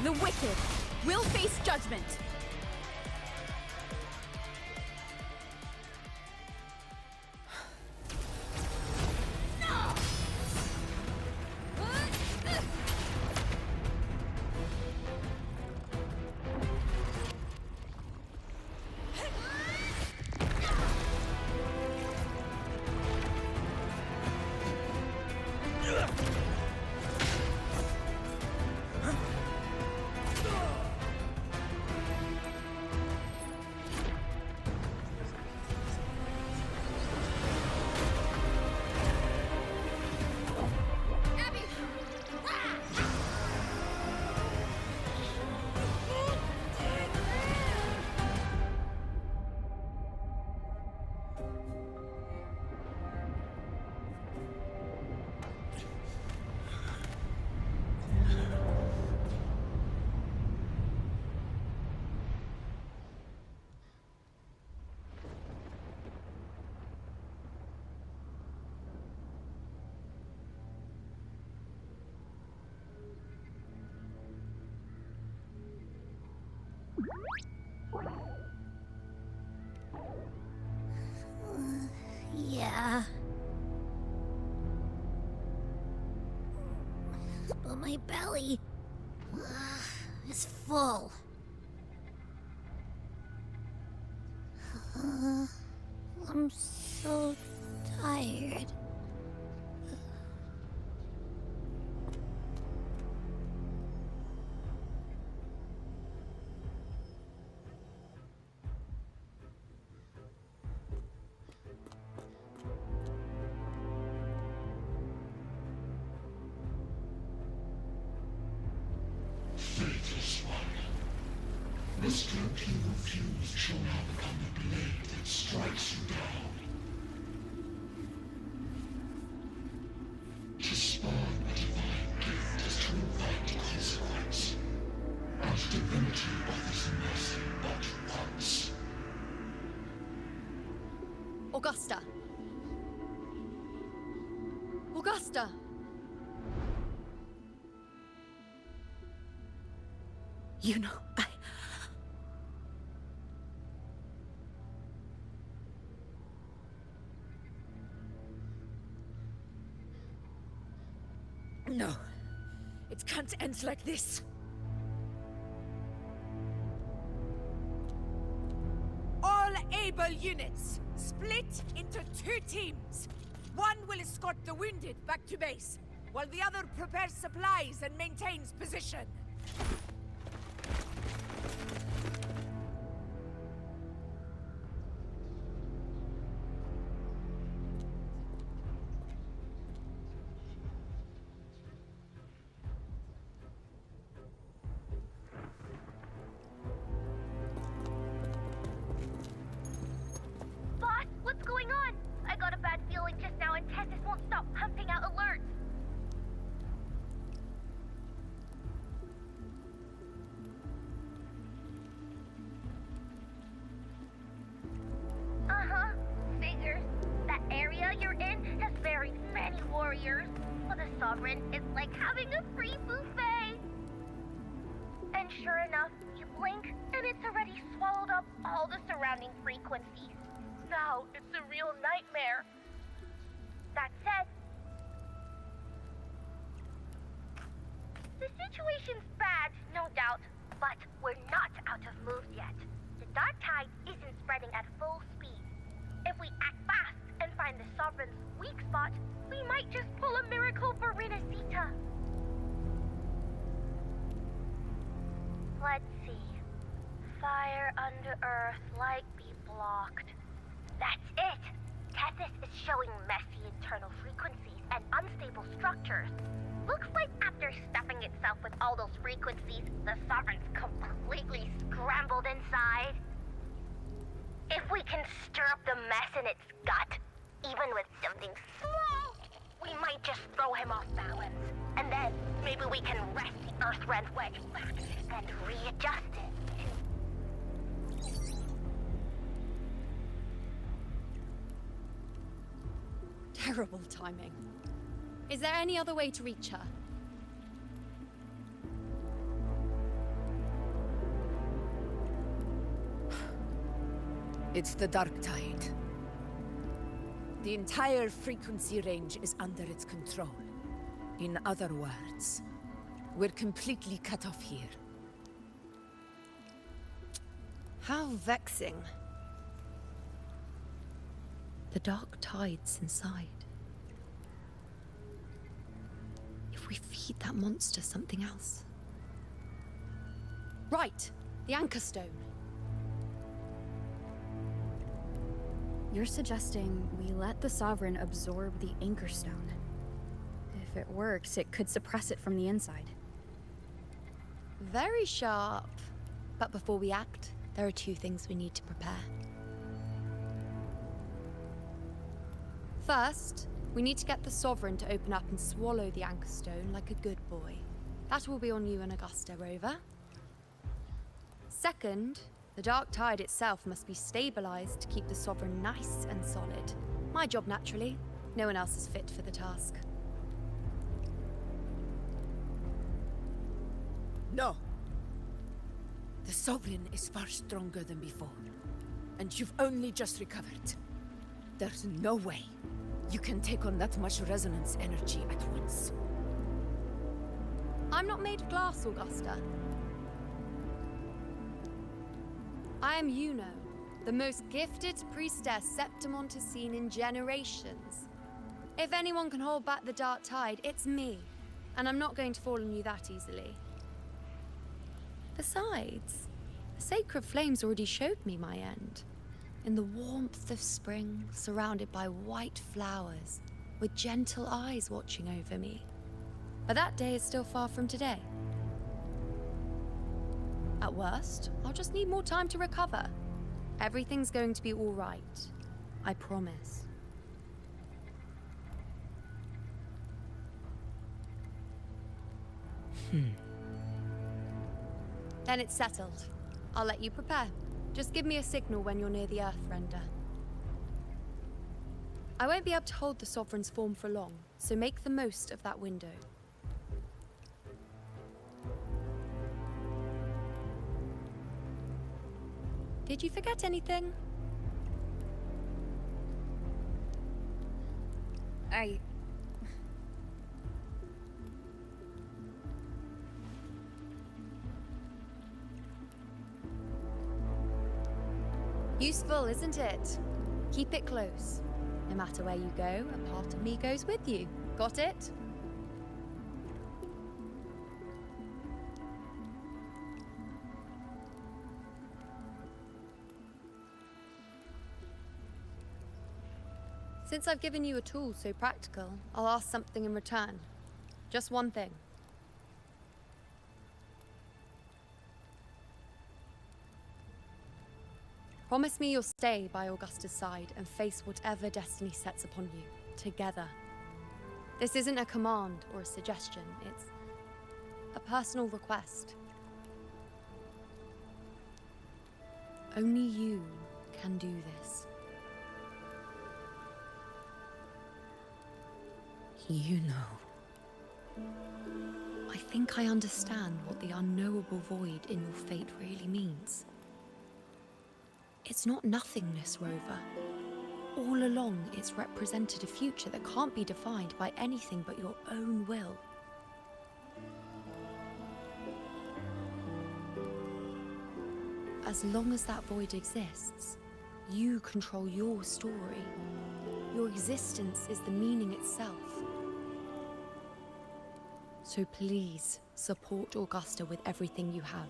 The wicked will face judgment. Yeah. But my belly is full. I'm so tired. Faithless one, the strength you refuse shall now become the blade that strikes you down. To spawn a divine gift is to invite consequence, and divinity offers mercy but once. Augusta! Augusta! You know, No. It can't end like this. All able units, split into 2 teams. One will escort the wounded back to base, while the other prepares supplies and maintains position. Boss, what's going on? I got a bad feeling just now and Tessus won't stop pumping out alerts. Uh-huh. Figures. That area you're in has very many warriors. But the Sovereign is like having a free buffet. And sure enough, you blink, and it's already swallowed up all the surrounding frequencies. Now it's a real nightmare. That said, the situation's bad, no doubt, but we're not out of moves yet. The dark tide isn't spreading at full speed. If we act fast and find the Sovereign's weak spot, we might just pull a miracle for Renacita. Let's see. Fire under earth, light be blocked. That's it! Tethys is showing messy internal frequencies and unstable structures. Looks like after stuffing itself with all those frequencies, the Sovereign's completely scrambled inside. If we can stir up the mess in its gut, even with something small, we might just throw him off balance. And then maybe we can wrest the Earthrend wedge back and readjust it. Terrible timing. Is there any other way to reach her? It's the dark tide. The entire frequency range is under its control. In other words, we're completely cut off here. How vexing. The dark tide's inside. If we feed that monster something else. Right! The Anchor Stone. You're suggesting we let the Sovereign absorb the Anchor Stone. If it works, it could suppress it from the inside. Very sharp. But before we act, there are 2 things we need to prepare. First, we need to get the Sovereign to open up and swallow the Anchor Stone like a good boy. That will be on you and Augusta, Rover. Second, the Dark Tide itself must be stabilized to keep the Sovereign nice and solid. My job, naturally. No one else is fit for the task. No. The The Sovereign is far stronger than before, and you've only just recovered. There's no way you can take on that much resonance energy at once. I'm not made of glass, Augusta. I am Yuno, the most gifted priestess Septimont has seen in generations. If anyone can hold back the dark tide, it's me. And I'm not going to fall on you that easily. Besides, the sacred flames already showed me my end. In the warmth of spring, surrounded by white flowers, with gentle eyes watching over me. But that day is still far from today. At worst, I'll just need more time to recover. Everything's going to be all right. I promise. Then it's settled. I'll let you prepare. Just give me a signal when you're near the Earthrender. I won't be able to hold the Sovereign's form for long, so make the most of that window. Did you forget anything? Useful, isn't it? Keep it close. No matter where you go, a part of me goes with you. Got it? Since I've given you a tool so practical, I'll ask something in return. Just one thing. Promise me you'll stay by Augusta's side and face whatever destiny sets upon you, together. This isn't a command or a suggestion, it's a personal request. Only you can do this. You know. I think I understand what the unknowable void in your fate really means. It's not nothingness, Rover. All along, it's represented a future that can't be defined by anything but your own will. As long as that void exists, you control your story. Your existence is the meaning itself. So please, support Augusta with everything you have.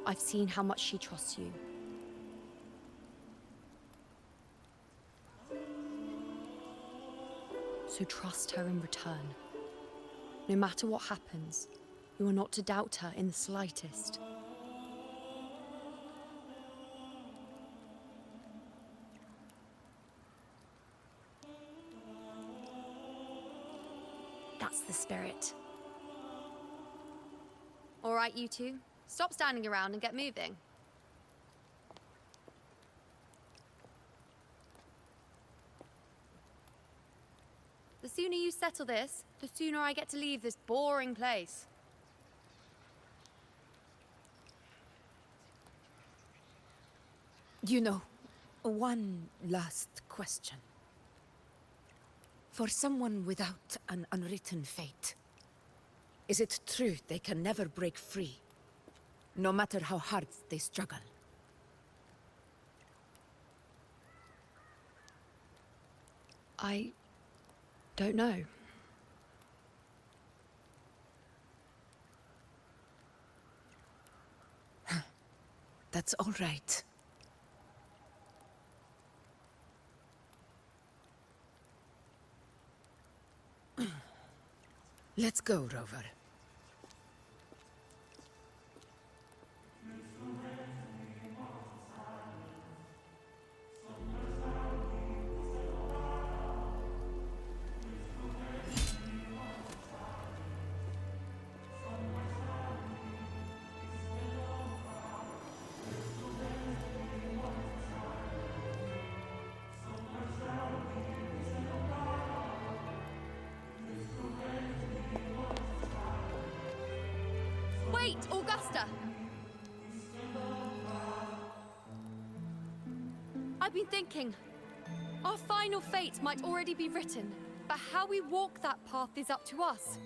I've seen how much she trusts you. So trust her in return. No matter what happens, you are not to doubt her in the slightest. That's the spirit. All right, you two. Stop standing around and get moving. The sooner you settle this, the sooner I get to leave this boring place. You know, one last question. For someone without an unwritten fate, is it true they can never break free, no matter how hard they struggle? I don't know. That's all right. Let's go, Rover. Wait, Augusta! I've been thinking. Our final fate might already be written, but how we walk that path is up to us.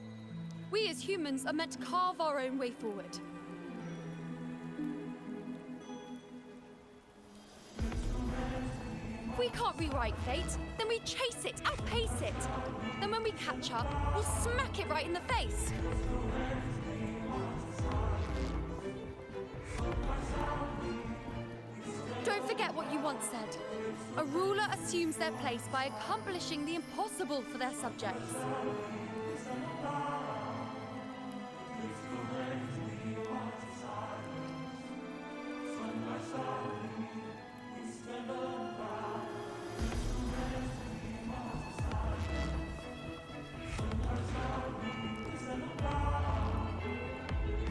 We as humans are meant to carve our own way forward. If we can't rewrite fate, then we chase it, outpace it. Then when we catch up, we'll smack it right in the face. Don't forget what you once said. A ruler assumes their place by accomplishing the impossible for their subjects.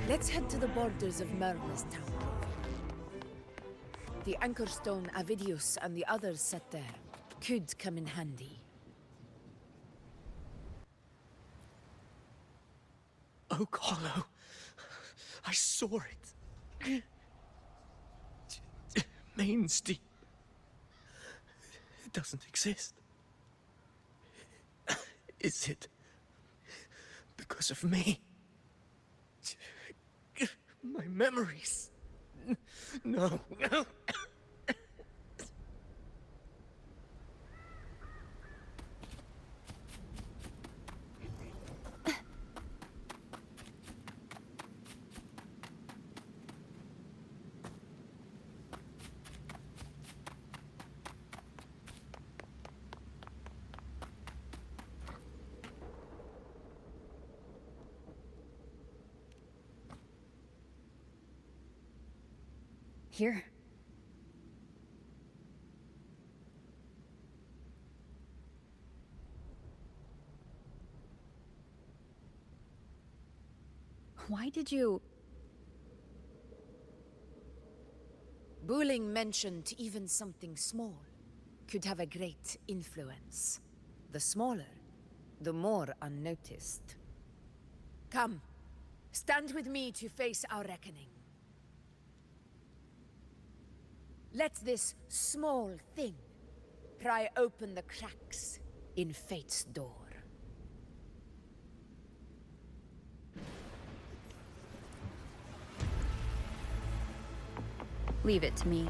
Let's head to the borders of Myrna's town. The anchor stone Avidius and the others set there could come in handy. Oak Hollow. I saw it. Main's deep. It doesn't exist. Is it because of me? My memories. No. Here. Why did you... Buling mentioned even something small could have a great influence. The smaller, the more unnoticed. Come, stand with me to face our reckoning. Let this small thing pry open the cracks in fate's door. Leave it to me.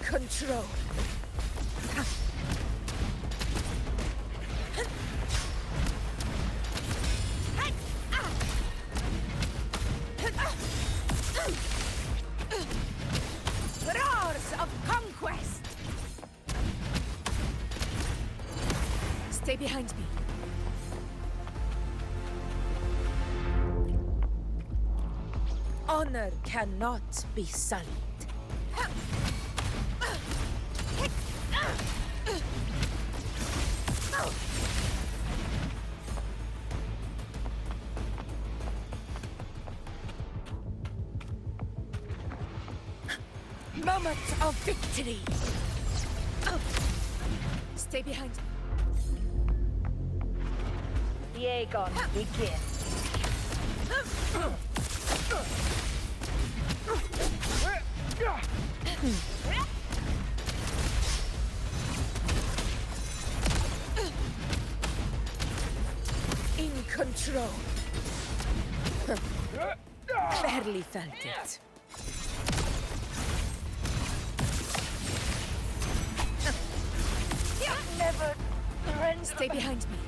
Control. Roars of conquest. Stay behind me. Honor cannot be sullied. Moment of victory! Stay behind me. The Aegon begins. In control. Barely felt it. Never stay behind me.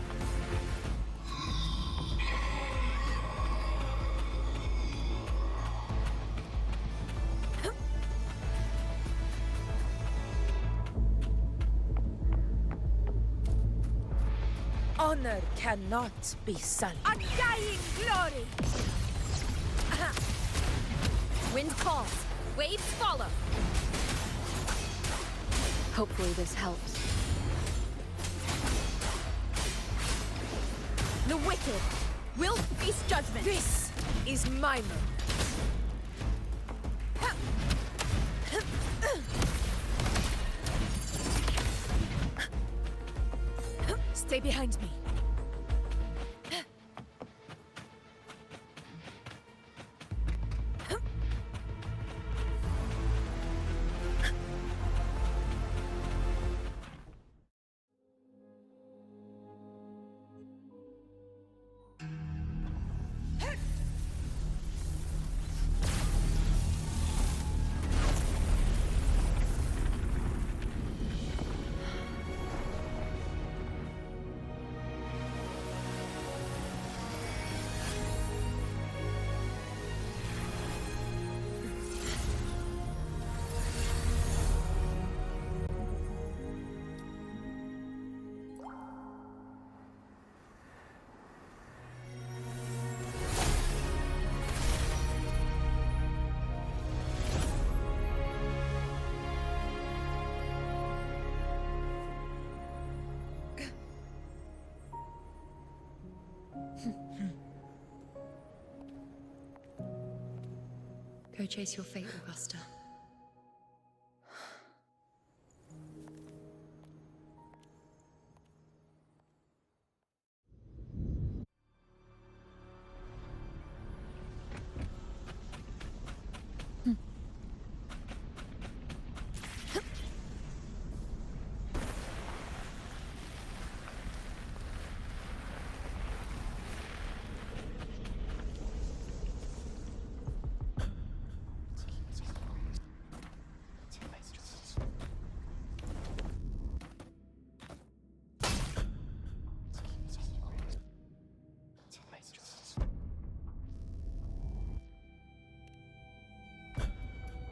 Honor cannot be sullied. Undying glory! Wind calls, waves follow. Hopefully this helps. The wicked will face judgment. This is my moment. Stay behind me. Go chase your fate, Augusta.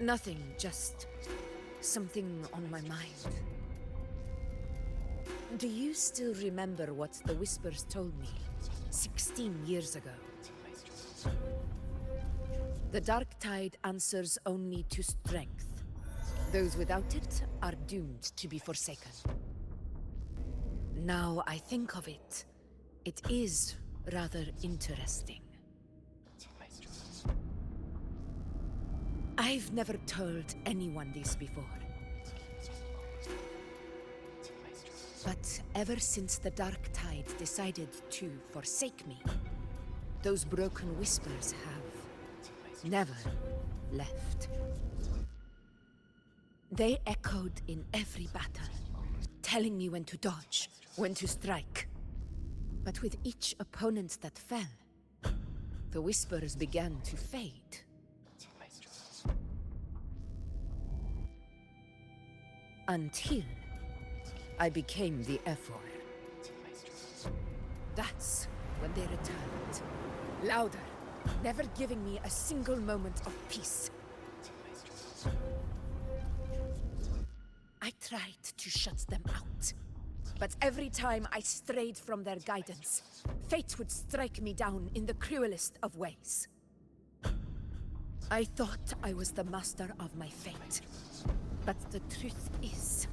Nothing, just something on my mind. Do you still remember what the Whispers told me 16 years ago? The Dark Tide answers only to strength. Those without it are doomed to be forsaken. Now I think of it, it is rather interesting. I've never told anyone this before. But ever since the Dark Tide decided to forsake me, those broken Whispers have never left. They echoed in every battle, telling me when to dodge, when to strike. But with each opponent that fell, the Whispers began to fade. Until I became the Ephor. That's when they returned. Louder, never giving me a single moment of peace. I tried to shut them out, but every time I strayed from their guidance, fate would strike me down in the cruelest of ways. I thought I was the master of my fate. But the truth is,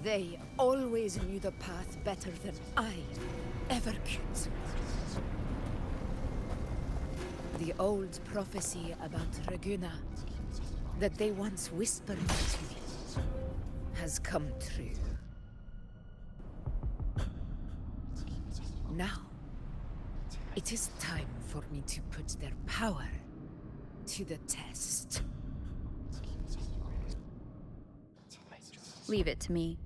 they always knew the path better than I ever could. The old prophecy about Raguna, that they once whispered to me, has come true. Now, it is time for me to put their power to the test. Leave it to me.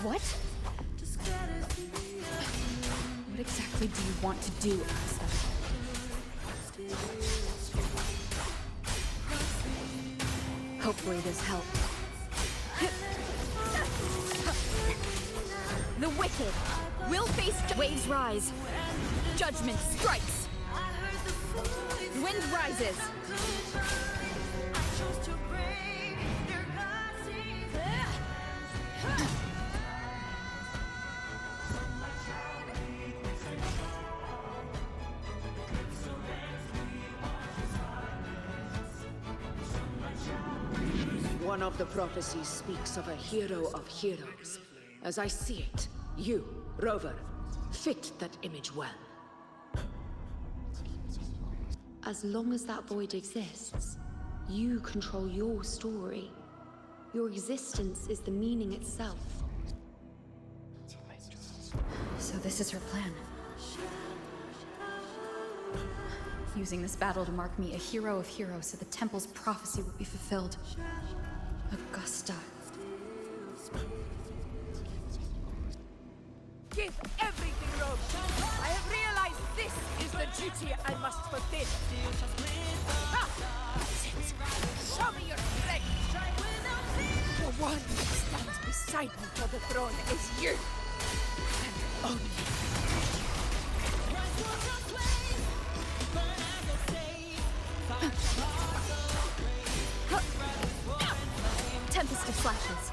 What? What exactly do you want to do, Augusta? Hopefully this helps. The wicked will face waves rise. Judgment strikes. Wind rises. One of the prophecies speaks of a hero of heroes. As I see it, you, Rover, fit that image well. As long as that void exists, you control your story. Your existence is the meaning itself. So this is her plan. Using this battle to mark me a hero of heroes so the temple's prophecy would be fulfilled. Augusta. Give everything, Rover. I have realized this is the duty I must fulfill. Ha! That's it. Show me your strength. The one who stands beside me for the throne is you. And only. Tempest of flashes.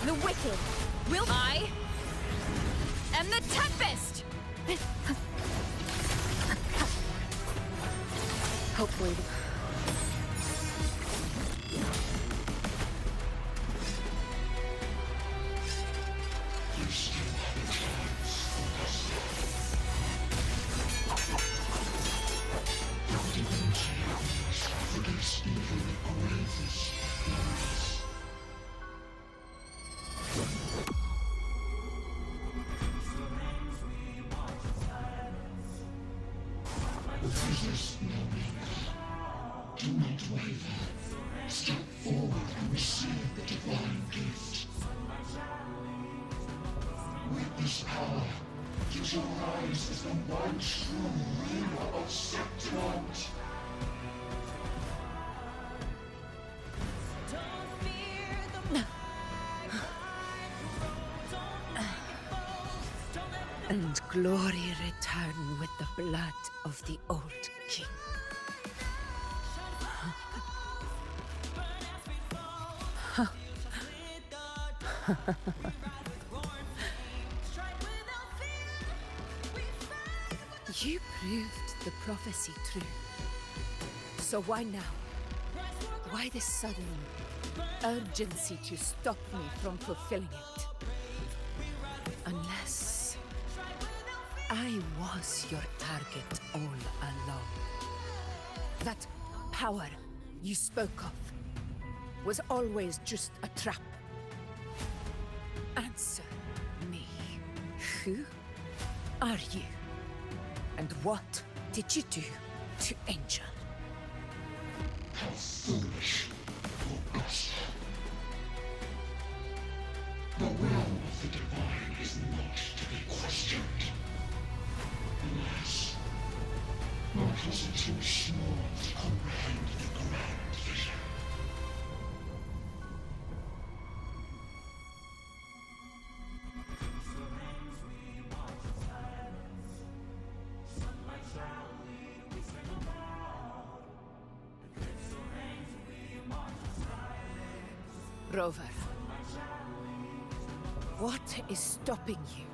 The wicked will... I am the Tempest! Hopefully. Resist no weaker. Do not waver. Step forward and receive the divine gift. With this power, you shall rise as the one true ruler of Septimont. And glory return with the blood of the old king. You proved the prophecy true. So why now? Why this sudden urgency to stop me from fulfilling it? Unless I was your target all along. That power you spoke of was always just a trap. Answer me. Who are you? And what did you do to Angel? How foolish, Augusta. The will of the divine is not to be questioned. Alas, mortals are too small to comprehend the grand vision. Rover, what is stopping you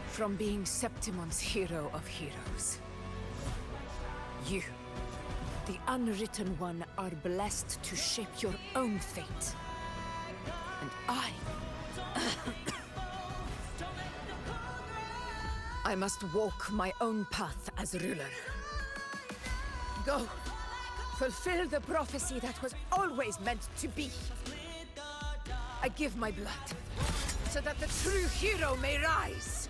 from being Septimon's hero of heroes? You, the unwritten one, are blessed to shape your own fate. And I must walk my own path as ruler. Go, fulfill the prophecy that was always meant to be. I give my blood, so that the true hero may rise.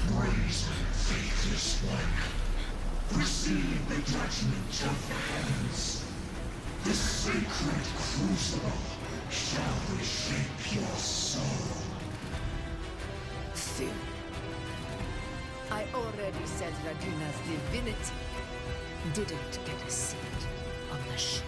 Brazen, faithless one, receive the judgment of the heavens. The sacred crucible shall reshape your soul. Fool. I already said Raguna's divinity didn't get a seat on the ship.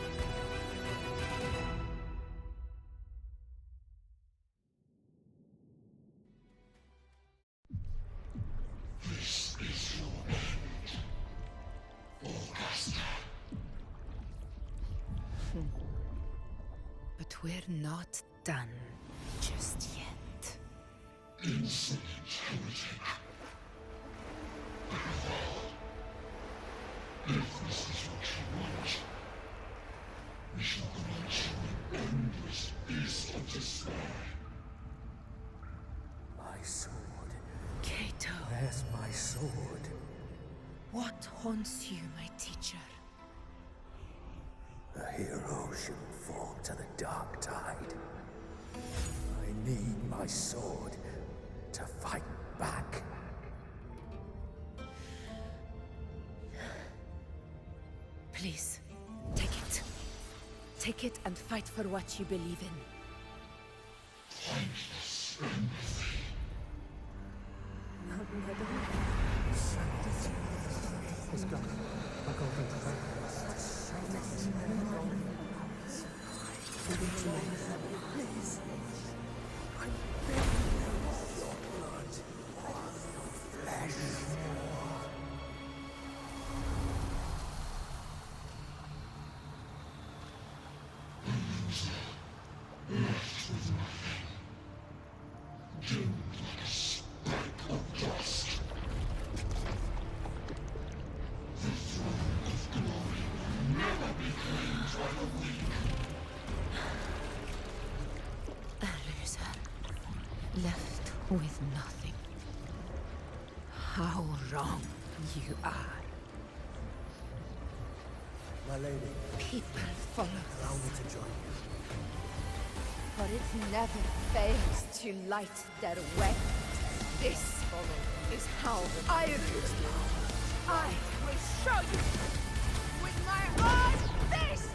This is your end, Augusta. we're not done just yet. Insolent heretic. If this is what you want, we shall grant you an endless beast of despair. My sword. Cato. Where's my sword? What haunts you, my teacher? A hero shouldn't fall to the dark tide. I need my sword to fight back. Please, take it. Take it and fight for what you believe in. Thankless empathy. He's gone. I'll go think about it. Please. I'm begging you of your blood, your flesh. Left with nothing. Dimmed like a speck of dust. The throne of glory will never be claimed by the weak. A loser. Left with nothing. How wrong you are. My lady. People follow Allow us. me to join you. For it never fails to light their way. This is how I rule. I will show you with my own fist!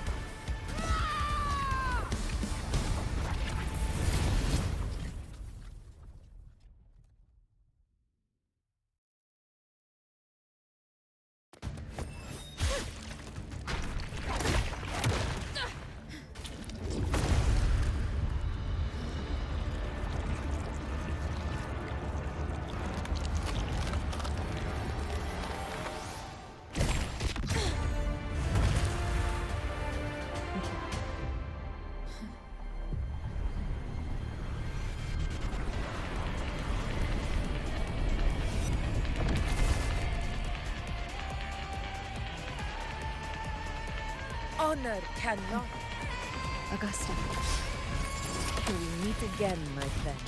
Honor cannot. Augusta. We meet again, my friend.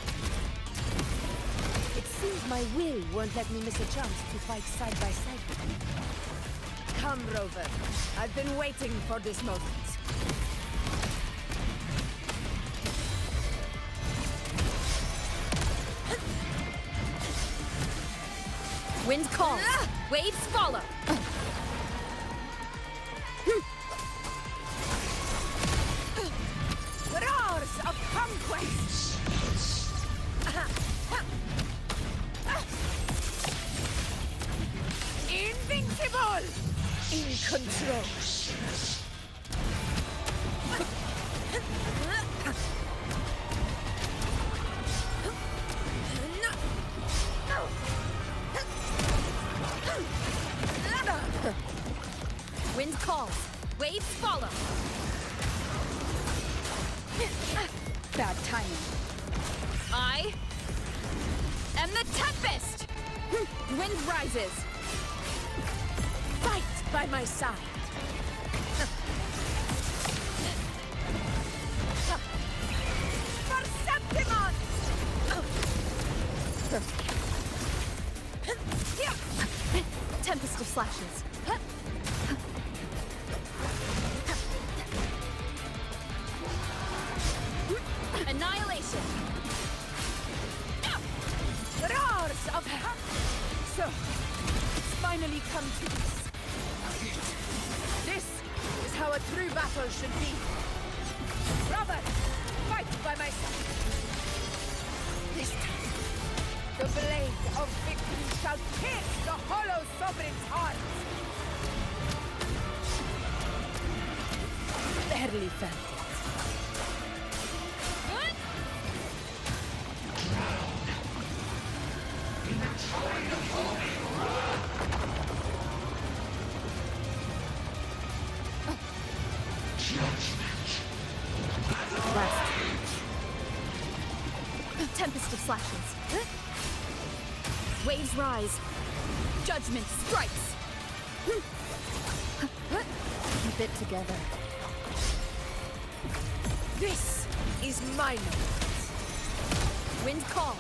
It seems my will won't let me miss a chance to fight side by side with you. Come, Rover. I've been waiting for this moment. Wind calls. Waves follow. Roars of conquest! Invincible! In control! Wind calls. Waves follow. Bad timing. I am the Tempest! Wind rises. Fight by my side. For Septimon! Tempest of slashes. Annihilation. Roars of So, it's finally come to this. This is how a true battle should be. Robert, fight by my side. This time, the blade of victory shall pierce the hollow sovereign's heart. Barely felt it. Last Tempest of slashes. Waves rise. Judgment strikes. Keep it together. This is my moment. Wind calls.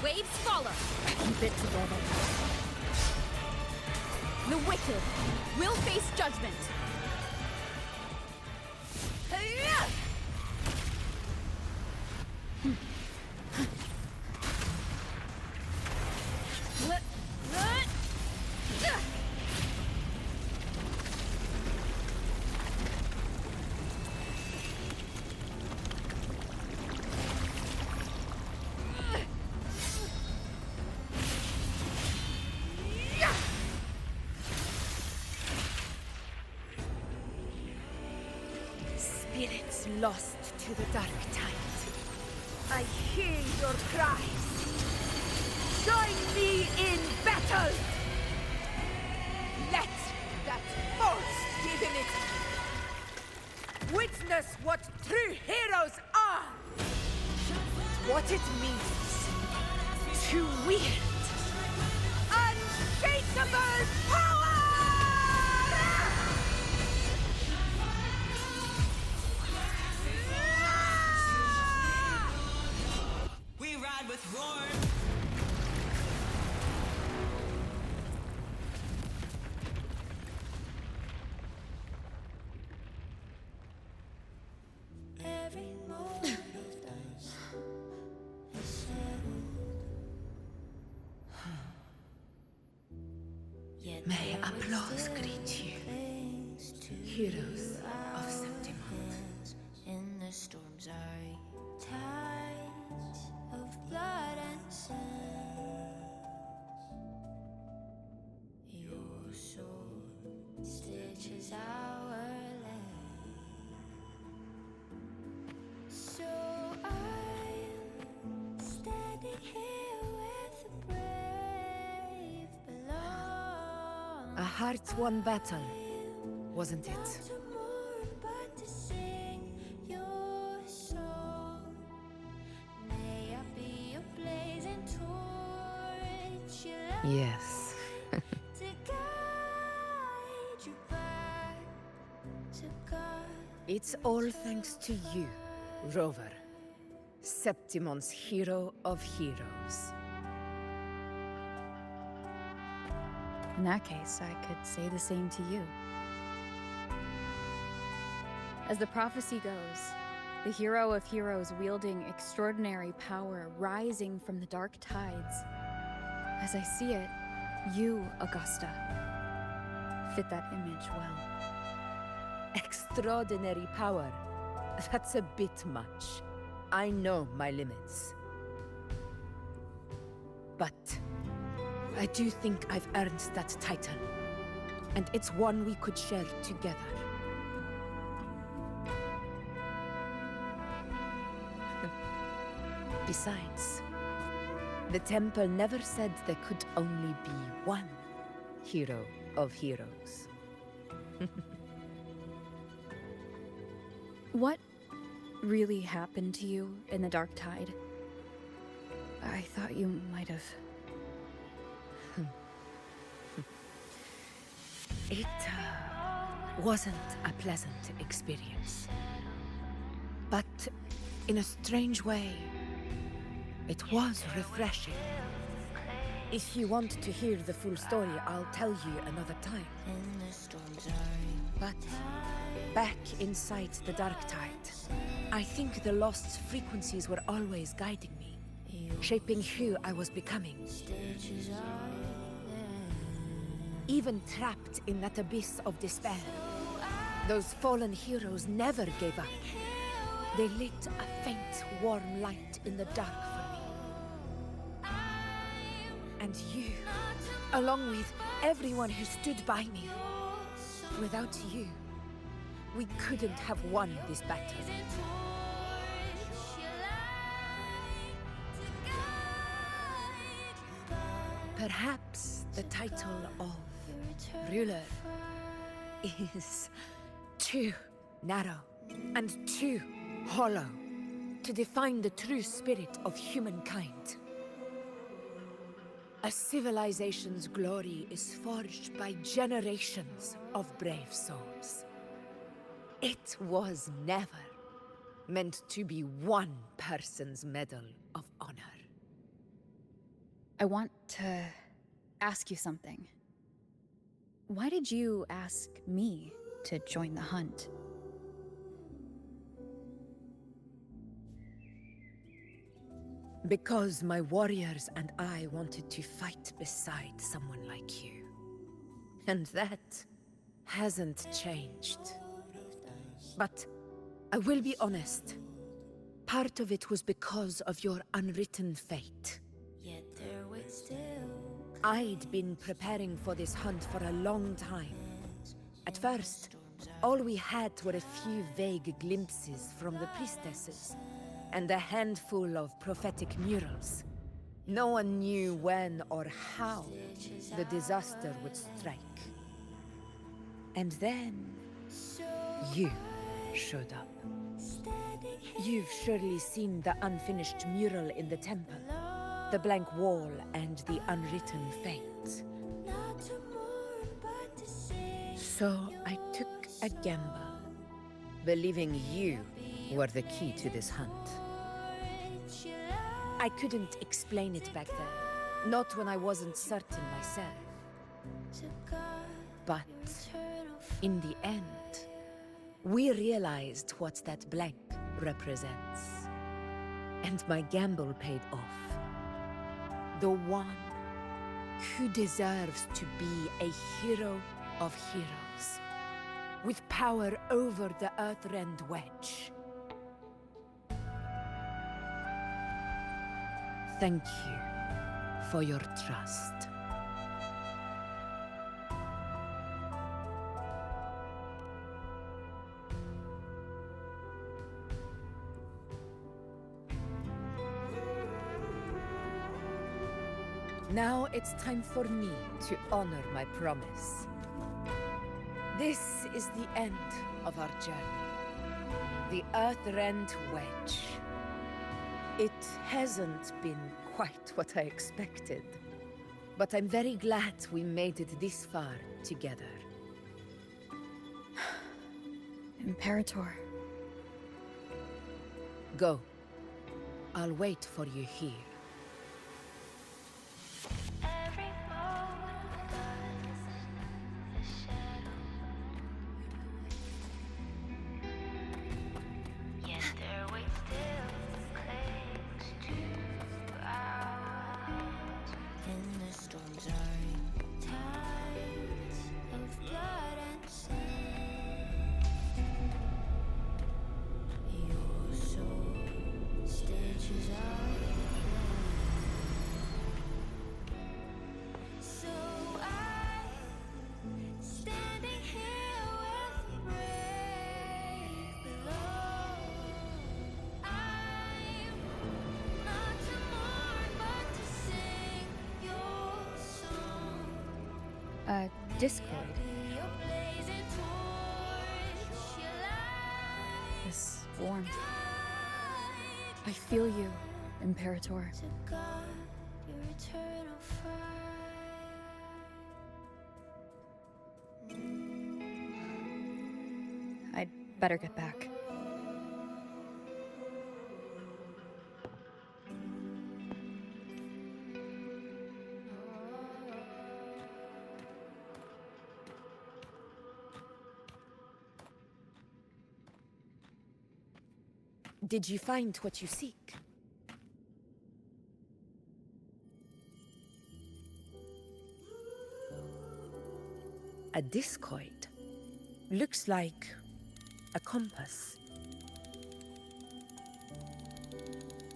Waves follow. Keep it together. The wicked will face judgment. Spirits lost to the dark tide. I hear your cries. Join me in battle! Let that false divinity witness what true heroes are! What it means to wield unshakable power! We ride with roar. Every moment is settled. Yet May there applause still greet you, clings to heroes our of Septimont. hands in the storm's eye. Tides of blood and sand. Your sword stitches our land. So I'm standing here with the brave belong. A hard-won battle, wasn't it? To mourn, but to sing your song. May I be a blazing torch you light Yes. to guide you back to God. It's all thanks to you, Rover. Septimon's hero of heroes. In that case, I could say the same to you. As the prophecy goes, the hero of heroes wielding extraordinary power rising from the dark tides. As I see it, you, Augusta, fit that image well. Extraordinary power. That's a bit much. I know my limits. But I do think I've earned that title. And it's one we could share together. Besides, the temple never said there could only be one hero of heroes. What really happened to you in the dark tide? I thought you might have... It wasn't a pleasant experience. But in a strange way, it was refreshing. If you want to hear the full story, I'll tell you another time. In the storm's eye. But back inside the dark tide, I think the lost frequencies were always guiding me, shaping who I was becoming. Stitches are Even trapped in that abyss of despair, those fallen heroes never gave up. They lit a faint, warm light in the dark for me. And you, along with everyone who stood by me. Without you, we couldn't have won this battle. Perhaps the title of ruler is too narrow and too hollow to define the true spirit of humankind. A civilization's glory is forged by generations of brave souls. It was never meant to be one person's medal of honor. I want to ask you something. Why did you ask me to join the hunt? Because my warriors and I wanted to fight beside someone like you. And that hasn't changed. But I will be honest. Part of it was because of your unwritten fate. Yet there waits still. I'd been preparing for this hunt for a long time. At first, all we had were a few vague glimpses from the priestesses, and a handful of prophetic murals. No one knew when or how the disaster would strike. And then, you showed up. You've surely seen the unfinished mural in the temple, the blank wall and the unwritten fate. So I took a gamble, believing you were the key to this hunt. I couldn't explain it back then, not when I wasn't certain myself. But in the end, we realized what that blank represents. And my gamble paid off. The one who deserves to be a hero of heroes, with power over the Earthrend Wedge. Thank you for your trust. Now it's time for me to honor my promise. This is the end of our journey. The Earthrend Wedge. It hasn't been quite what I expected, but I'm very glad we made it this far together. Imperator. Go. I'll wait for you here. Every moment of darkness, the shadow. Yet there waits still clings to our hands. In the storms are tides of blood and sin. Your soul stitches out. So I'm standing here with brave below. I'm not to mourn, but to sing your song. Discord. Your blazing torch, your light This warmth. I feel you, Imperator. to guard your eternal fire. I'd better get back. Did you find what you seek? A discoid. Looks like a compass.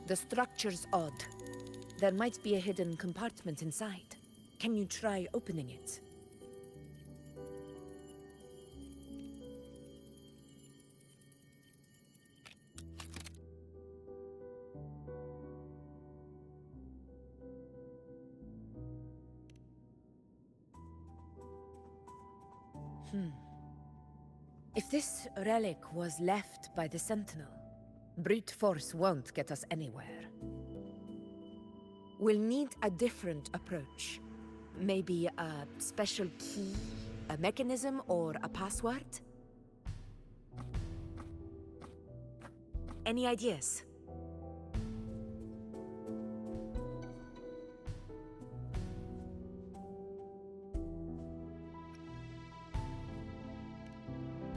The structure's odd. There might be a hidden compartment inside. Can you try opening it? If this relic was left by the Sentinel, Brute force won't get us anywhere. We'll need a different approach. Maybe a special key, a mechanism, or a password? Any ideas?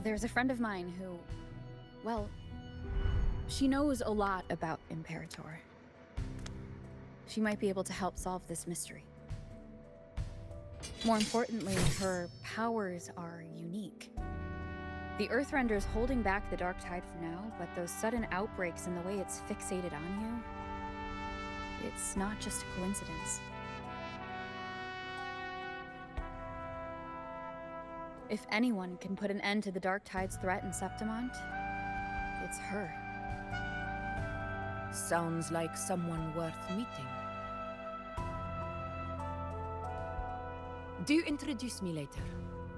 There's a friend of mine who, well, she knows a lot about Imperator. She might be able to help solve this mystery. More importantly, her powers are unique. The Earthrender's holding back the Dark Tide for now, but those sudden outbreaks and the way it's fixated on you, it's not just a coincidence. If anyone can put an end to the Dark Tide's threat in Septimont, it's her. Sounds like someone worth meeting. Do introduce me later.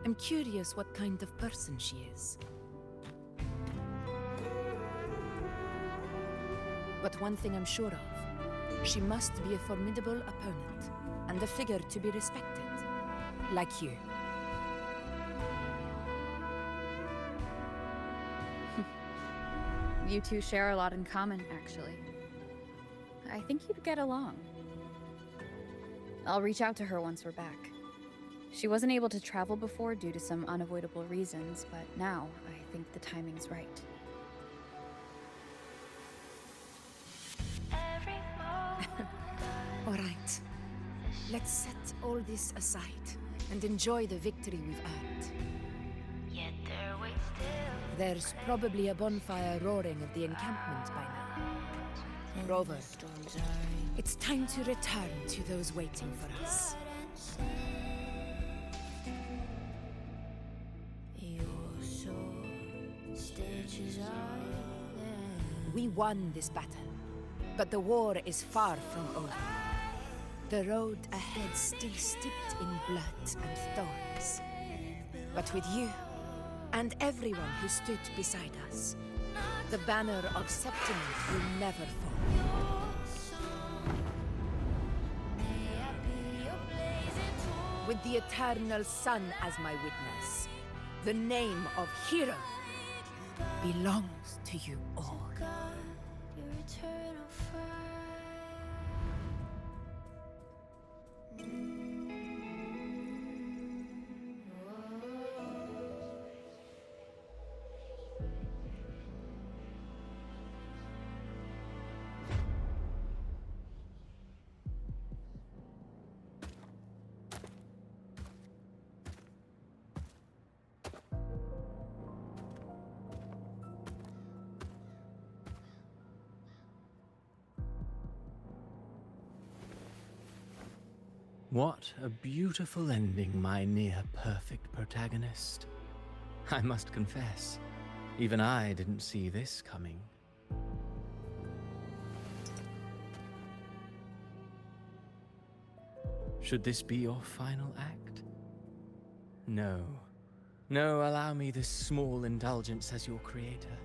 I'm curious what kind of person she is. But one thing I'm sure of, she must be a formidable opponent, and a figure to be respected. Like you. You two share a lot in common, actually. I think you'd get along. I'll reach out to her once we're back. She wasn't able to travel before due to some unavoidable reasons, but now I think the timing's right. All right. Let's set all this aside and enjoy the victory we've earned. There's probably a bonfire roaring at the encampment by now. Rover, it's time to return to those waiting for us. We won this battle, but the war is far from over. The road ahead still steeped in blood and thorns. But with you, and everyone who stood beside us, the banner of Septimont will never fall. With the eternal sun as my witness, the name of hero belongs to you all. What a beautiful ending, my near-perfect protagonist. I must confess, even I didn't see this coming. Should this be your final act? No. No, allow me this small indulgence as your creator.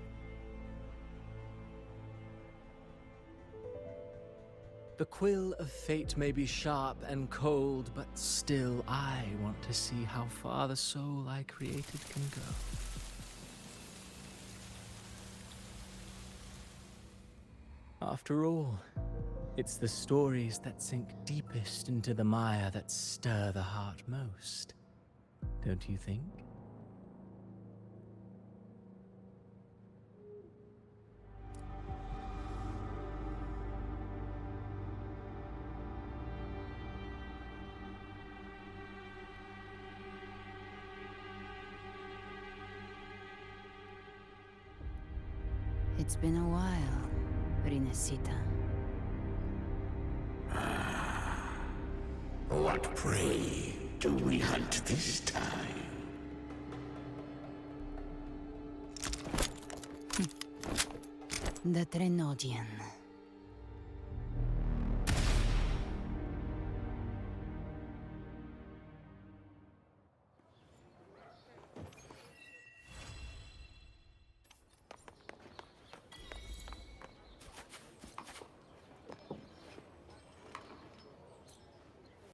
The quill of fate may be sharp and cold, but still I want to see how far the soul I created can go. After all, it's the stories that sink deepest into the mire that stir the heart most, don't you think? It's been a while, Rinesita. What prey do we hunt this time? The Trenodian.